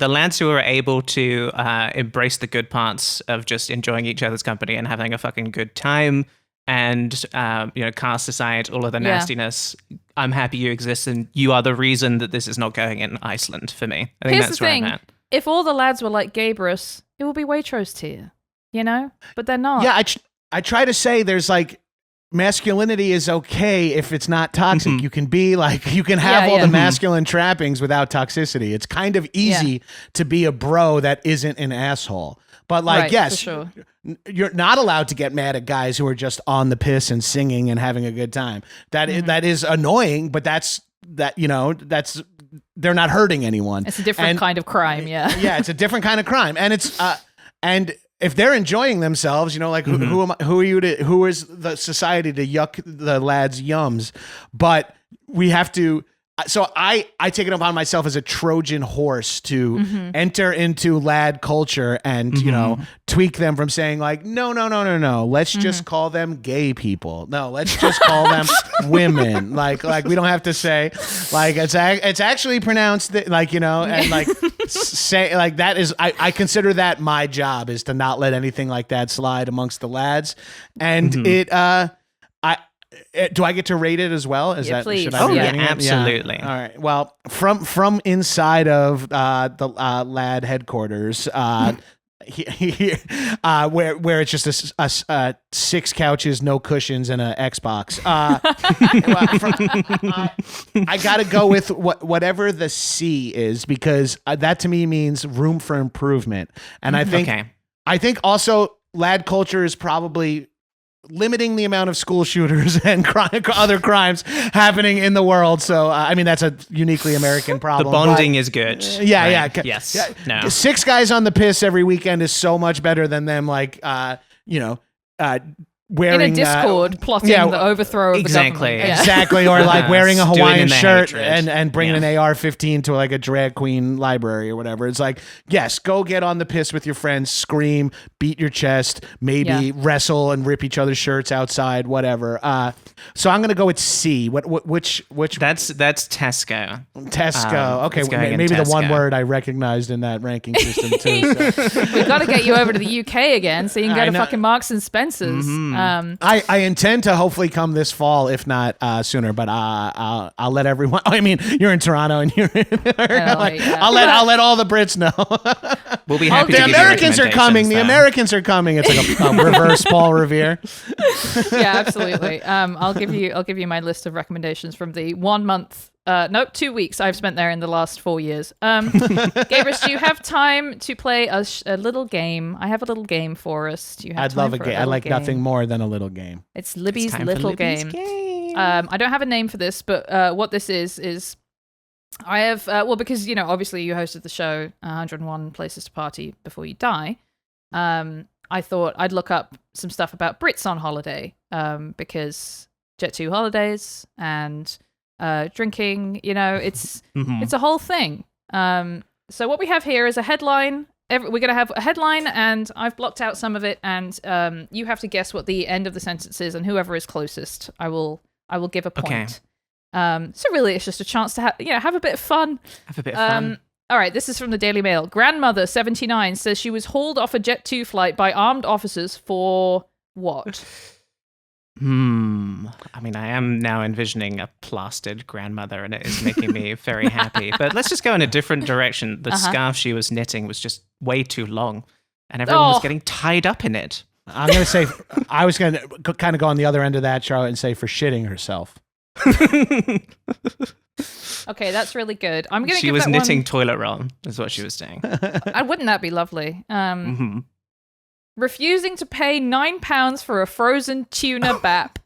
lads who are able to embrace the good parts of just enjoying each other's company and having a fucking good time, and cast aside all of the nastiness. I'm happy you exist, and you are the reason that this is not going in Iceland for me. I think Here's that's the where thing: I'm at. if all the lads were like Gabrus, it would be Waitrose tier, But they're not. Yeah, I try to say there's like. Masculinity is okay if it's not toxic. You can be like, you can have all the masculine trappings without toxicity. It's kind of easy to be a bro that isn't an asshole. But like, Right, yes, for sure. you're not allowed to get mad at guys who are just on the piss and singing and having a good time. That is annoying, but that's they're not hurting anyone. It's a different kind of crime, yeah. Yeah, it's a different kind of crime, and it's and if they're enjoying themselves, like who is the society to yuck the lads' yums? But we have to. So I take it upon myself as a Trojan horse to enter into lad culture and tweak them from saying like no, let's just call them gay people. No, let's just call them women. Like we don't have to say like it's actually pronounced like and like say like that is I consider that my job is to not let anything like that slide amongst the lads, and do I get to rate it as well? Is that please. should I be rating it? Absolutely. Yeah. All right. Well, from inside of the lad headquarters, where it's just a 6 couches, no cushions, and a Xbox. I got to go with whatever the C is, because that to me means room for improvement, and I think also lad culture is probably limiting the amount of school shooters and other crimes happening in the world. So, I mean, that's a uniquely American problem. The bonding is good. Yeah. Yes. Yeah. No. 6 guys on the piss every weekend is so much better than them, like, wearing in a Discord plotting the overthrow of the government. Yeah. Exactly. Or like wearing a Hawaiian shirt hatred. and bringing an AR-15 to like a drag queen library or whatever. It's like, yes, go get on the piss with your friends, scream, beat your chest, maybe wrestle and rip each other's shirts outside, whatever. So I'm going to go with C. Which? That's Tesco. Tesco. Okay. it's going in Maybe the Tesco. one word I recognized in that ranking system too. So. We've got to get you over to the UK again so you can go to fucking Marks and Spencer's. I intend to hopefully come this fall, if not sooner. But I'll let everyone. I mean, you're in Toronto, and you're. I'll let all the Brits know. We'll be happy. The to give you Americans are coming. The recommendations, Americans are coming. It's like a reverse Paul Revere. Yeah, absolutely. I'll give you my list of recommendations from the 1 month. 2 weeks I've spent there in the last 4 years. Gabrus, do you have time to play a little game? I have a little game for us. Do you have I'd time love a for game. I like nothing more than a little game. It's Libby's time for little Libby's game. I don't have a name for this, but what this is I have because obviously you hosted the show 101 Places to Party Before You Die. I thought I'd look up some stuff about Brits on holiday because Jet2 Holidays and drinking, it's a whole thing. So what we have here is a headline. We're going to have a headline, and I've blocked out some of it, and you have to guess what the end of the sentence is, and whoever is closest, I will give a point. Okay. So really, it's just a chance to have a bit of fun. Have a bit of fun. All right, this is from the Daily Mail. Grandmother, 79, says she was hauled off a Jet2 flight by armed officers for what? I mean, I am now envisioning a plastered grandmother, and it is making me very happy. But let's just go in a different direction. The scarf she was knitting was just way too long, and everyone was getting tied up in it. I'm going to say, I was going to kind of go on the other end of that, Charlotte, and say for shitting herself. Okay, that's really good. I'm going to. She was knitting toilet roll, is what she was doing. Wouldn't that be lovely? Refusing to pay £9 for a frozen tuna bap.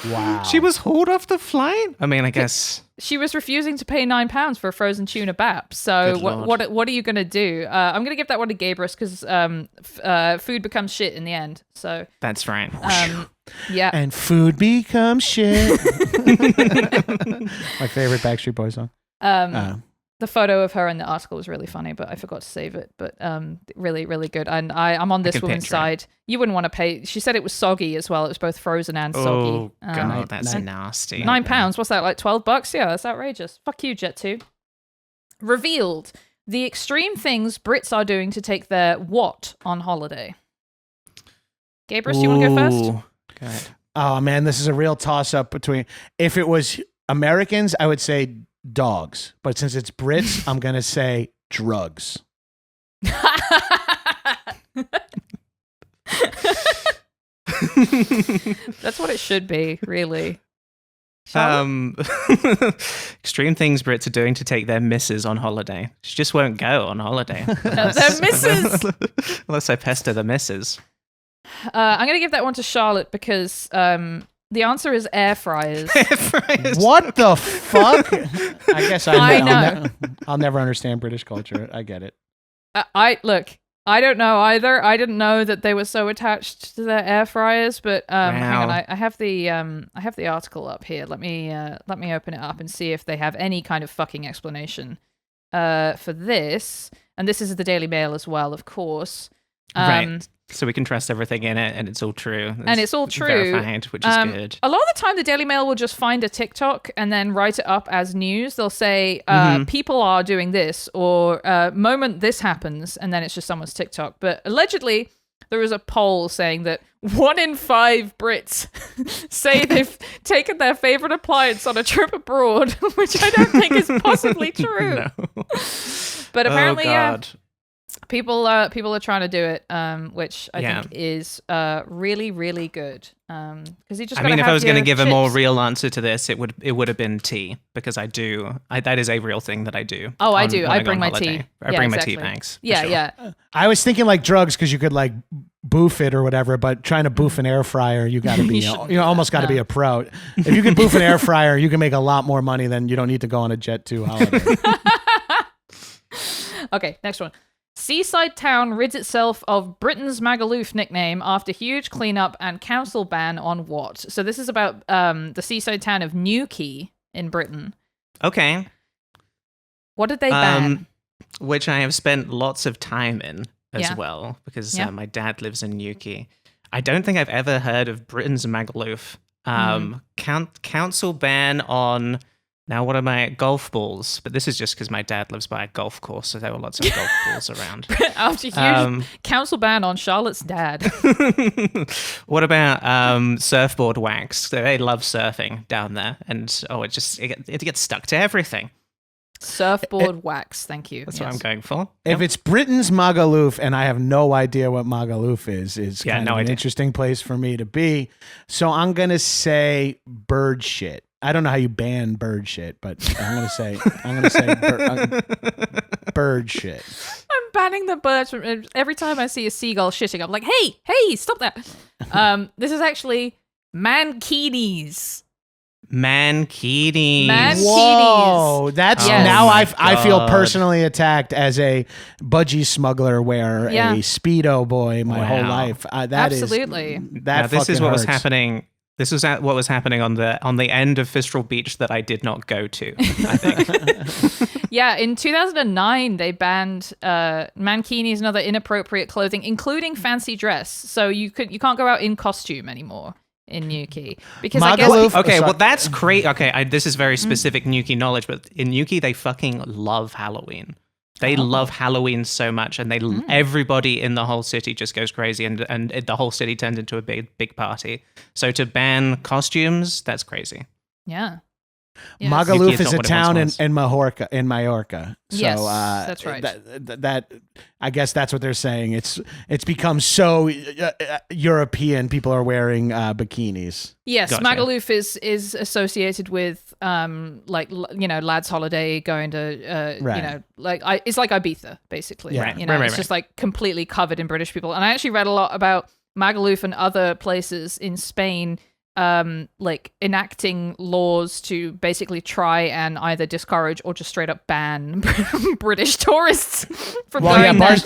Wow. She was hauled off the flight? I mean, I guess. She was refusing to pay £9 for a frozen tuna bap. So what are you going to do? I'm going to give that one to Gabrus because food becomes shit in the end. So that's right. Yeah. And food becomes shit. My favorite Backstreet Boys song. The photo of her in the article was really funny, but I forgot to save it. But really, really good. And I'm on this woman's side. You wouldn't want to pay. She said it was soggy as well. It was both frozen and soggy. Oh, God, that's nasty. £9. What's that, like $12? Yeah, that's outrageous. Fuck you, Jet2. Revealed the extreme things Brits are doing to take their what on holiday. Gabrus, you want to go first? Go ahead. Oh, man, this is a real toss-up between... If it was Americans, I would say dogs. But since it's Brits, I'm going to say drugs. That's what it should be, really. Extreme things Brits are doing to take their missus on holiday. She just won't go on holiday. Their missus! Unless I pester the missus. I'm going to give that one to Charlotte because the answer is air fryers. Air fryers. What the fuck? I guess I know. I'll never understand British culture. I get it. I don't know either. I didn't know that they were so attached to their air fryers, but hang on, I have the article up here. Let me open it up and see if they have any kind of fucking explanation for this. And this is the Daily Mail as well, of course. Right. So we can trust everything in it, and it's all true. It's all true. Verified, which is good. A lot of the time, the Daily Mail will just find a TikTok and then write it up as news. They'll say, people are doing this, or moment this happens, and then it's just someone's TikTok. But allegedly, there was a poll saying that 1 in 5 Brits say they've taken their favorite appliance on a trip abroad, which I don't think is possibly true. No. But apparently, people are trying to do it, which I think is really, really good. Because you just. I mean, if I was going to give a more real answer to this, it would have been tea, because that is a real thing that I do. Oh, I do. I bring my tea. I bring my tea bags. Yeah, sure. yeah. I was thinking like drugs because you could like boof it or whatever, but trying to boof an air fryer, you got to be, you almost got to be a pro. If you can boof an air fryer, you can make a lot more money than you don't need to go on a Jet2 holiday. Okay, next one. Seaside town rids itself of Britain's Magaluf nickname after huge cleanup and council ban on what? So this is about the seaside town of Newquay in Britain. Okay. What did they ban? Which I have spent lots of time in as well, because my dad lives in Newquay. I don't think I've ever heard of Britain's Magaluf. Council ban on... Now, what are my golf balls? But this is just because my dad lives by a golf course, so there were lots of golf balls around. After huge council ban on Charlotte's dad. What about surfboard wax? They love surfing down there, and it gets stuck to everything. Surfboard wax, thank you. That's what I'm going for. If it's Britain's Magaluf, and I have no idea what Magaluf is kind of an interesting place for me to be. So I'm going to say bird shit. I don't know how you ban bird shit, but I'm gonna say bird shit. I'm banning the birds from every time I see a seagull shitting. I'm like, hey, stop that. This is actually mankinis. Mankinis. Whoa, that's now I feel personally attacked as a budgie smuggler wearer, a Speedo boy my whole life. Absolutely. This is what was happening. This was what was happening on the end of Fistral Beach that I did not go to, I think. Yeah, in 2009, they banned mankinis and other inappropriate clothing, including fancy dress. So you can't go out in costume anymore in Newquay. Because I guess... Okay, well, that's great. Okay, this is very specific Newquay knowledge, but in Newquay, they fucking love Halloween. They love Halloween so much, and everybody in the whole city just goes crazy, and the whole city turns into a big party. So to ban costumes, that's crazy. Yeah. Magaluf is a town in Mallorca. So, yes, that's right. That I guess that's what they're saying. It's become so European. People are wearing bikinis. Yes, gotcha. Magaluf is associated with lads' holiday, going to it's like Ibiza basically. Yeah. It's just like completely covered in British people. And I actually read a lot about Magaluf and other places in Spain like enacting laws to basically try and either discourage or just straight up ban British tourists from going there.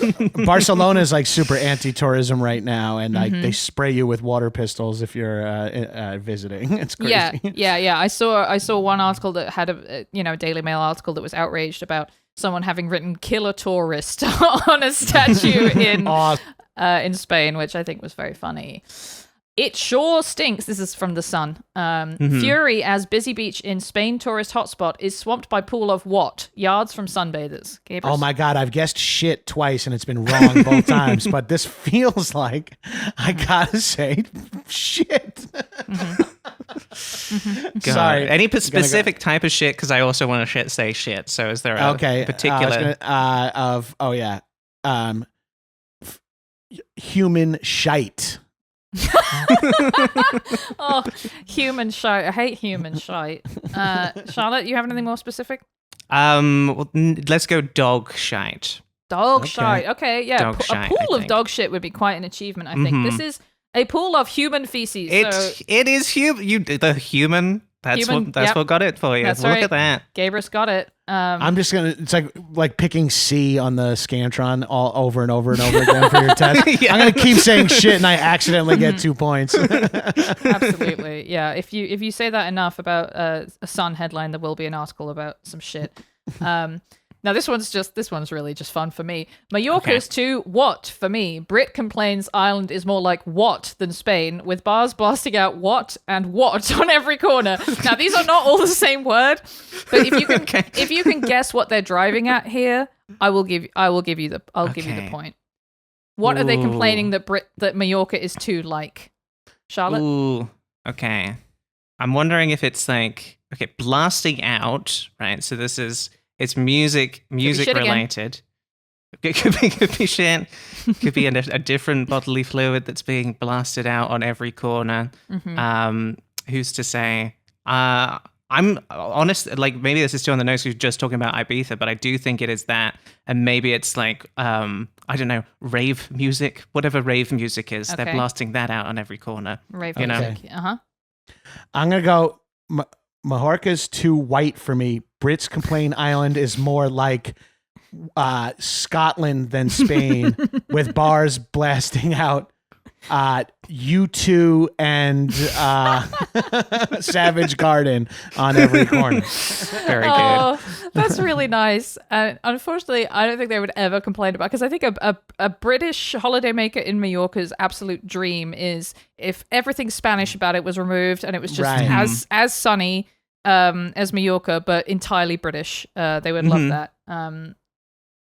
Barcelona is like super anti-tourism right now, and like they spray you with water pistols if you're visiting. It's crazy. Yeah. I saw one article that had a Daily Mail article that was outraged about someone having written "kill a tourist" on a statue in Spain, which I think was very funny. It sure stinks. This is from The Sun. Fury as busy beach in Spain tourist hotspot is swamped by pool of what? Yards from sunbathers. Gabrus? Oh my God, I've guessed shit twice and it's been wrong both times, but this feels like I gotta say shit. Sorry. Any specific type of shit? Because I also want to say shit. So is there a particular... human shite. Oh, human shite. I hate human shite. Charlotte, you have anything more specific? Let's go dog shite. Dog shite. Okay, yeah. Dog shite, a pool of dog shit would be quite an achievement, I think. This is a pool of human feces. It is human. The human. That's what got it for you. That's Look right. at that. Gabrus got it. I'm just gonna. It's like picking C on the Scantron all over and over and over again for your test. Yeah. I'm gonna keep saying shit, and I accidentally get 2 points. Absolutely, yeah. If you say that enough about a Sun headline, there will be an article about some shit. Now this one's really just fun for me. Mallorca's to what for me? Brit complains Ireland is more like what than Spain, with bars blasting out what and what on every corner. Now these are not all the same word, but if you can guess what they're driving at here, I will give you the point. What are they complaining that Mallorca is too like? Charlotte? Ooh, okay. I'm wondering if it's like blasting out, right? So it's music related. It could be shit. Could be a different bodily fluid that's being blasted out on every corner. Who's to say? I'm honest. Like maybe this is too on the nose. We're just talking about Ibiza, but I do think it is that, and maybe it's like I don't know, rave music, whatever rave music is. They're blasting that out on every corner. Rave music. I'm gonna go. Majorca's too white for me. Brits complain Ireland is more like Scotland than Spain, with bars blasting out U2 and Savage Garden on every corner. Very good. Oh, that's really nice. Unfortunately, I don't think they would ever complain about, because I think a British holidaymaker in Mallorca's absolute dream is if everything Spanish about it was removed and it was just as sunny as Mallorca, but entirely British. They would love that.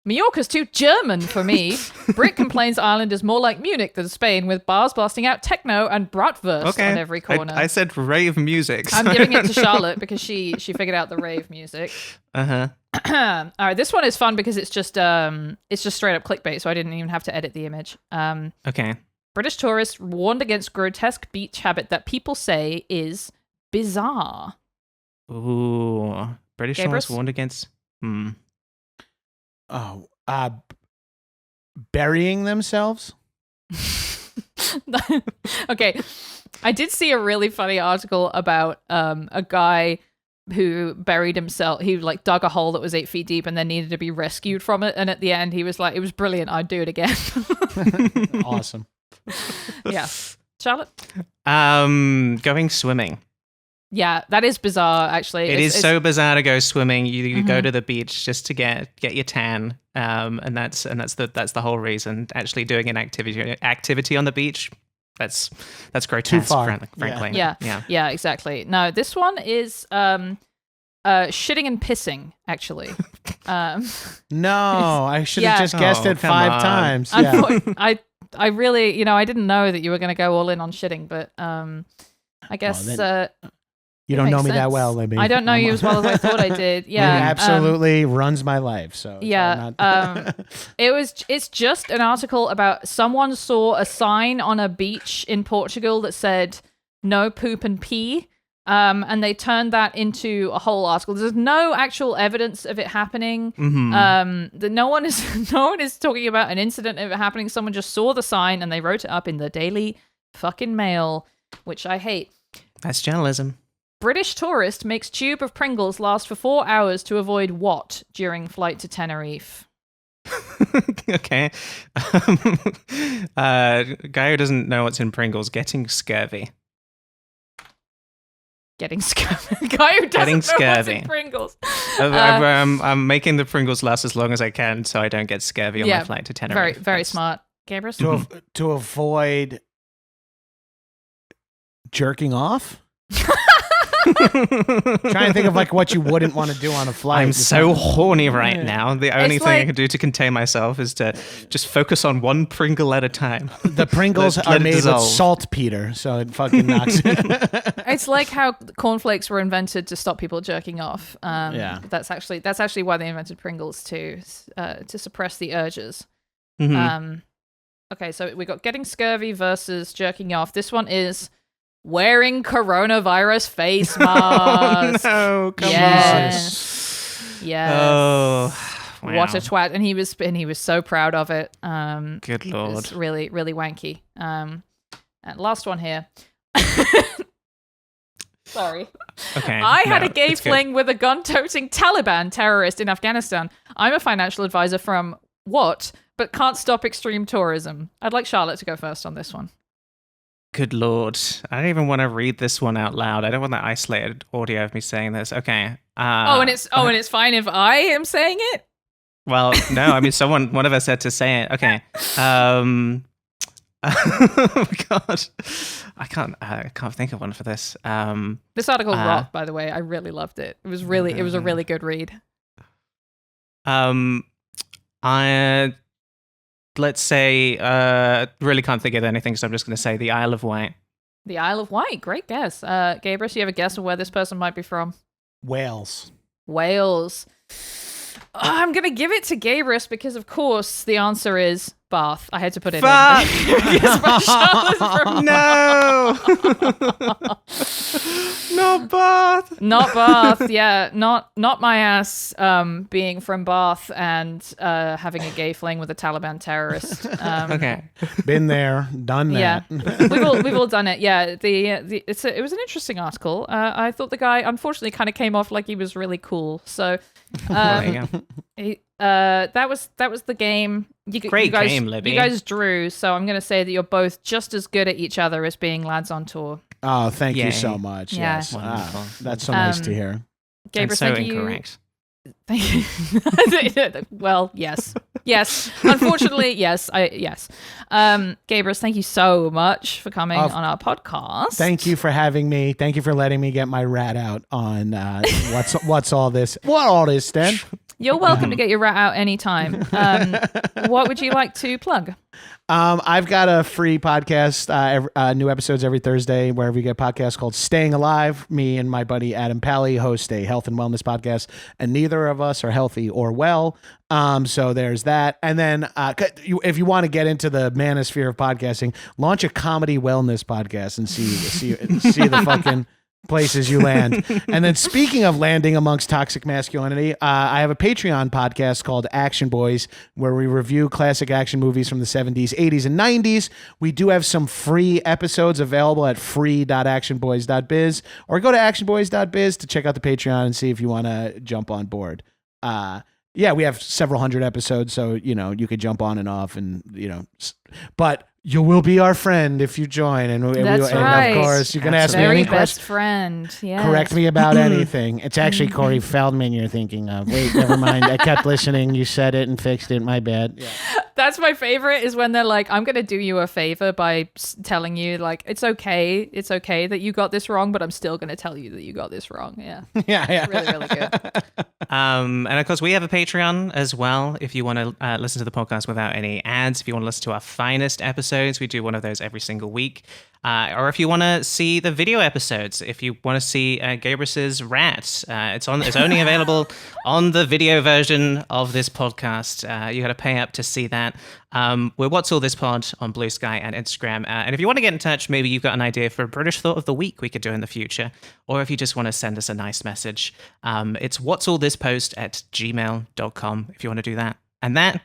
Mallorca's too German for me. Brit complains Ireland is more like Munich than Spain, with bars blasting out techno and bratwurst on every corner. I said rave music. I'm giving it to Charlotte because she figured out the rave music. All right, this one is fun because it's just straight up clickbait, so I didn't even have to edit the image. British tourists warned against grotesque beach habit that people say is bizarre. Ooh, British tourists warned against. Burying themselves. Okay, I did see a really funny article about a guy who buried himself. He like dug a hole that was 8 feet deep and then needed to be rescued from it. And at the end, he was like, "It was brilliant. I'd do it again." Awesome. Yeah, Charlotte. Going swimming. Yeah, that is bizarre. Actually, it is so bizarre to go swimming. You go to the beach just to get your tan, and that's the whole reason. Actually, doing an activity on the beach, that's grotesque. Too far. Frankly. Yeah, exactly. No, this one is shitting and pissing. Actually, no, I should have just guessed it 5 times. Yeah. I really, I didn't know that you were going to go all in on shitting, but I guess. You don't know me that well, Libby. I don't know you as well as I thought I did. Yeah, it absolutely runs my life. So it's just an article about someone saw a sign on a beach in Portugal that said "No poop and pee," and they turned that into a whole article. There's no actual evidence of it happening. No one is talking about an incident of it happening. Someone just saw the sign and they wrote it up in the Daily fucking Mail, which I hate. That's journalism. British tourist makes tube of Pringles last for 4 hours to avoid what during flight to Tenerife? Okay. Guy who doesn't know what's in Pringles, getting scurvy. Getting scurvy. Guy who doesn't Getting know what's scurvy. in Pringles. I'm making the Pringles last as long as I can so I don't get scurvy on my flight to Tenerife. Very, very smart. Gabrus? To avoid jerking off? Trying to think of like what you wouldn't want to do on a flight. I'm so horny right now. The only thing I can do to contain myself is to just focus on one Pringle at a time. The Pringles Let are it made with dissolve. saltpeter, so it fucking knocks it. It's like how cornflakes were invented to stop people jerking off. Yeah. That's actually why they invented Pringles to suppress the urges. Mhm. Okay, so we got getting scurvy versus jerking off. This one is wearing coronavirus face mask. Oh, no, come Yes. Oh, wow. What a twat! And he was so proud of it. Good lord. It's really, really wanky. And last one here. Sorry. Okay. I had no, a gay it's good. fling with a gun-toting Taliban terrorist in Afghanistan. I'm a financial advisor from what, but can't stop extreme tourism. I'd like Charlotte to go first on this one. Good lord. I don't even want to read this one out loud. I don't want that isolated audio of me saying this. Okay. And it's fine if I am saying it. Well, no, I mean, one of us had to say it. Okay. Oh God. I can't think of one for this. This article rocked, by the way. I really loved it. It was a really good read. Let's say, really can't think of anything, so I'm just going to say the Isle of Wight. The Isle of Wight, great guess. Gabrus, you have a guess of where this person might be from? Wales. Wales. I'm going to give it to Gabrus because, of course, the answer is Bath. I had to put it Fuck! in. Because my Charlotte's from No! Not Bath! Not Bath, yeah. Not my ass being from Bath and having a gay fling with a Taliban terrorist. Okay. Been there, done that. Yeah, we've all done it. Yeah, it was an interesting article. I thought the guy unfortunately kind of came off like he was really cool. So There you go. that was the game. Great you guys, game, Libby. You guys drew, so I'm gonna say that you're both just as good at each other as being lads on tour. Oh, thank Yay. you so much. Yeah. Yes. Wonderful. That's so nice to hear. And Gabrus, so thank incorrect. you. Well, yes. Unfortunately, yes. Yes. Gabrus, thank you so much for coming on our podcast. Thank you for having me. Thank you for letting me get my rat out on what's all this. What all this, Stan? You're welcome to get your rat out anytime. What would you like to plug? I've got a free podcast, new episodes every Thursday, wherever you get podcasts, called Staying Alive. Me and my buddy Adam Pally host a health and wellness podcast, and neither of us are healthy or well. So there's that. And then if you want to get into the manosphere of podcasting, launch a comedy wellness podcast and see the fucking places you land. And then speaking of landing amongst toxic masculinity, I have a Patreon podcast called Action Boys, where we review classic action movies from the 70s, 80s, and 90s. We do have some free episodes available at free.actionboys.biz, or go to actionboys.biz to check out the Patreon and see if you want to jump on board. Yeah, we have several hundred episodes, so, you could jump on and off and, but you will be our friend if you join. And That's and right. of course, you can ask me Very any best questions. friend. Yes. Correct me about anything. It's actually Corey Feldman you're thinking of. Wait, never mind. I kept listening. You said it and fixed it. My bad. Yeah. That's my favorite, is when they're like, I'm going to do you a favor by telling you, like, it's okay that you got this wrong, but I'm still going to tell you that you got this wrong. Yeah. Yeah. Really, really good. And of course, we have a Patreon as well. If you want to listen to the podcast without any ads, if you want to listen to our finest episodes, we do one of those every single week. Or if you want to see the video episodes, if you want to see Gabrus's rat, it's only available on the video version of this podcast. You got to pay up to see that. We're What's All This Pod on Blue Sky and Instagram. And if you want to get in touch, maybe you've got an idea for a British Thought of the Week we could do in the future. Or if you just want to send us a nice message, it's whatsallthispost@gmail.com if you want to do that. And that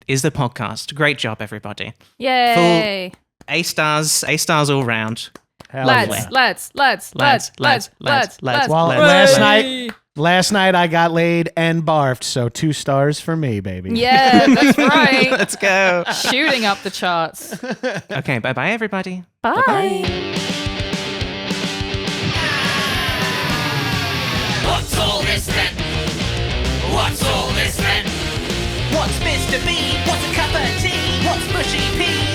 is the podcast. Great job, everybody. Yay. A stars all round. Hell Let's. Well, Hooray! last night I got laid and barfed, so 2 stars for me, baby. Yeah, that's right. Let's go. Shooting up the charts. Okay, bye-bye, everybody. Bye. What's all this then? What's all this then? What's Mr. B? What's a cup of tea? What's mushy pea?